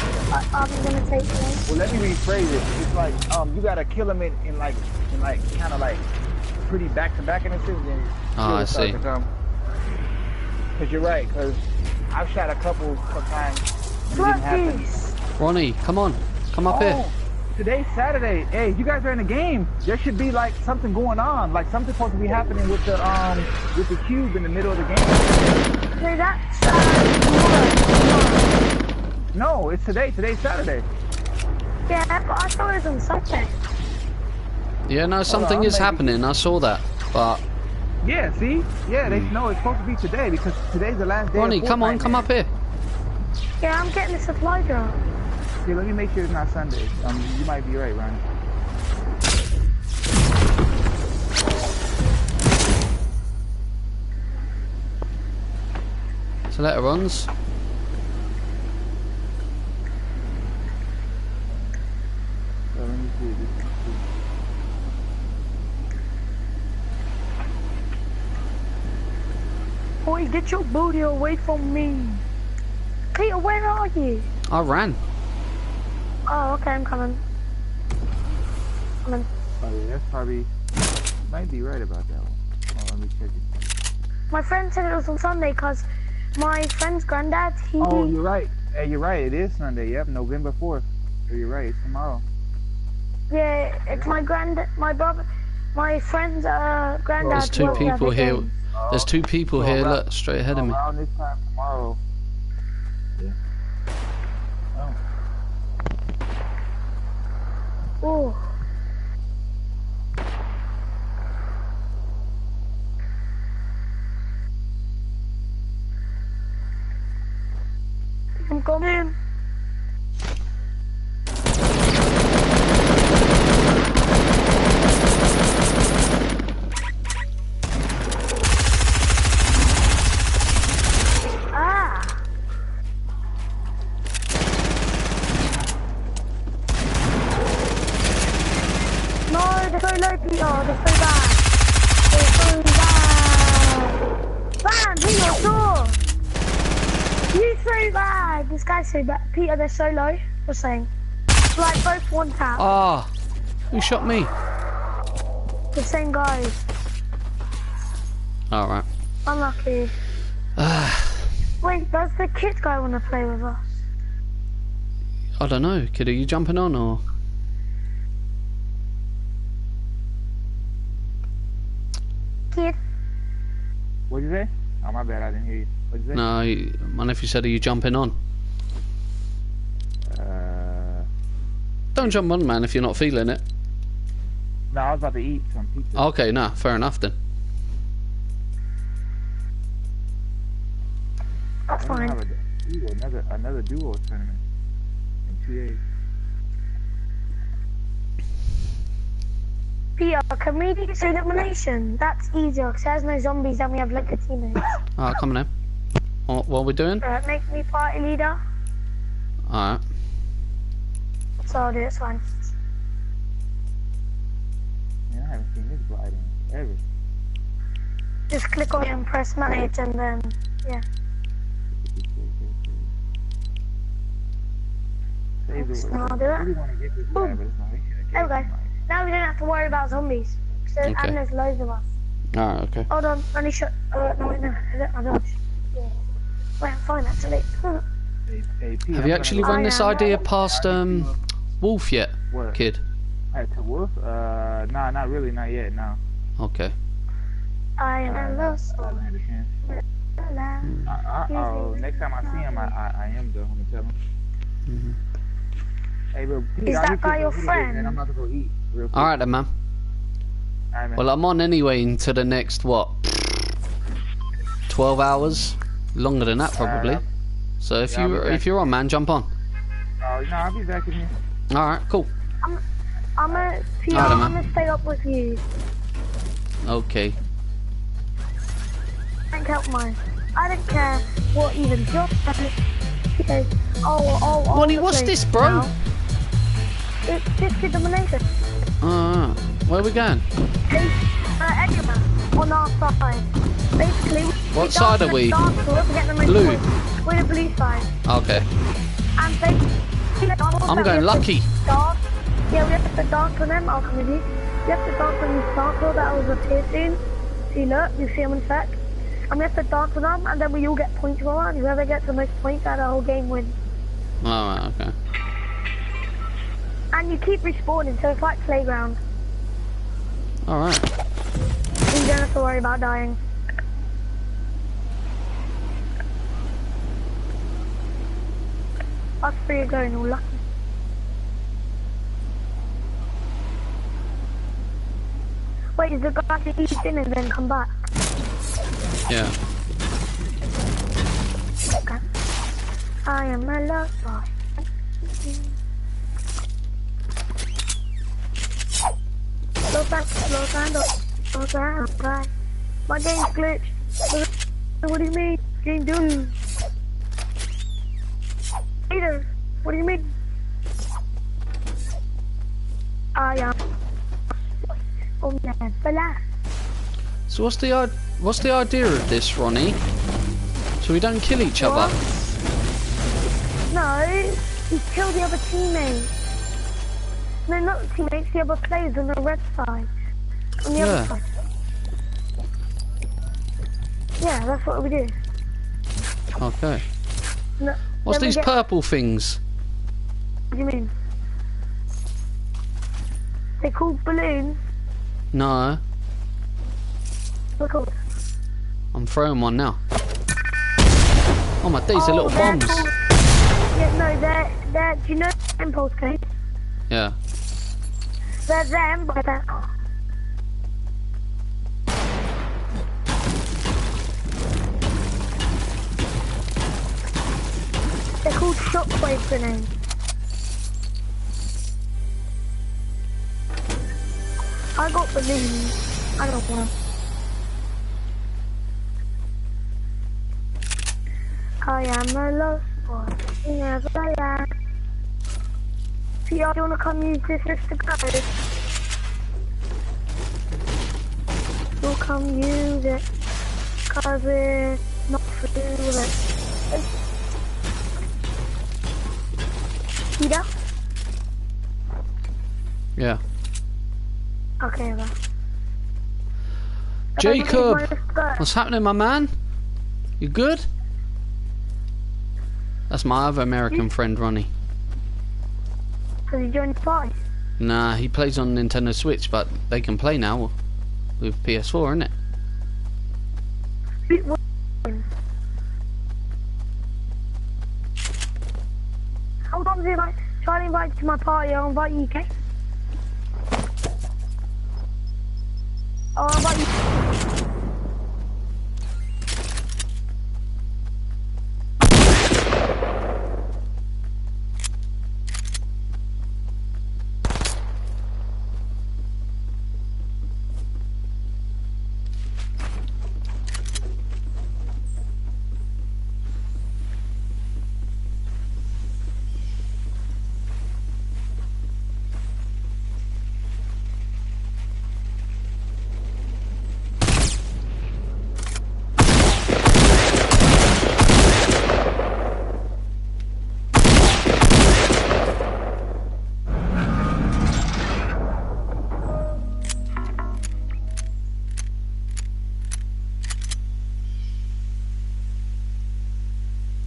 I'm gonna take them. Well, let me rephrase it. It's like you gotta kill them in kind of like pretty back to back in a sense. Then I see. Cause you're right. Cause I've shot a couple sometimes. It didn't happen. Ronnie, come on, come up here. Today's Saturday. Hey, you guys are in the game. There should be like something going on, like something supposed to be happening with the cube in the middle of the game. No, that's tomorrow. No, it's today. Today's Saturday. Yeah, but I thought it was on Sunday. Yeah, no, something is happening. I saw that, but yeah, see, yeah, they know it's supposed to be today because today's the last day. Ronnie, of come on, Fortnite, come up here. Yeah, I'm getting the supply drop. Yeah, let me make sure it's not Sunday. You might be right, Ronnie. So let it runs. So let me see. Boy, get your booty away from me. Peter, where are you? I ran. Oh, okay, I'm coming. Oh yeah, that's probably might be right about that one. Oh, let me check it. My friend said it was on Sunday because my friend's granddad, Oh, you're right. Hey, you're right. It is Sunday. Yep, November 4th. So you're right. It's tomorrow. Yeah, it's my brother, my friend's granddad. There's 2 people here. There's 2 people here. Look, straight ahead of me. Around this time tomorrow. Yeah. Oh. I'm coming. This guy's so bad. Peter, they're so low. Just saying. Like both one tap. Ah, who shot me? The same guys. Alright. Unlucky. Wait, does the kid guy want to play with us? I don't know. Kid, are you jumping on or? Kid. What'd you say? Oh, my bad. I didn't hear you. What'd you say? No, my nephew said, are you jumping on? Don't jump on, man, if you're not feeling it. No, I was about to eat some pizza. Okay, nah, fair enough then. That's fine. Another duo tournament in 2 days. Peter, can we do this elimination? That's easier because there's no zombies and we have like a teammates. Alright, come on in. What are we doing? Make me party leader. Alright. So I'll do it, it's fine. Man, I haven't seen this gliding ever. Just click on it and press manage and then, yeah. Save the No, I'll do I it. really want to get this guy, but it's not. There we go. Now we don't have to worry about zombies. So, Okay. and there's loads of us. Alright, okay. Hold on, let me shut. No, wait, no, I don't. Yeah. Wait, I'm fine actually. Hey, Pete, Have you actually run this idea past Wolf yet, What? kid? To Wolf? Nah, not really, not yet, no. Okay. I am lost. I haven't had a chance. Next time I see him, I am though. I'm gonna tell him. Hey, bro, Pete, Is I'll that hit guy you your up in a bit, friend? man. I'm about to go eat real quick. Alright then, man. Alright, man. Well, I'm on anyway into the next, what? 12 hours? Longer than that, probably. So if you're on, man, jump on. No, I'll be back in here. Alright, cool. I'm gonna stay up with you. Okay. Can't help mine. I don't care what even job says. He says, oh, Ronnie, what's this, bro? Now. It's district domination. Where are we going? Anywhere on our side. Basically, What side are we? Blue. We're the blue side. Okay. And basically, I'm going lucky. Yeah, we have to dance for them. I'll come with you. We have to dance on the starter that was appear soon. See, look, you see them in sec. And we have to dance for them, and then we all get points for one. Whoever gets the most points out of the whole game wins. Alright, okay. And you keep respawning, so it's like playground. Alright. You don't have to worry about dying. Us three are going all lucky. Wait, is the guy to eat in and then come back? Yeah. Okay. I am a love boy. Slow down, guys. My game's glitched. What do you mean? Game done. Peter, what do you mean? I am. Oh man, Bala. So what's the idea of this, Ronnie? So we don't kill each other? No, you kill the other teammates. No, not the teammates, the other players on the red side. On the other side. Yeah, that's what we do. Okay. No, What's these purple things? What do you mean? They're called balloons. No. They're called. I'm throwing one now. Oh my days, they're little bombs. Called, yeah, no, they're, do you know impulse code? Yeah. They're them, but they're... They're called shockwave grenades. I got balloons. I don't want. I am a lost boy. Never lie. So y'all wanna come use this just to go? We'll come use it. Cause we're not through with it. Peter? Yeah. Okay, well. Jacob! What's happening, my man? You good? That's my other American friend, Ronnie. Has he joined the party? Nah, he plays on Nintendo Switch, but they can play now with PS4, innit? Hold on, like, try to invite you to my party, I'll invite you, okay? I'll invite you.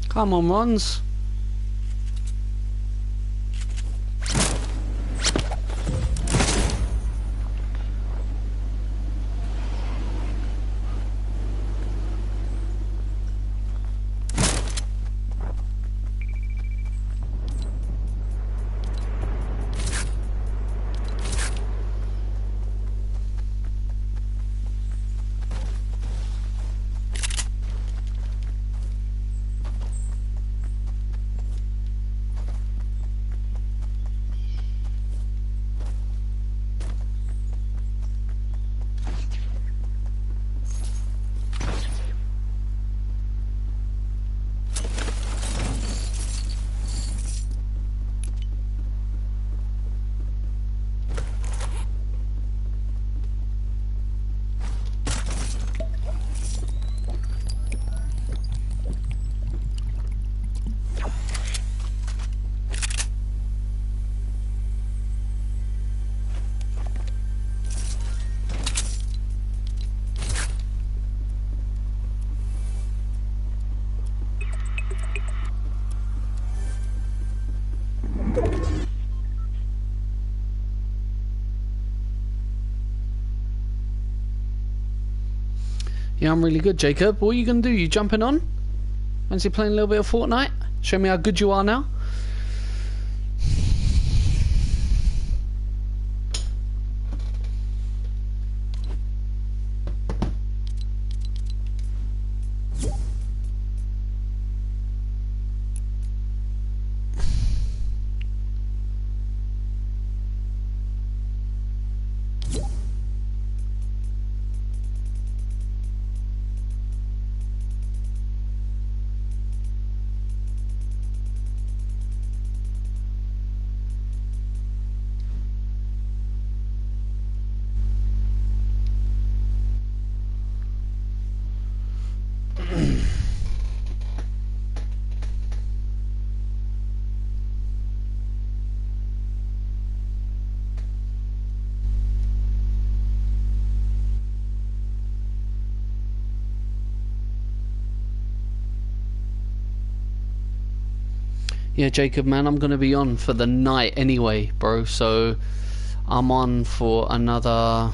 Come on, Rons. Yeah, I'm really good, Jacob. What are you going to do? You jumping on? Fancy playing a little bit of Fortnite? Show me how good you are now? Yeah, Jacob, man, I'm going to be on for the night anyway, bro. So I'm on for another...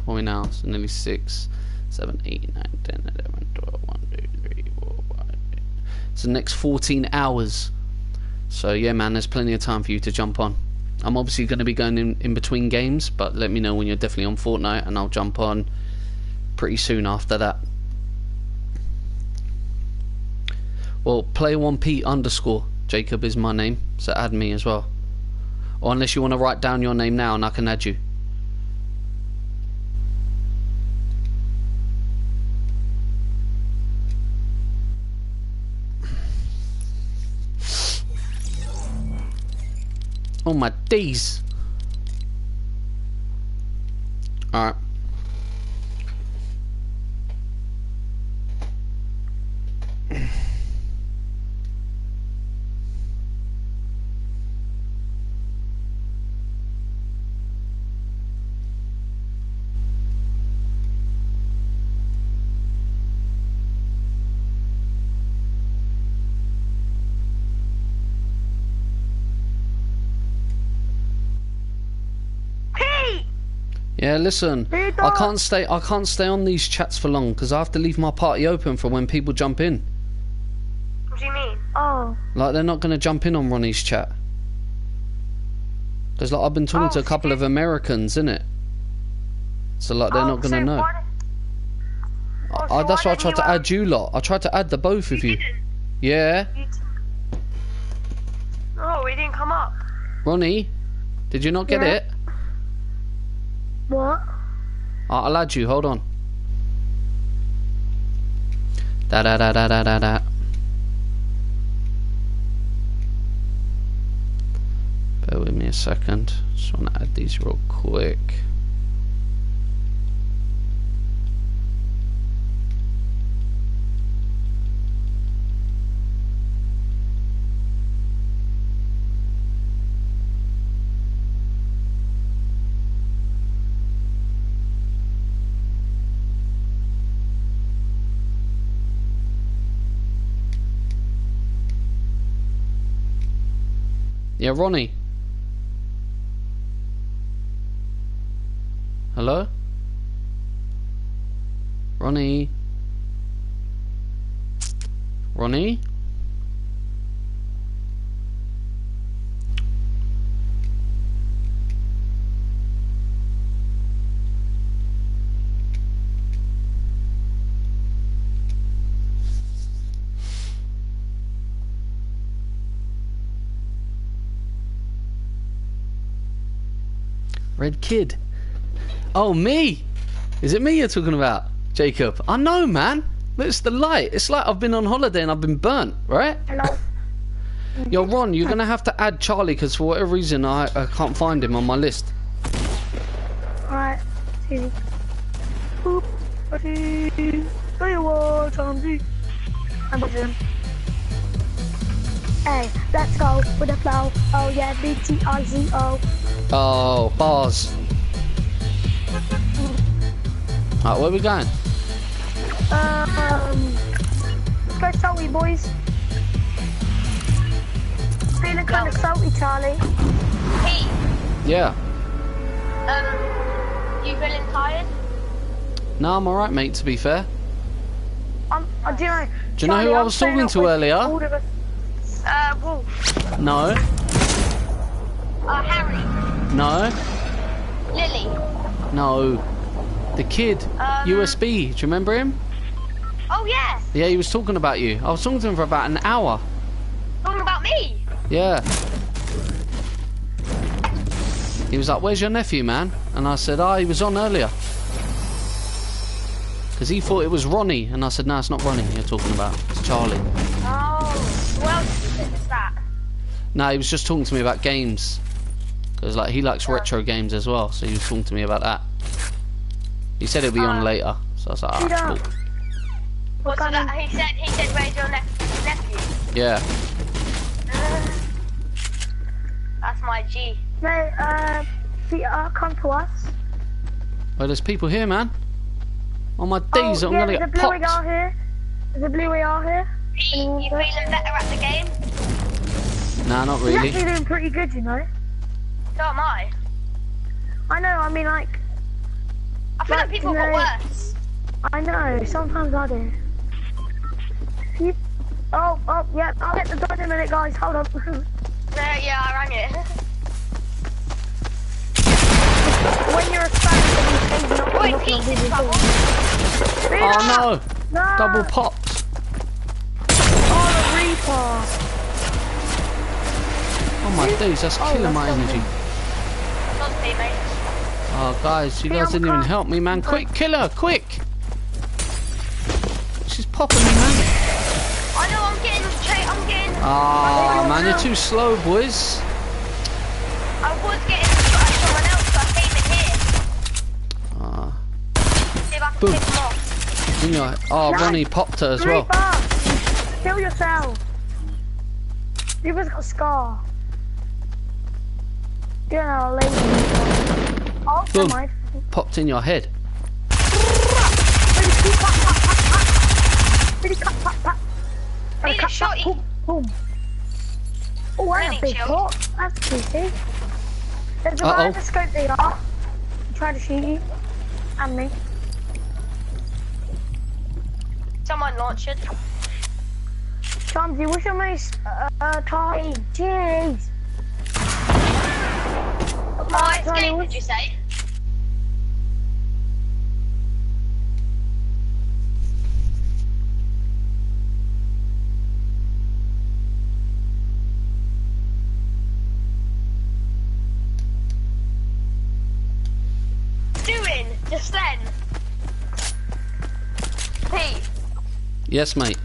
What are we now? So nearly 6, 7, 8, 9, 10, 11, 12, 1, 2, 3, 4, 5, 6. It's the next 14 hours. So yeah, man, there's plenty of time for you to jump on. I'm obviously going to be going in between games, but let me know when you're definitely on Fortnite and I'll jump on pretty soon after that. Well, Player1Pete _ Jacob is my name, so add me as well. Or unless you want to write down your name now and I can add you. Oh my days. Alright. Yeah, listen, I can't stay on these chats for long because I have to leave my party open for when people jump in. What do you mean? Oh. Like, they're not going to jump in on Ronnie's chat. Because, like, I've been talking to a couple of Americans, innit? So, like, they're not going to know. That's why I tried to add you lot. I tried to add the both of you. Yeah. Oh, we didn't come up. Ronnie, did you not get it? What? I'll add you, hold on. Da da da da da da da. Bear with me a second. Just want to add these real quick. Yeah, Ronnie. Hello? Ronnie? Ronnie? Red kid. Oh, me? Is it me you're talking about, Jacob? I know, man. Look, it's the light. It's like I've been on holiday and I've been burnt, right? Hello. Yo, Ron, you're going to have to add Charlie because for whatever reason I can't find him on my list. Alright. See. Boop. I'm with him. Hey, let's go with the flow. Oh yeah, BTIZO. Oh, bars. Alright, where are we going? Let's go salty, boys. Feeling kind of salty, Charlie. Pete. Yeah. You feeling tired? No, I'm alright, mate, to be fair. Do you know, Do you know who I was talking to earlier? Wolf. No. Harry. No. Lily. No. The kid. USB. Do you remember him? Oh, yeah. Yeah, he was talking about you. I was talking to him for about an hour. Talking about me? Yeah. He was like, where's your nephew, man? And I said, he was on earlier. Because he thought it was Ronnie. And I said, no, it's not Ronnie you're talking about. It's Charlie. Oh, well, it's that. No, he was just talking to me about games. Because like, he likes retro games as well. So he was talking to me about that. He said he'll be on later. So I was like, cool. What's that? He said, where's your nephew? Yeah. That's my G. No, Peter, come to us. Well, there's people here, man. On my days, I'm gonna get popped. There's a blue AR here. Pete, you feeling better at the game? Nah, not He's really. actually doing pretty good, you know. So am I. I know, I mean, like... I feel like people got worse. I know, sometimes I do. Yeah, I'll get the gun in a minute, guys, hold on. Yeah, I rang it. When you're a fan, you're Wait, Pete's in trouble. Oh no! No! Double popped. Oh, the Reaper! Oh my days, that's killing my that's energy. Not Pete, mate. Oh guys, you guys didn't even help me, man. Quick, kill her, quick! She's popping me, man. I know, I'm getting... Ah, man, you're too slow, boys. I was getting shot at someone else, but I came in here. Ah. See if I can Boom. pick them off. You know, oh, Ronnie popped her as well. Reaper! Kill yourself! Reaper's got a scar. You're not a lady. Oh, Boom. never mind. Popped in your head. Really cut. Pete, Cut, shorty. boom. Oh, I Really have a big chill. pot. That's juicy. There's a Uh-oh. guy with a scope they are. Trying to shoot you. And me. Someone launched it. Chomsy, what's your most target? Jeez. What game did you say? Doing just then. Pete, Yes, mate.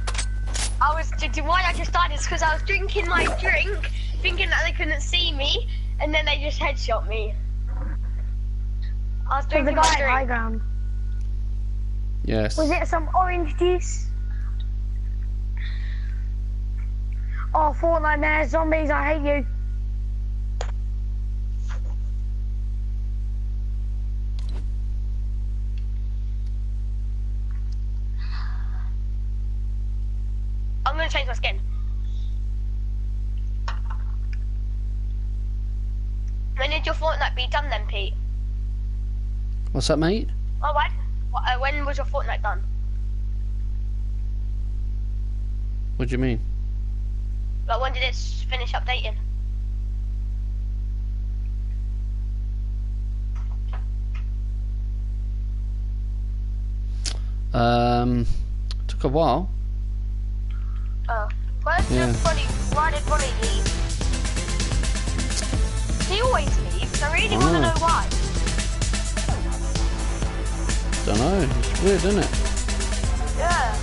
why I just died is because I was drinking my drink, thinking that they couldn't see me, and then they just headshot me. I was There's a drinking guy my at high drink. ground. Yes. Was it some orange juice? Oh, Fortnite, man, zombies, I hate you. I'm gonna change my skin. When did your Fortnite be done then, Pete? What's that, mate? Oh, what? When was your Fortnite done? What do you mean? Like, when did it finish updating? Took a while. Oh. Where's Yeah. why did Ronnie leave? He always leaves, I really want to know why. Don't know. It's weird, isn't it? Yeah.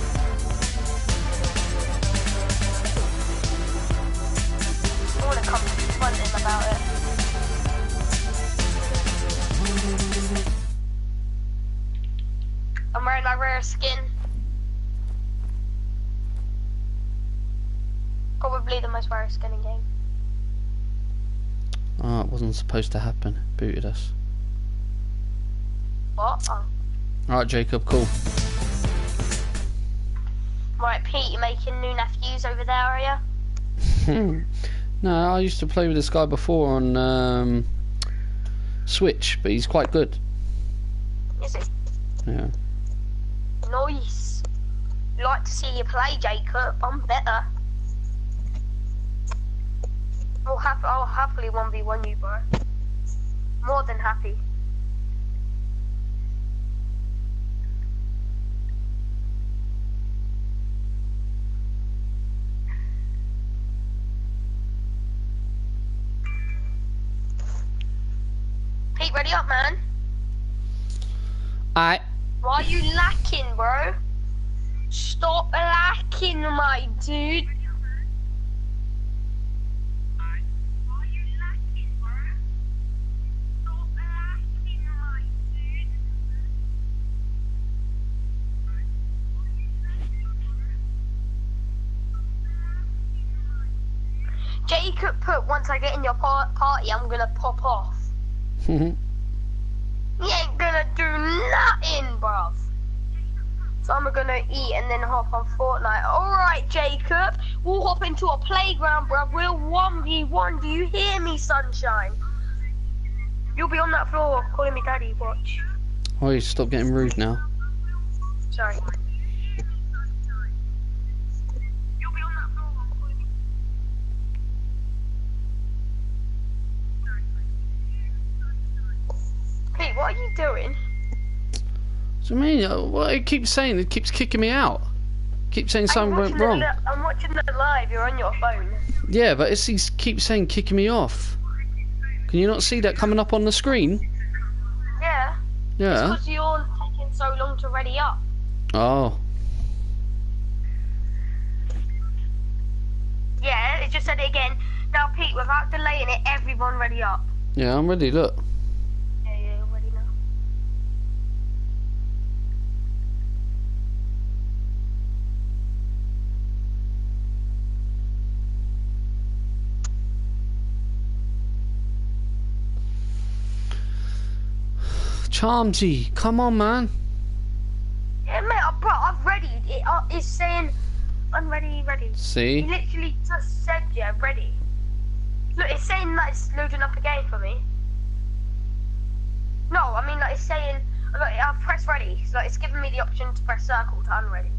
I want to come confront him about it. I'm wearing my rare skin. Probably the most rare skin in game. Oh, it wasn't supposed to happen. Booted us. What? Oh. Alright, Jacob, cool. Right, Pete, you making new nephews over there, are you? No, I used to play with this guy before on Switch, but he's quite good. Is it? Yeah. Nice. Like to see you play, Jacob. I'm better. I'll happily 1v1 you, bro. More than happy. Pete, ready up, man. Alright. Why are you lacking, bro? Stop lacking, my dude. Jacob put, once I get in your party, I'm gonna pop off. You ain't gonna do nothing, bruv. So I'm gonna eat and then hop on Fortnite. Alright, Jacob, we'll hop into a playground, bruv. We'll 1v1. Do you hear me, sunshine? You'll be on that floor calling me daddy, watch. Oh, you stop getting rude now. Sorry. Pete, what are you doing? What do you mean? What it keeps saying? It keeps kicking me out. Keeps saying something went wrong. I'm watching the live. You're on your phone. Yeah, but he keeps saying kicking me off. Can you not see that coming up on the screen? Yeah. Yeah. It's because you're taking so long to ready up. Oh. Yeah, it just said it again. Now, Pete, without delaying it, everyone ready up. Yeah, I'm ready. Look. Yeah, you're ready now. Charmsy, come on, man. Yeah, mate, bro, I've readied. It's saying, I'm ready. See? He literally just said, yeah, ready. Look, it's saying that it's loading up a game for me. No, I mean, like, it's saying, look, I've pressed ready. So, like, it's giving me the option to press circle to unready.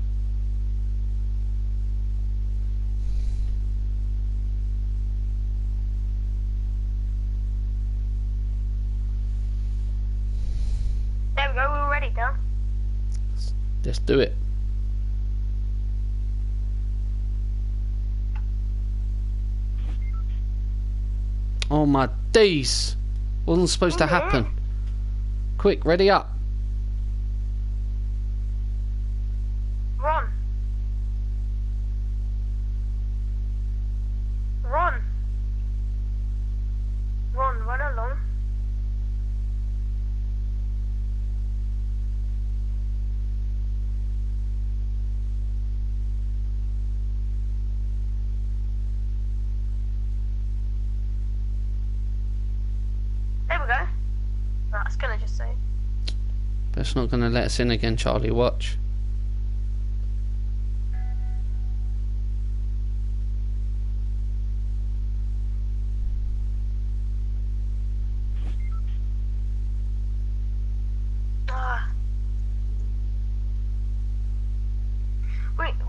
There we go, we're ready now. Let's do it. Oh my days. Wasn't supposed to happen. Quick, ready up. Run. Run. Run along. There we go. That's gonna just say. But it's not going to let us in again, Charlie. Watch.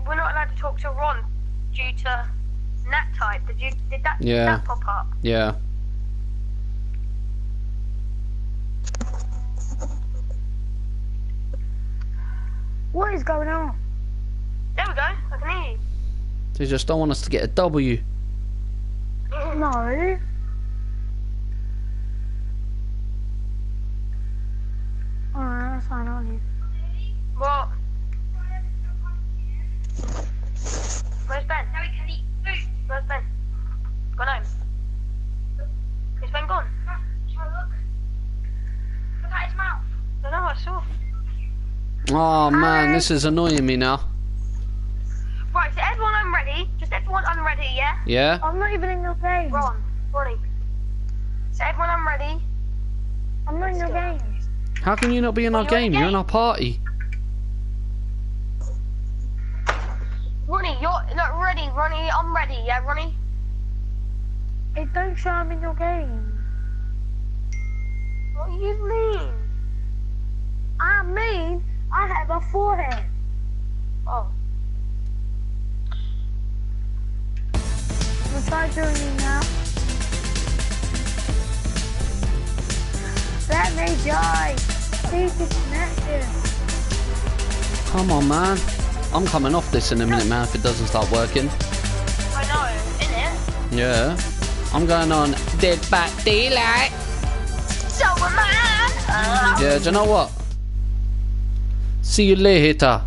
We're not allowed to talk to Ron due to nat type. Did that pop up? Yeah. What is going on? There we go. I can hear you. They just don't want us to get a W. No. Alright, that's fine, aren't you? What? Where's Ben? Where's Ben? Gone home. Is Ben gone? Look at his mouth. I know, I saw. Oh man, this is annoying me now. Right, so everyone I'm ready. Just everyone I'm ready, yeah? Yeah? I'm not even in your game. Ronnie. So everyone I'm ready. I'm not in your game. How can you not be in our game? You're in our party. Ronnie, you're not ready. Ronnie, I'm ready, yeah, Ronnie? It don't show I'm in your game. What do you mean? I mean, I have my forehead. Oh. I'm trying to join you now. Let me join. Please disconnect him. Come on, man. I'm coming off this in a minute, man, if it doesn't start working. I know, innit? Yeah. I'm going on Dead by Daylight. So am I. Yeah, do you know what? See you later.